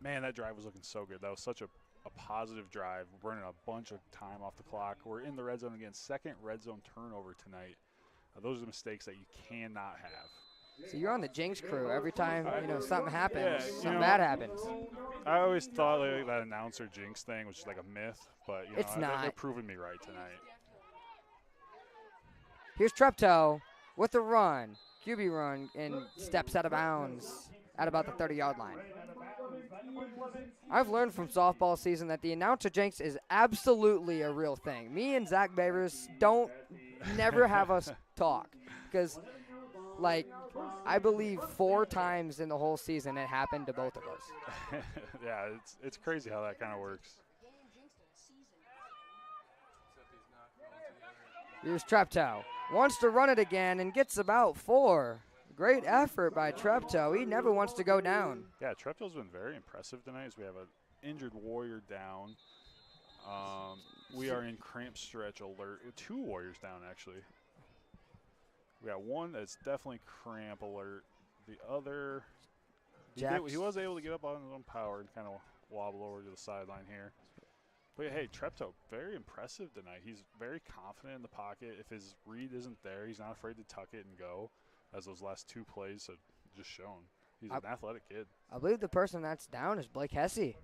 [SPEAKER 3] man, that drive was looking so good. That was such a positive drive. We're burning a bunch of time off the clock. We're in the red zone again. Second red zone turnover tonight. Those are the mistakes that you cannot have.
[SPEAKER 1] So you're on the jinx crew. Every time something happens,
[SPEAKER 3] Yeah,
[SPEAKER 1] something bad happens.
[SPEAKER 3] I always thought like, that announcer jinx thing was just like a myth, but
[SPEAKER 1] It's
[SPEAKER 3] they're
[SPEAKER 1] not.
[SPEAKER 3] proving me right tonight.
[SPEAKER 1] Here's Treptow with a run, QB run, and steps out of bounds at about the 30-yard line. I've learned from softball season that the announcer jinx is absolutely a real thing. Me and Zach Bavers never have us talk because, like, I believe 4 times in the whole season it happened to both of us.
[SPEAKER 3] Yeah, it's crazy how that kind of works.
[SPEAKER 1] Here's Treptow. Wants to run it again and gets about 4. Great effort by Treptow. He never wants to go down.
[SPEAKER 3] Yeah, Treptow's been very impressive tonight as we have an injured Warrior down. We are in cramp stretch alert. 2 Warriors down, actually. We got one that's definitely cramp alert. The other, he was able to get up on his own power and kind of wobble over to the sideline here. But, hey, Treptow, very impressive tonight. He's very confident in the pocket. If his read isn't there, he's not afraid to tuck it and go, as those last 2 plays have just shown. He's an athletic kid.
[SPEAKER 1] I believe the person that's down is Blake Hesse.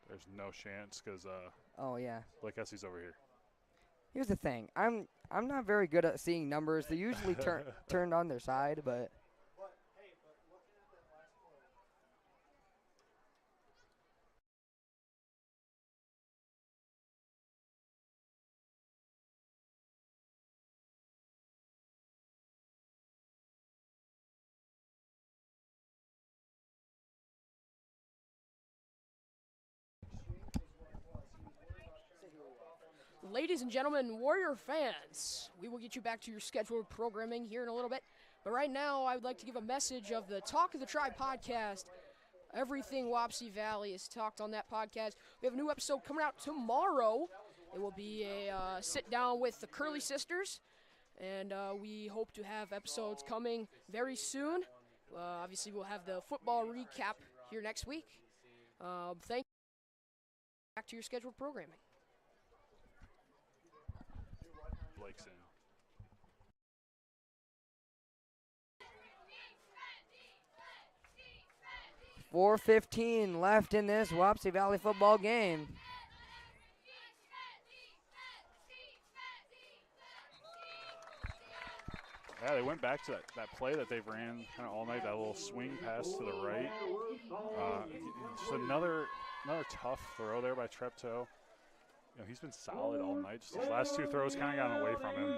[SPEAKER 3] There's no chance because
[SPEAKER 1] Oh, yeah.
[SPEAKER 3] Blake Hesse's over here.
[SPEAKER 1] Here's the thing. I'm not very good at seeing numbers. They're usually turned on their side, but
[SPEAKER 5] Hey, but looking at that last play,
[SPEAKER 6] 'Ladies and gentlemen, Warrior fans, we will get you back to your scheduled programming here in a little bit. But right now, I would like to give a message of the Talk of the Tribe podcast. Everything Wapsie Valley is talked on that podcast. We have a new episode coming out tomorrow. It will be a sit-down with the Curly sisters. And we hope to have episodes coming very soon. Obviously, we'll have the football recap here next week. Thank you. Back to your scheduled programming.
[SPEAKER 3] Blake's in.
[SPEAKER 1] .4:15 left in this Wapsie Valley football game.
[SPEAKER 3] Yeah, they went back to that play that they've ran kind of all night, that little swing pass to the right. Just another tough throw there by Treptow. He's been solid all night. Just his last 2 throws kind of gotten away from him.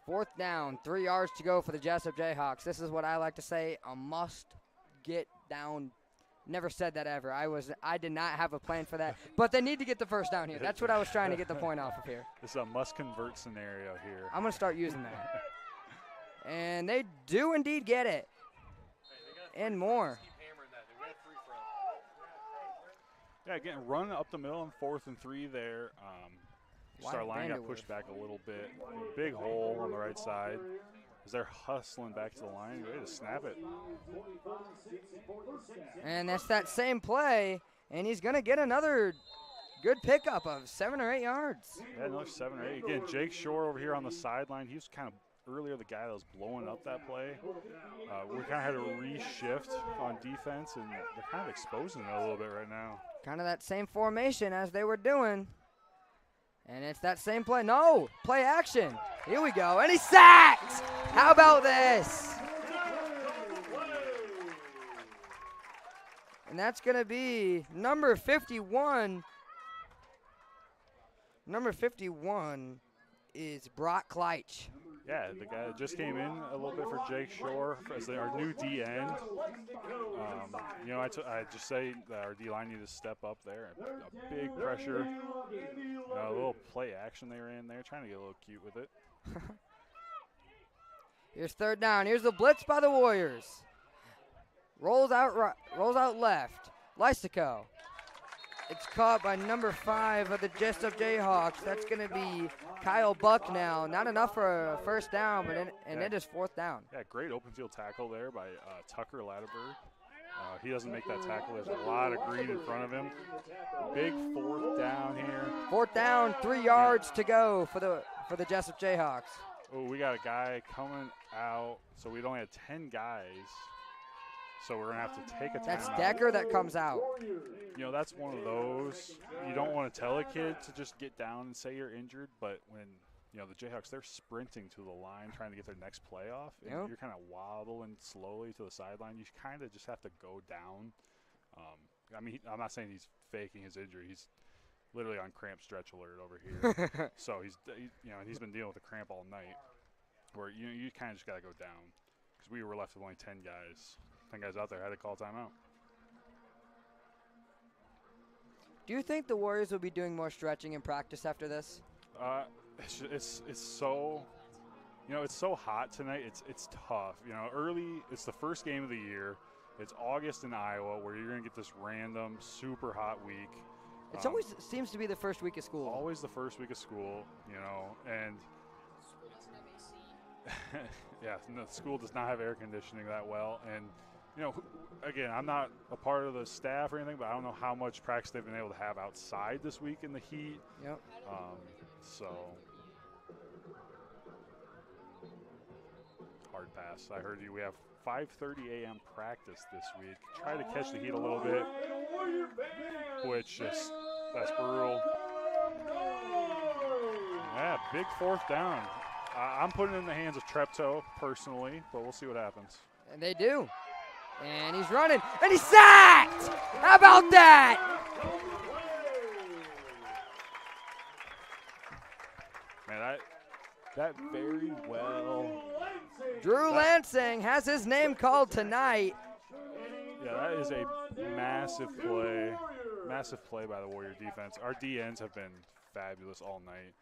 [SPEAKER 1] 4th down, 3 yards to go for the Jesup Jayhawks. This is what I like to say, a must get down. Never said that ever. I did not have a plan for that. But they need to get the first down here. That's what I was trying to get the point off of here.
[SPEAKER 3] This is a must-convert scenario here.
[SPEAKER 1] I'm going to start using that. And they do indeed get it. And more.
[SPEAKER 3] Yeah, again, run up the middle on 4th and 3 there. Our line got pushed back a little bit. Big hole on the right side as they're hustling back to the line, ready to snap it.
[SPEAKER 1] And that's that same play, and he's going to get another good pickup of 7 or 8 yards.
[SPEAKER 3] Yeah, another 7 or 8. Again, Jake Shore over here on the sideline. He was kind of earlier the guy that was blowing up that play. We kind of had to reshift on defense, and they're kind of exposing it a little bit right now.
[SPEAKER 1] Kind of that same formation as they were doing. And it's that same play. No, play action. Here we go. And he's sacked. How about this? And that's going to be number 51. Number 51 is Brock Kleitch.
[SPEAKER 3] Yeah, the guy that just came in a little bit for Jake Shore as our new D end. I just say that our D line needed to step up there. A big pressure, a little play action they ran there, trying to get a little cute with it.
[SPEAKER 1] Here's 3rd down. Here's the blitz by the Warriors. Rolls out left. Lysico. It's caught by number 5 of the Jesup Jayhawks. That's going to be Kyle Bucknell. Not enough for a first down, but it is 4th down.
[SPEAKER 3] Yeah, great open field tackle there by Tucker Latterberg. He doesn't make that tackle. There's a lot of green in front of him. Big 4th down here.
[SPEAKER 1] 4th down, 3 yards to go for the Jesup Jayhawks.
[SPEAKER 3] Oh, we got a guy coming out. So we'd only had 10 guys. So we're going to have to take a timeout.
[SPEAKER 1] That's Decker that comes out.
[SPEAKER 3] You know, that's one of those. You don't want to tell a kid to just get down and say you're injured, but when, you know, the Jayhawks, they're sprinting to the line trying to get their next play off, and
[SPEAKER 1] Yep.
[SPEAKER 3] you're kind of waddling slowly to the sideline. You kind of just have to go down. I mean, I'm not saying he's faking his injury. He's literally on cramp stretch alert over here. So he's been dealing with a cramp all night, where you kind of just got to go down, because we were left with only 10 guys. 10 guys out there had to call timeout.
[SPEAKER 1] Do you think the Warriors will be doing more stretching in practice after this?
[SPEAKER 3] It's so, you know, it's so hot tonight. It's tough. You know, it's the first game of the year. It's August in Iowa, where you're gonna get this random super hot week.
[SPEAKER 1] It always seems to be the first week of school.
[SPEAKER 3] Always the first week of school, you know, and yeah, no, school does not have air conditioning that well, and you know, again, I'm not a part of the staff or anything, but I don't know how much practice they've been able to have outside this week in the heat.
[SPEAKER 1] Yep.
[SPEAKER 3] So hard pass. I heard we have 5:30 a.m. practice this week. Try to catch the heat a little bit, which is that's brutal. Yeah, big 4th down. I'm putting it in the hands of Treptow personally, but we'll see what happens.
[SPEAKER 1] And they do. And he's running, and he's sacked! How about that?
[SPEAKER 3] Man, that very well.
[SPEAKER 1] Drew Lansing has his name called tonight.
[SPEAKER 3] Yeah, that is a massive play. Massive play by the Warrior defense. Our DNs have been fabulous all night.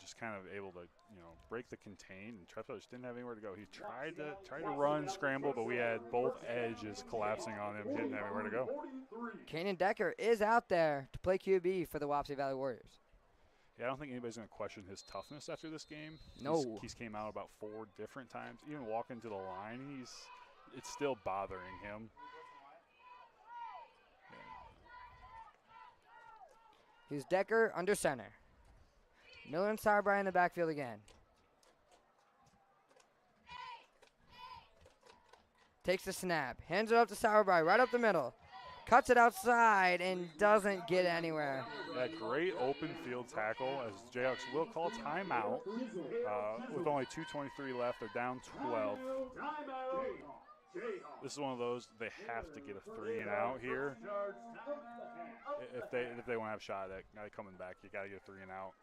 [SPEAKER 3] Just kind of able to, you know, break the contain, and Treptow just didn't have anywhere to go. He tried to run, scramble, but we had both edges collapsing on him. He didn't have anywhere to go.
[SPEAKER 1] Kanan Decker is out there to play QB for the Wapsie Valley Warriors.
[SPEAKER 3] Yeah, I don't think anybody's going to question his toughness after this game.
[SPEAKER 1] No.
[SPEAKER 3] He's came out about 4 different times. Even walking to the line, it's still bothering him.
[SPEAKER 1] Here's Decker under center. Miller and Sauerbrei in the backfield again. Takes the snap. Hands it up to Sauerbrei right up the middle. Cuts it outside and doesn't get anywhere.
[SPEAKER 3] Yeah, great open field tackle as Jayhawks will call timeout with only 2:23 left. They're down 12. This is one of those they have to get a 3 and out here. If they want to have a shot at guy coming back, you got to get a 3 and out.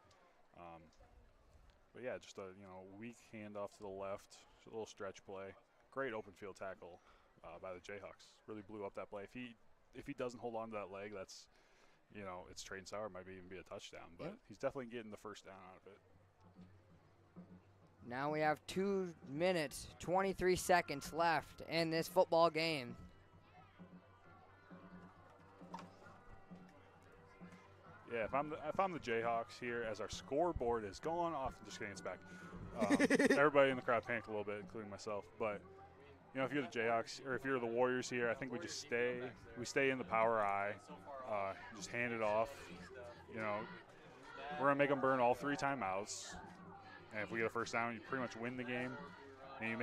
[SPEAKER 3] But yeah, just a weak handoff to the left, just a little stretch play. Great open field tackle by the Jayhawks. Really blew up that play. If he doesn't hold on to that leg, that's it's Trayton Sauer, might even be a touchdown. But he's definitely getting the first down out of it.
[SPEAKER 1] Now we have 2 minutes, 23 seconds left in this football game.
[SPEAKER 3] Yeah, if I'm the Jayhawks here, as our scoreboard is going off, just kidding, it's back. Everybody in the crowd panicked a little bit, including myself. But if you're the Jayhawks or if you're the Warriors here, I think we just stay in the power I, just hand it off. We're gonna make them burn all 3 timeouts, and if we get a first down, you pretty much win the game. And you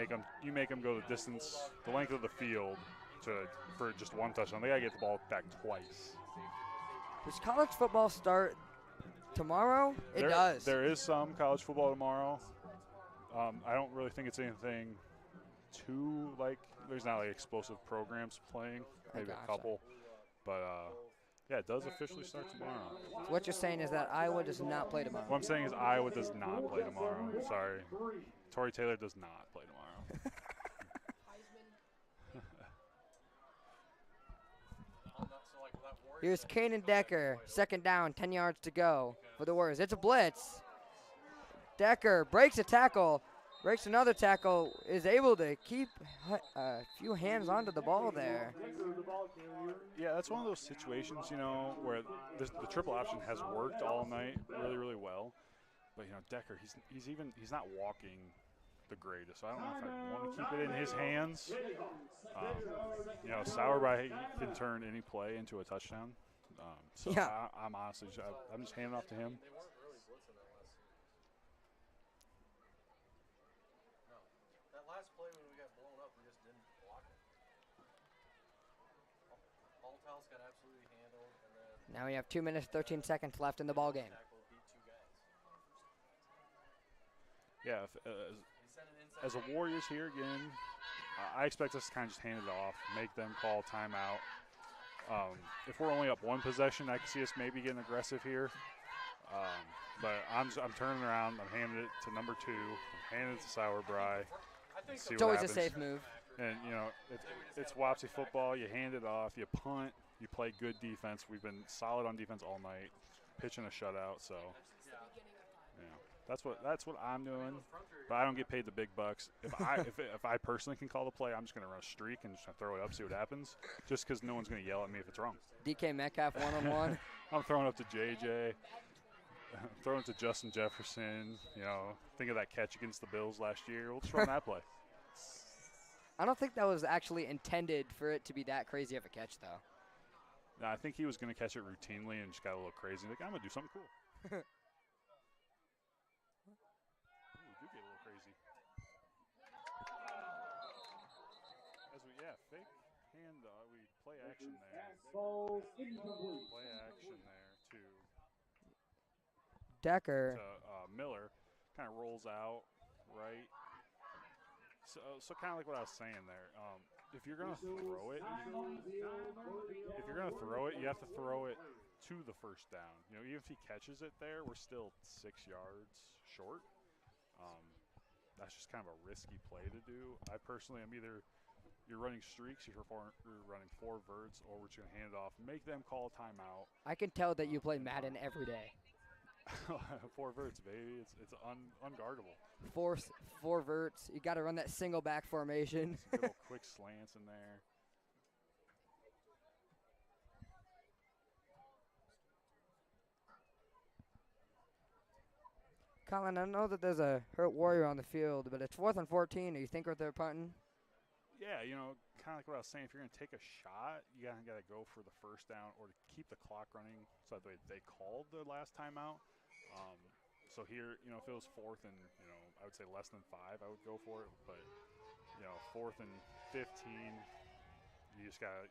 [SPEAKER 3] make them go the distance, the length of the field, for just 1 touchdown. They gotta get the ball back twice.
[SPEAKER 1] Does college football start tomorrow? It does.
[SPEAKER 3] There is some college football tomorrow. I don't really think it's anything too there's not explosive programs playing, maybe a couple. But yeah, it does officially start tomorrow.
[SPEAKER 1] So what you're saying is that Iowa does not play tomorrow.
[SPEAKER 3] What I'm saying is Iowa does not play tomorrow. Sorry. Tory Taylor does not play tomorrow.
[SPEAKER 1] Here's Kanan Decker, 2nd down, 10 yards to go for the Warriors. It's a blitz. Decker breaks a tackle, breaks another tackle, is able to keep a few hands onto the ball there.
[SPEAKER 3] Yeah, that's one of those situations, where the triple option has worked all night really, really well. But, Decker, he's not walking the greatest. So I don't know if I want to keep it in his hands. You know, Sauerbrei can turn any play into a touchdown. So
[SPEAKER 1] Yeah.
[SPEAKER 3] I'm honestly, I'm just handing off to him.
[SPEAKER 4] They weren't really blitzing that last series. No. That last play when we got blown up, we just didn't block it. Althouse got absolutely handled, and then
[SPEAKER 1] Now we have 2 minutes, 13 seconds left in the ball game.
[SPEAKER 4] tackle beat two guys.
[SPEAKER 3] Yeah,
[SPEAKER 4] He sent an inside
[SPEAKER 3] as a Warriors here again, I expect us to kind of just hand it off, make them call timeout. If we're only up one possession, I can see us maybe getting aggressive here. But I'm turning around. I'm handing it to number 2. I'm handing it to Sauerbrei. See
[SPEAKER 1] It's
[SPEAKER 3] what
[SPEAKER 1] always
[SPEAKER 3] happens.
[SPEAKER 1] a safe move.
[SPEAKER 3] And, you know, it's Wapsie football. You hand it off. You punt. You play good defense. We've been solid on defense all night, pitching a shutout. So, yeah, that's what I'm doing. But I don't get paid the big bucks. If I personally can call the play, I'm just going to run a streak and just throw it up, see what happens. Just because no one's going to yell at me if it's wrong.
[SPEAKER 1] DK Metcalf one-on-one.
[SPEAKER 3] I'm throwing up to JJ. I'm throwing it to Justin Jefferson. You know, think of that catch against the Bills last year. We'll just run that play.
[SPEAKER 1] I don't think that was actually intended for it to be that crazy of a catch, though.
[SPEAKER 3] No, I think he was going to catch it routinely and just got a little crazy. Like, I'm going to do something cool. Ooh, do get a little crazy. As we, fake hand, we play action there.
[SPEAKER 2] Falls incomplete.
[SPEAKER 3] Play action there to
[SPEAKER 1] Decker.
[SPEAKER 3] Miller. Kind of rolls out, right? So kind of like what I was saying there. If you're gonna throw it, you have to throw it to the first down. You know, even if he catches it there, we're still 6 yards short. That's just kind of a risky play to do. I personally am either you're running streaks, you're running 4 verts, or we're just gonna hand it off, make them call a timeout.
[SPEAKER 1] I can tell that you play Madden every day.
[SPEAKER 3] 4 verts, baby. It's unguardable.
[SPEAKER 1] Four verts. You got to run that single back formation.
[SPEAKER 3] Some good little quick slants in there.
[SPEAKER 1] Colin, I know that there's a hurt Warrior on the field, but it's 4th and 14. Do you think they're punting?
[SPEAKER 3] Yeah, you know, kind of like what I was saying. If you're going to take a shot, you got to go for the first down or to keep the clock running. So that they called the last timeout. So here, you know, if it was 4th and, you know, I would say less than 5, I would go for it. But, you know, 4th and 15, you just gotta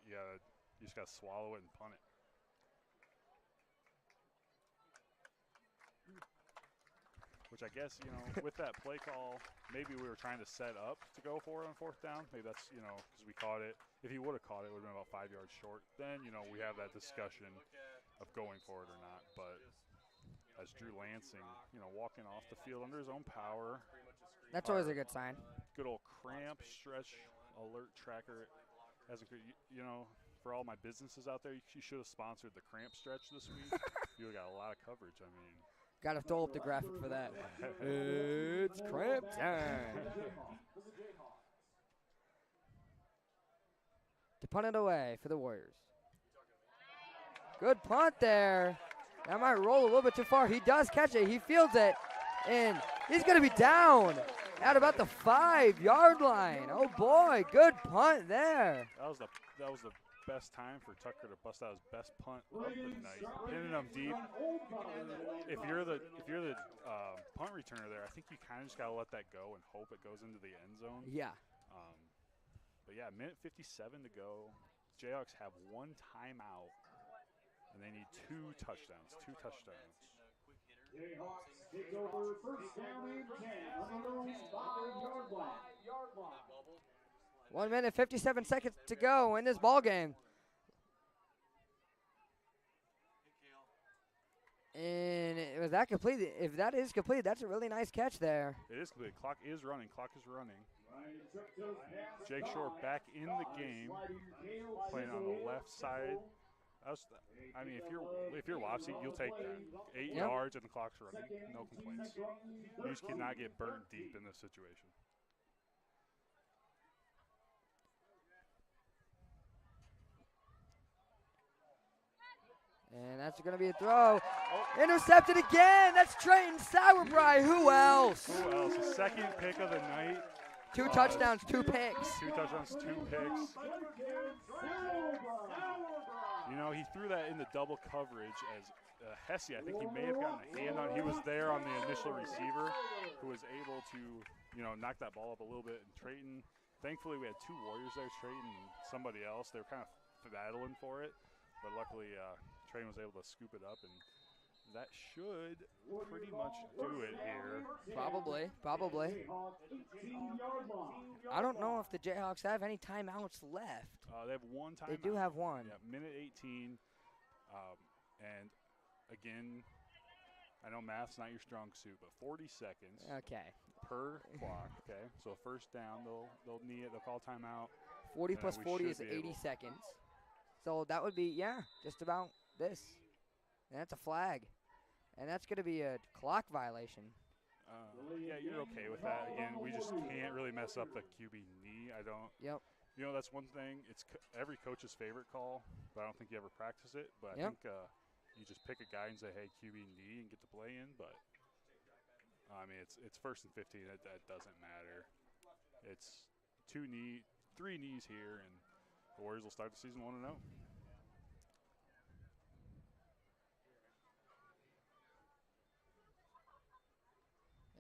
[SPEAKER 3] swallow it and punt it. Which I guess, you know, with that play call, maybe we were trying to set up to go for it on 4th down. Maybe that's, you know, because we caught it. If he would have caught it, it would have been about 5 yards short. Then, you know, we have that discussion of going for it or not. But as Drew Lansing, you know, walking off the field under his own power.
[SPEAKER 1] That's always a good sign.
[SPEAKER 3] Good old cramp stretch alert tracker. You know, for all my businesses out there, you should have sponsored the cramp stretch this week. You got a lot of coverage. I mean.
[SPEAKER 1] Got to throw up the graphic for that. It's cramp time. To punt it away for the Warriors. Good punt there. That might roll a little bit too far. He does catch it. He fields it. And he's going to be down at about the 5-yard line. Oh, boy. Good punt there.
[SPEAKER 3] That was the best time for Tucker to bust out his best punt of the night. Pinning them deep. If you're the punt returner there, I think you kind of just got to let that go and hope it goes into the end zone.
[SPEAKER 1] Yeah.
[SPEAKER 3] But, yeah, minute 57 to go. Jayhawks have 1 timeout. And they need 2 touchdowns. 2 touchdowns.
[SPEAKER 2] Jayhawks take over first down and 10 on their own 5-yard line.
[SPEAKER 1] 1 minute, 57 seconds to go in this ball game. And was that complete? If that is complete, that's a really nice catch there.
[SPEAKER 3] It is complete. Clock is running. Jake Shore back in the game, playing on the left side. I mean, if you're Wapsie, you'll take that. 8 yards and the clock's running. No complaints. You just cannot get burnt deep in this situation.
[SPEAKER 1] And that's going to be a throw. Intercepted again. That's Trayton Sauerbrei. Who else?
[SPEAKER 3] Who else? The second pick of the night.
[SPEAKER 1] 2 touchdowns, 2 picks.
[SPEAKER 3] 2 touchdowns, 2 picks. You know, he threw that in the double coverage as Hesse, I think he may have gotten a hand on. He was there on the initial receiver who was able to, you know, knock that ball up a little bit. And Trayton, thankfully we had 2 Warriors there, Trayton and somebody else. They were kind of battling for it, but luckily Trayton was able to scoop it up, and that should pretty much do it here.
[SPEAKER 1] Probably. I don't know if the Jayhawks have any timeouts left.
[SPEAKER 3] They have 1 timeout.
[SPEAKER 1] They do have 1.
[SPEAKER 3] Yeah, minute 18. And again, I know math's not your strong suit, but 40 seconds
[SPEAKER 1] Okay.
[SPEAKER 3] per clock. Okay, so first down, they'll need it. They'll call timeout.
[SPEAKER 1] 40
[SPEAKER 3] and
[SPEAKER 1] plus
[SPEAKER 3] we
[SPEAKER 1] 40
[SPEAKER 3] should
[SPEAKER 1] is
[SPEAKER 3] be
[SPEAKER 1] 80
[SPEAKER 3] able-
[SPEAKER 1] seconds. So that would be, yeah, just about this. And that's a flag. And that's going to be a clock violation.
[SPEAKER 3] Yeah, you're okay with that. Again, we just can't really mess up the QB knee. I don't.
[SPEAKER 1] Yep.
[SPEAKER 3] You know, that's one thing. It's every coach's favorite call, but I don't think you ever practice it. But
[SPEAKER 1] Yep.
[SPEAKER 3] I think you just pick a guy and say, hey, QB knee, and get the play in. But, I mean, it's 1st and 15. That doesn't matter. It's 3 knees here, and the Warriors will start the season 1-0.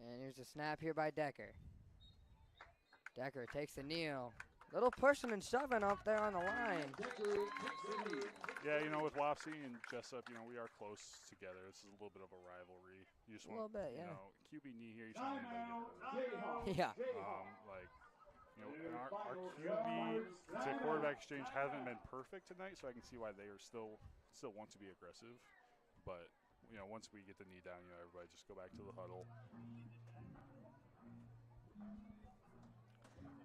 [SPEAKER 1] And here's a snap here by Decker. Decker takes the kneel. Little pushing and shoving up there on the line.
[SPEAKER 3] Yeah, you know, with Wapsie and Jesup, you know, we are close together. This is a little bit of a rivalry. You just
[SPEAKER 1] A
[SPEAKER 3] want,
[SPEAKER 1] little bit,
[SPEAKER 3] you
[SPEAKER 1] yeah.
[SPEAKER 3] know, QB knee here. You just want anybody to get hurt.
[SPEAKER 1] Yeah.
[SPEAKER 3] Like, you know, and our QB to quarterback exchange hasn't been perfect tonight, so I can see why they are still want to be aggressive. But, you know, once we get the knee down, you know, everybody just go back to the huddle.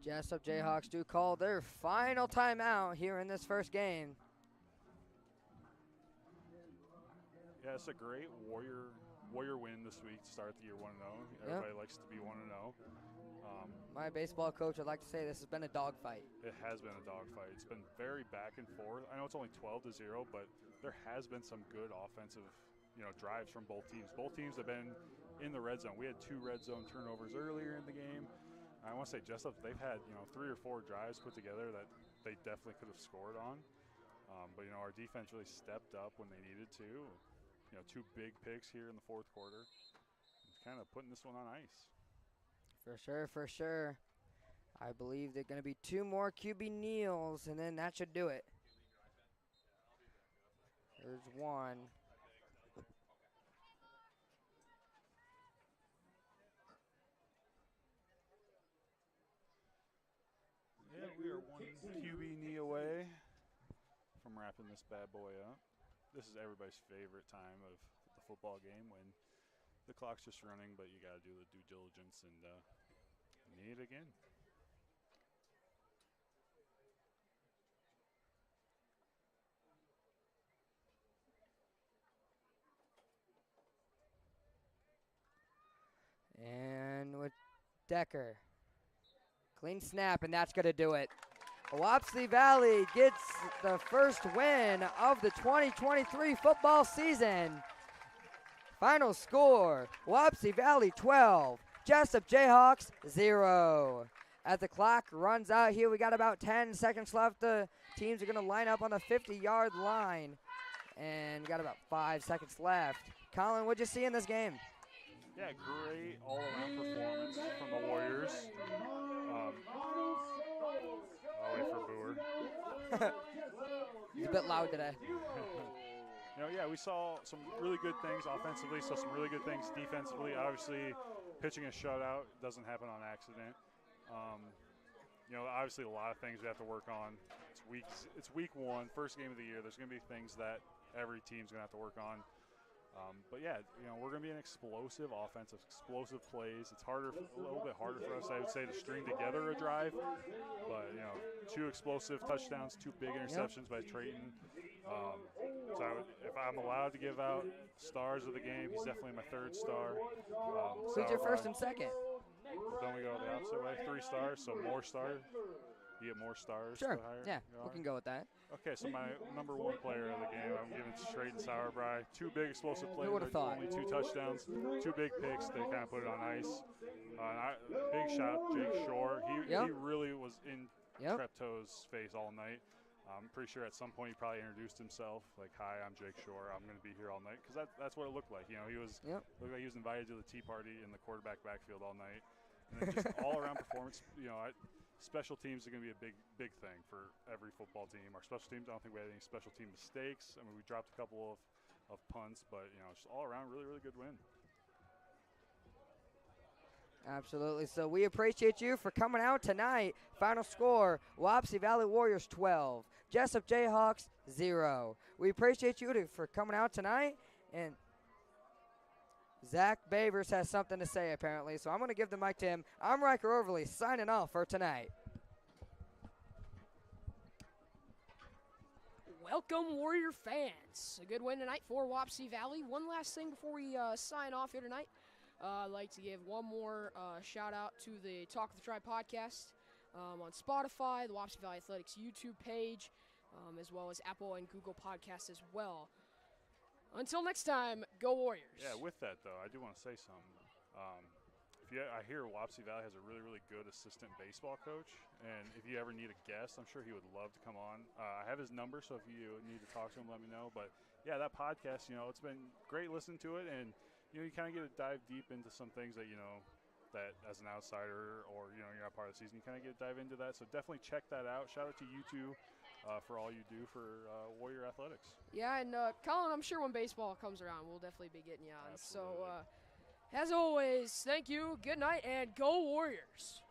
[SPEAKER 1] Jesup Jayhawks do call their final timeout here in this first game.
[SPEAKER 3] Yeah, it's a great Warrior win this week to start the year 1-0. Everybody likes to be 1-0.
[SPEAKER 1] My baseball coach would like to say this has been a dogfight.
[SPEAKER 3] It has been a dogfight. It's been very back and forth. I know it's only 12-0, but there has been some good offensive, you know, drives from both teams. Both teams have been in the red zone. We had 2 red zone turnovers earlier in the game. I want to say Jesup, they've had, you know, 3 or 4 drives put together that they definitely could have scored on. But, you know, our defense really stepped up when they needed to. You know, 2 big picks here in the 4th quarter. It's kind of putting this one on ice.
[SPEAKER 1] For sure, for sure. I believe there are going to be 2 more QB kneels, and then that should do it. There's 1.
[SPEAKER 3] Yeah, we are 1 QB knee away from wrapping this bad boy up. This is everybody's favorite time of the football game when the clock's just running, but you got to do the due diligence and knee it again.
[SPEAKER 1] And with Decker. Clean snap, and that's going to do it. Wapsie Valley gets the first win of the 2023 football season. Final score, Wapsie Valley 12, Jesup Jayhawks 0. As the clock runs out here, we got about 10 seconds left. The teams are going to line up on the 50-yard line. And we got about 5 seconds left. Colin, what'd you see in this game?
[SPEAKER 3] Yeah, great all-around performance from the Warriors. I'll wait for Booer.
[SPEAKER 1] He's a bit loud today.
[SPEAKER 3] You know, yeah, we saw some really good things offensively, saw some really good things defensively. Obviously, pitching a shutout doesn't happen on accident. You know, obviously a lot of things we have to work on. It's week 1, first game of the year. There's going to be things that every team's going to have to work on. But yeah, you know, we're going to be an explosive offense, explosive plays. It's a little bit harder for us, I would say, to string together a drive. But, you know, 2 explosive touchdowns, 2 big interceptions by Trayton. So if I'm allowed to give out stars of the game, he's definitely my 3rd star.
[SPEAKER 1] Who's your 1st and 2nd?
[SPEAKER 3] Then we go the opposite way, 3 stars, so more stars. You get more stars.
[SPEAKER 1] Sure.
[SPEAKER 3] The higher
[SPEAKER 1] Yeah,
[SPEAKER 3] you
[SPEAKER 1] we
[SPEAKER 3] are.
[SPEAKER 1] can go with that.
[SPEAKER 3] Okay, so my number 1 player of the game, I'm giving to Trayton Sauerbrei. 2 big explosive plays,
[SPEAKER 1] would've thought?
[SPEAKER 3] only 2 touchdowns, 2 big picks. They kind of put it on ice. Big shout out to Jake Shore. He really was in Treptow's face all night. I'm pretty sure at some point he probably introduced himself, like, "Hi, I'm Jake Shore. I'm going to be here all night," because that's what it looked like. You know, looked like he was invited to the tea party in the quarterback backfield all night, and then just all around performance. You know, special teams are going to be a big thing for every football team. Our special teams, I don't think we had any special team mistakes. I mean, we dropped a couple of punts, but you know, just all around, really, really good win.
[SPEAKER 1] Absolutely. So we appreciate you for coming out tonight. Final score, Wapsie Valley Warriors 12, Jesup Jayhawks 0. We appreciate you for coming out tonight. And Zach Bavers has something to say, apparently. So I'm going to give the mic to him. I'm Riker Overly, signing off for tonight.
[SPEAKER 6] Welcome, Warrior fans. A good win tonight for Wapsie Valley. One last thing before we sign off here tonight. I'd like to give one more shout-out to the Talk of the Tribe podcast on Spotify, the Wapsie Valley Athletics YouTube page, as well as Apple and Google Podcasts as well. Until next time, go Warriors.
[SPEAKER 3] Yeah, with that, though, I do want to say something. I hear Wapsie Valley has a really, really good assistant baseball coach, and if you ever need a guest, I'm sure he would love to come on. I have his number, so if you need to talk to him, let me know. But, yeah, that podcast, you know, it's been great listening to it, and you know, you kind of get to dive deep into some things that, you know, that as an outsider or, you know, you're not part of the season, you kind of get to dive into that. So definitely check that out. Shout out to you two for all you do for Warrior Athletics.
[SPEAKER 6] Yeah, and Colin, I'm sure when baseball comes around, we'll definitely be getting you on.
[SPEAKER 3] Absolutely.
[SPEAKER 6] So, as always, thank you, good night, and go Warriors.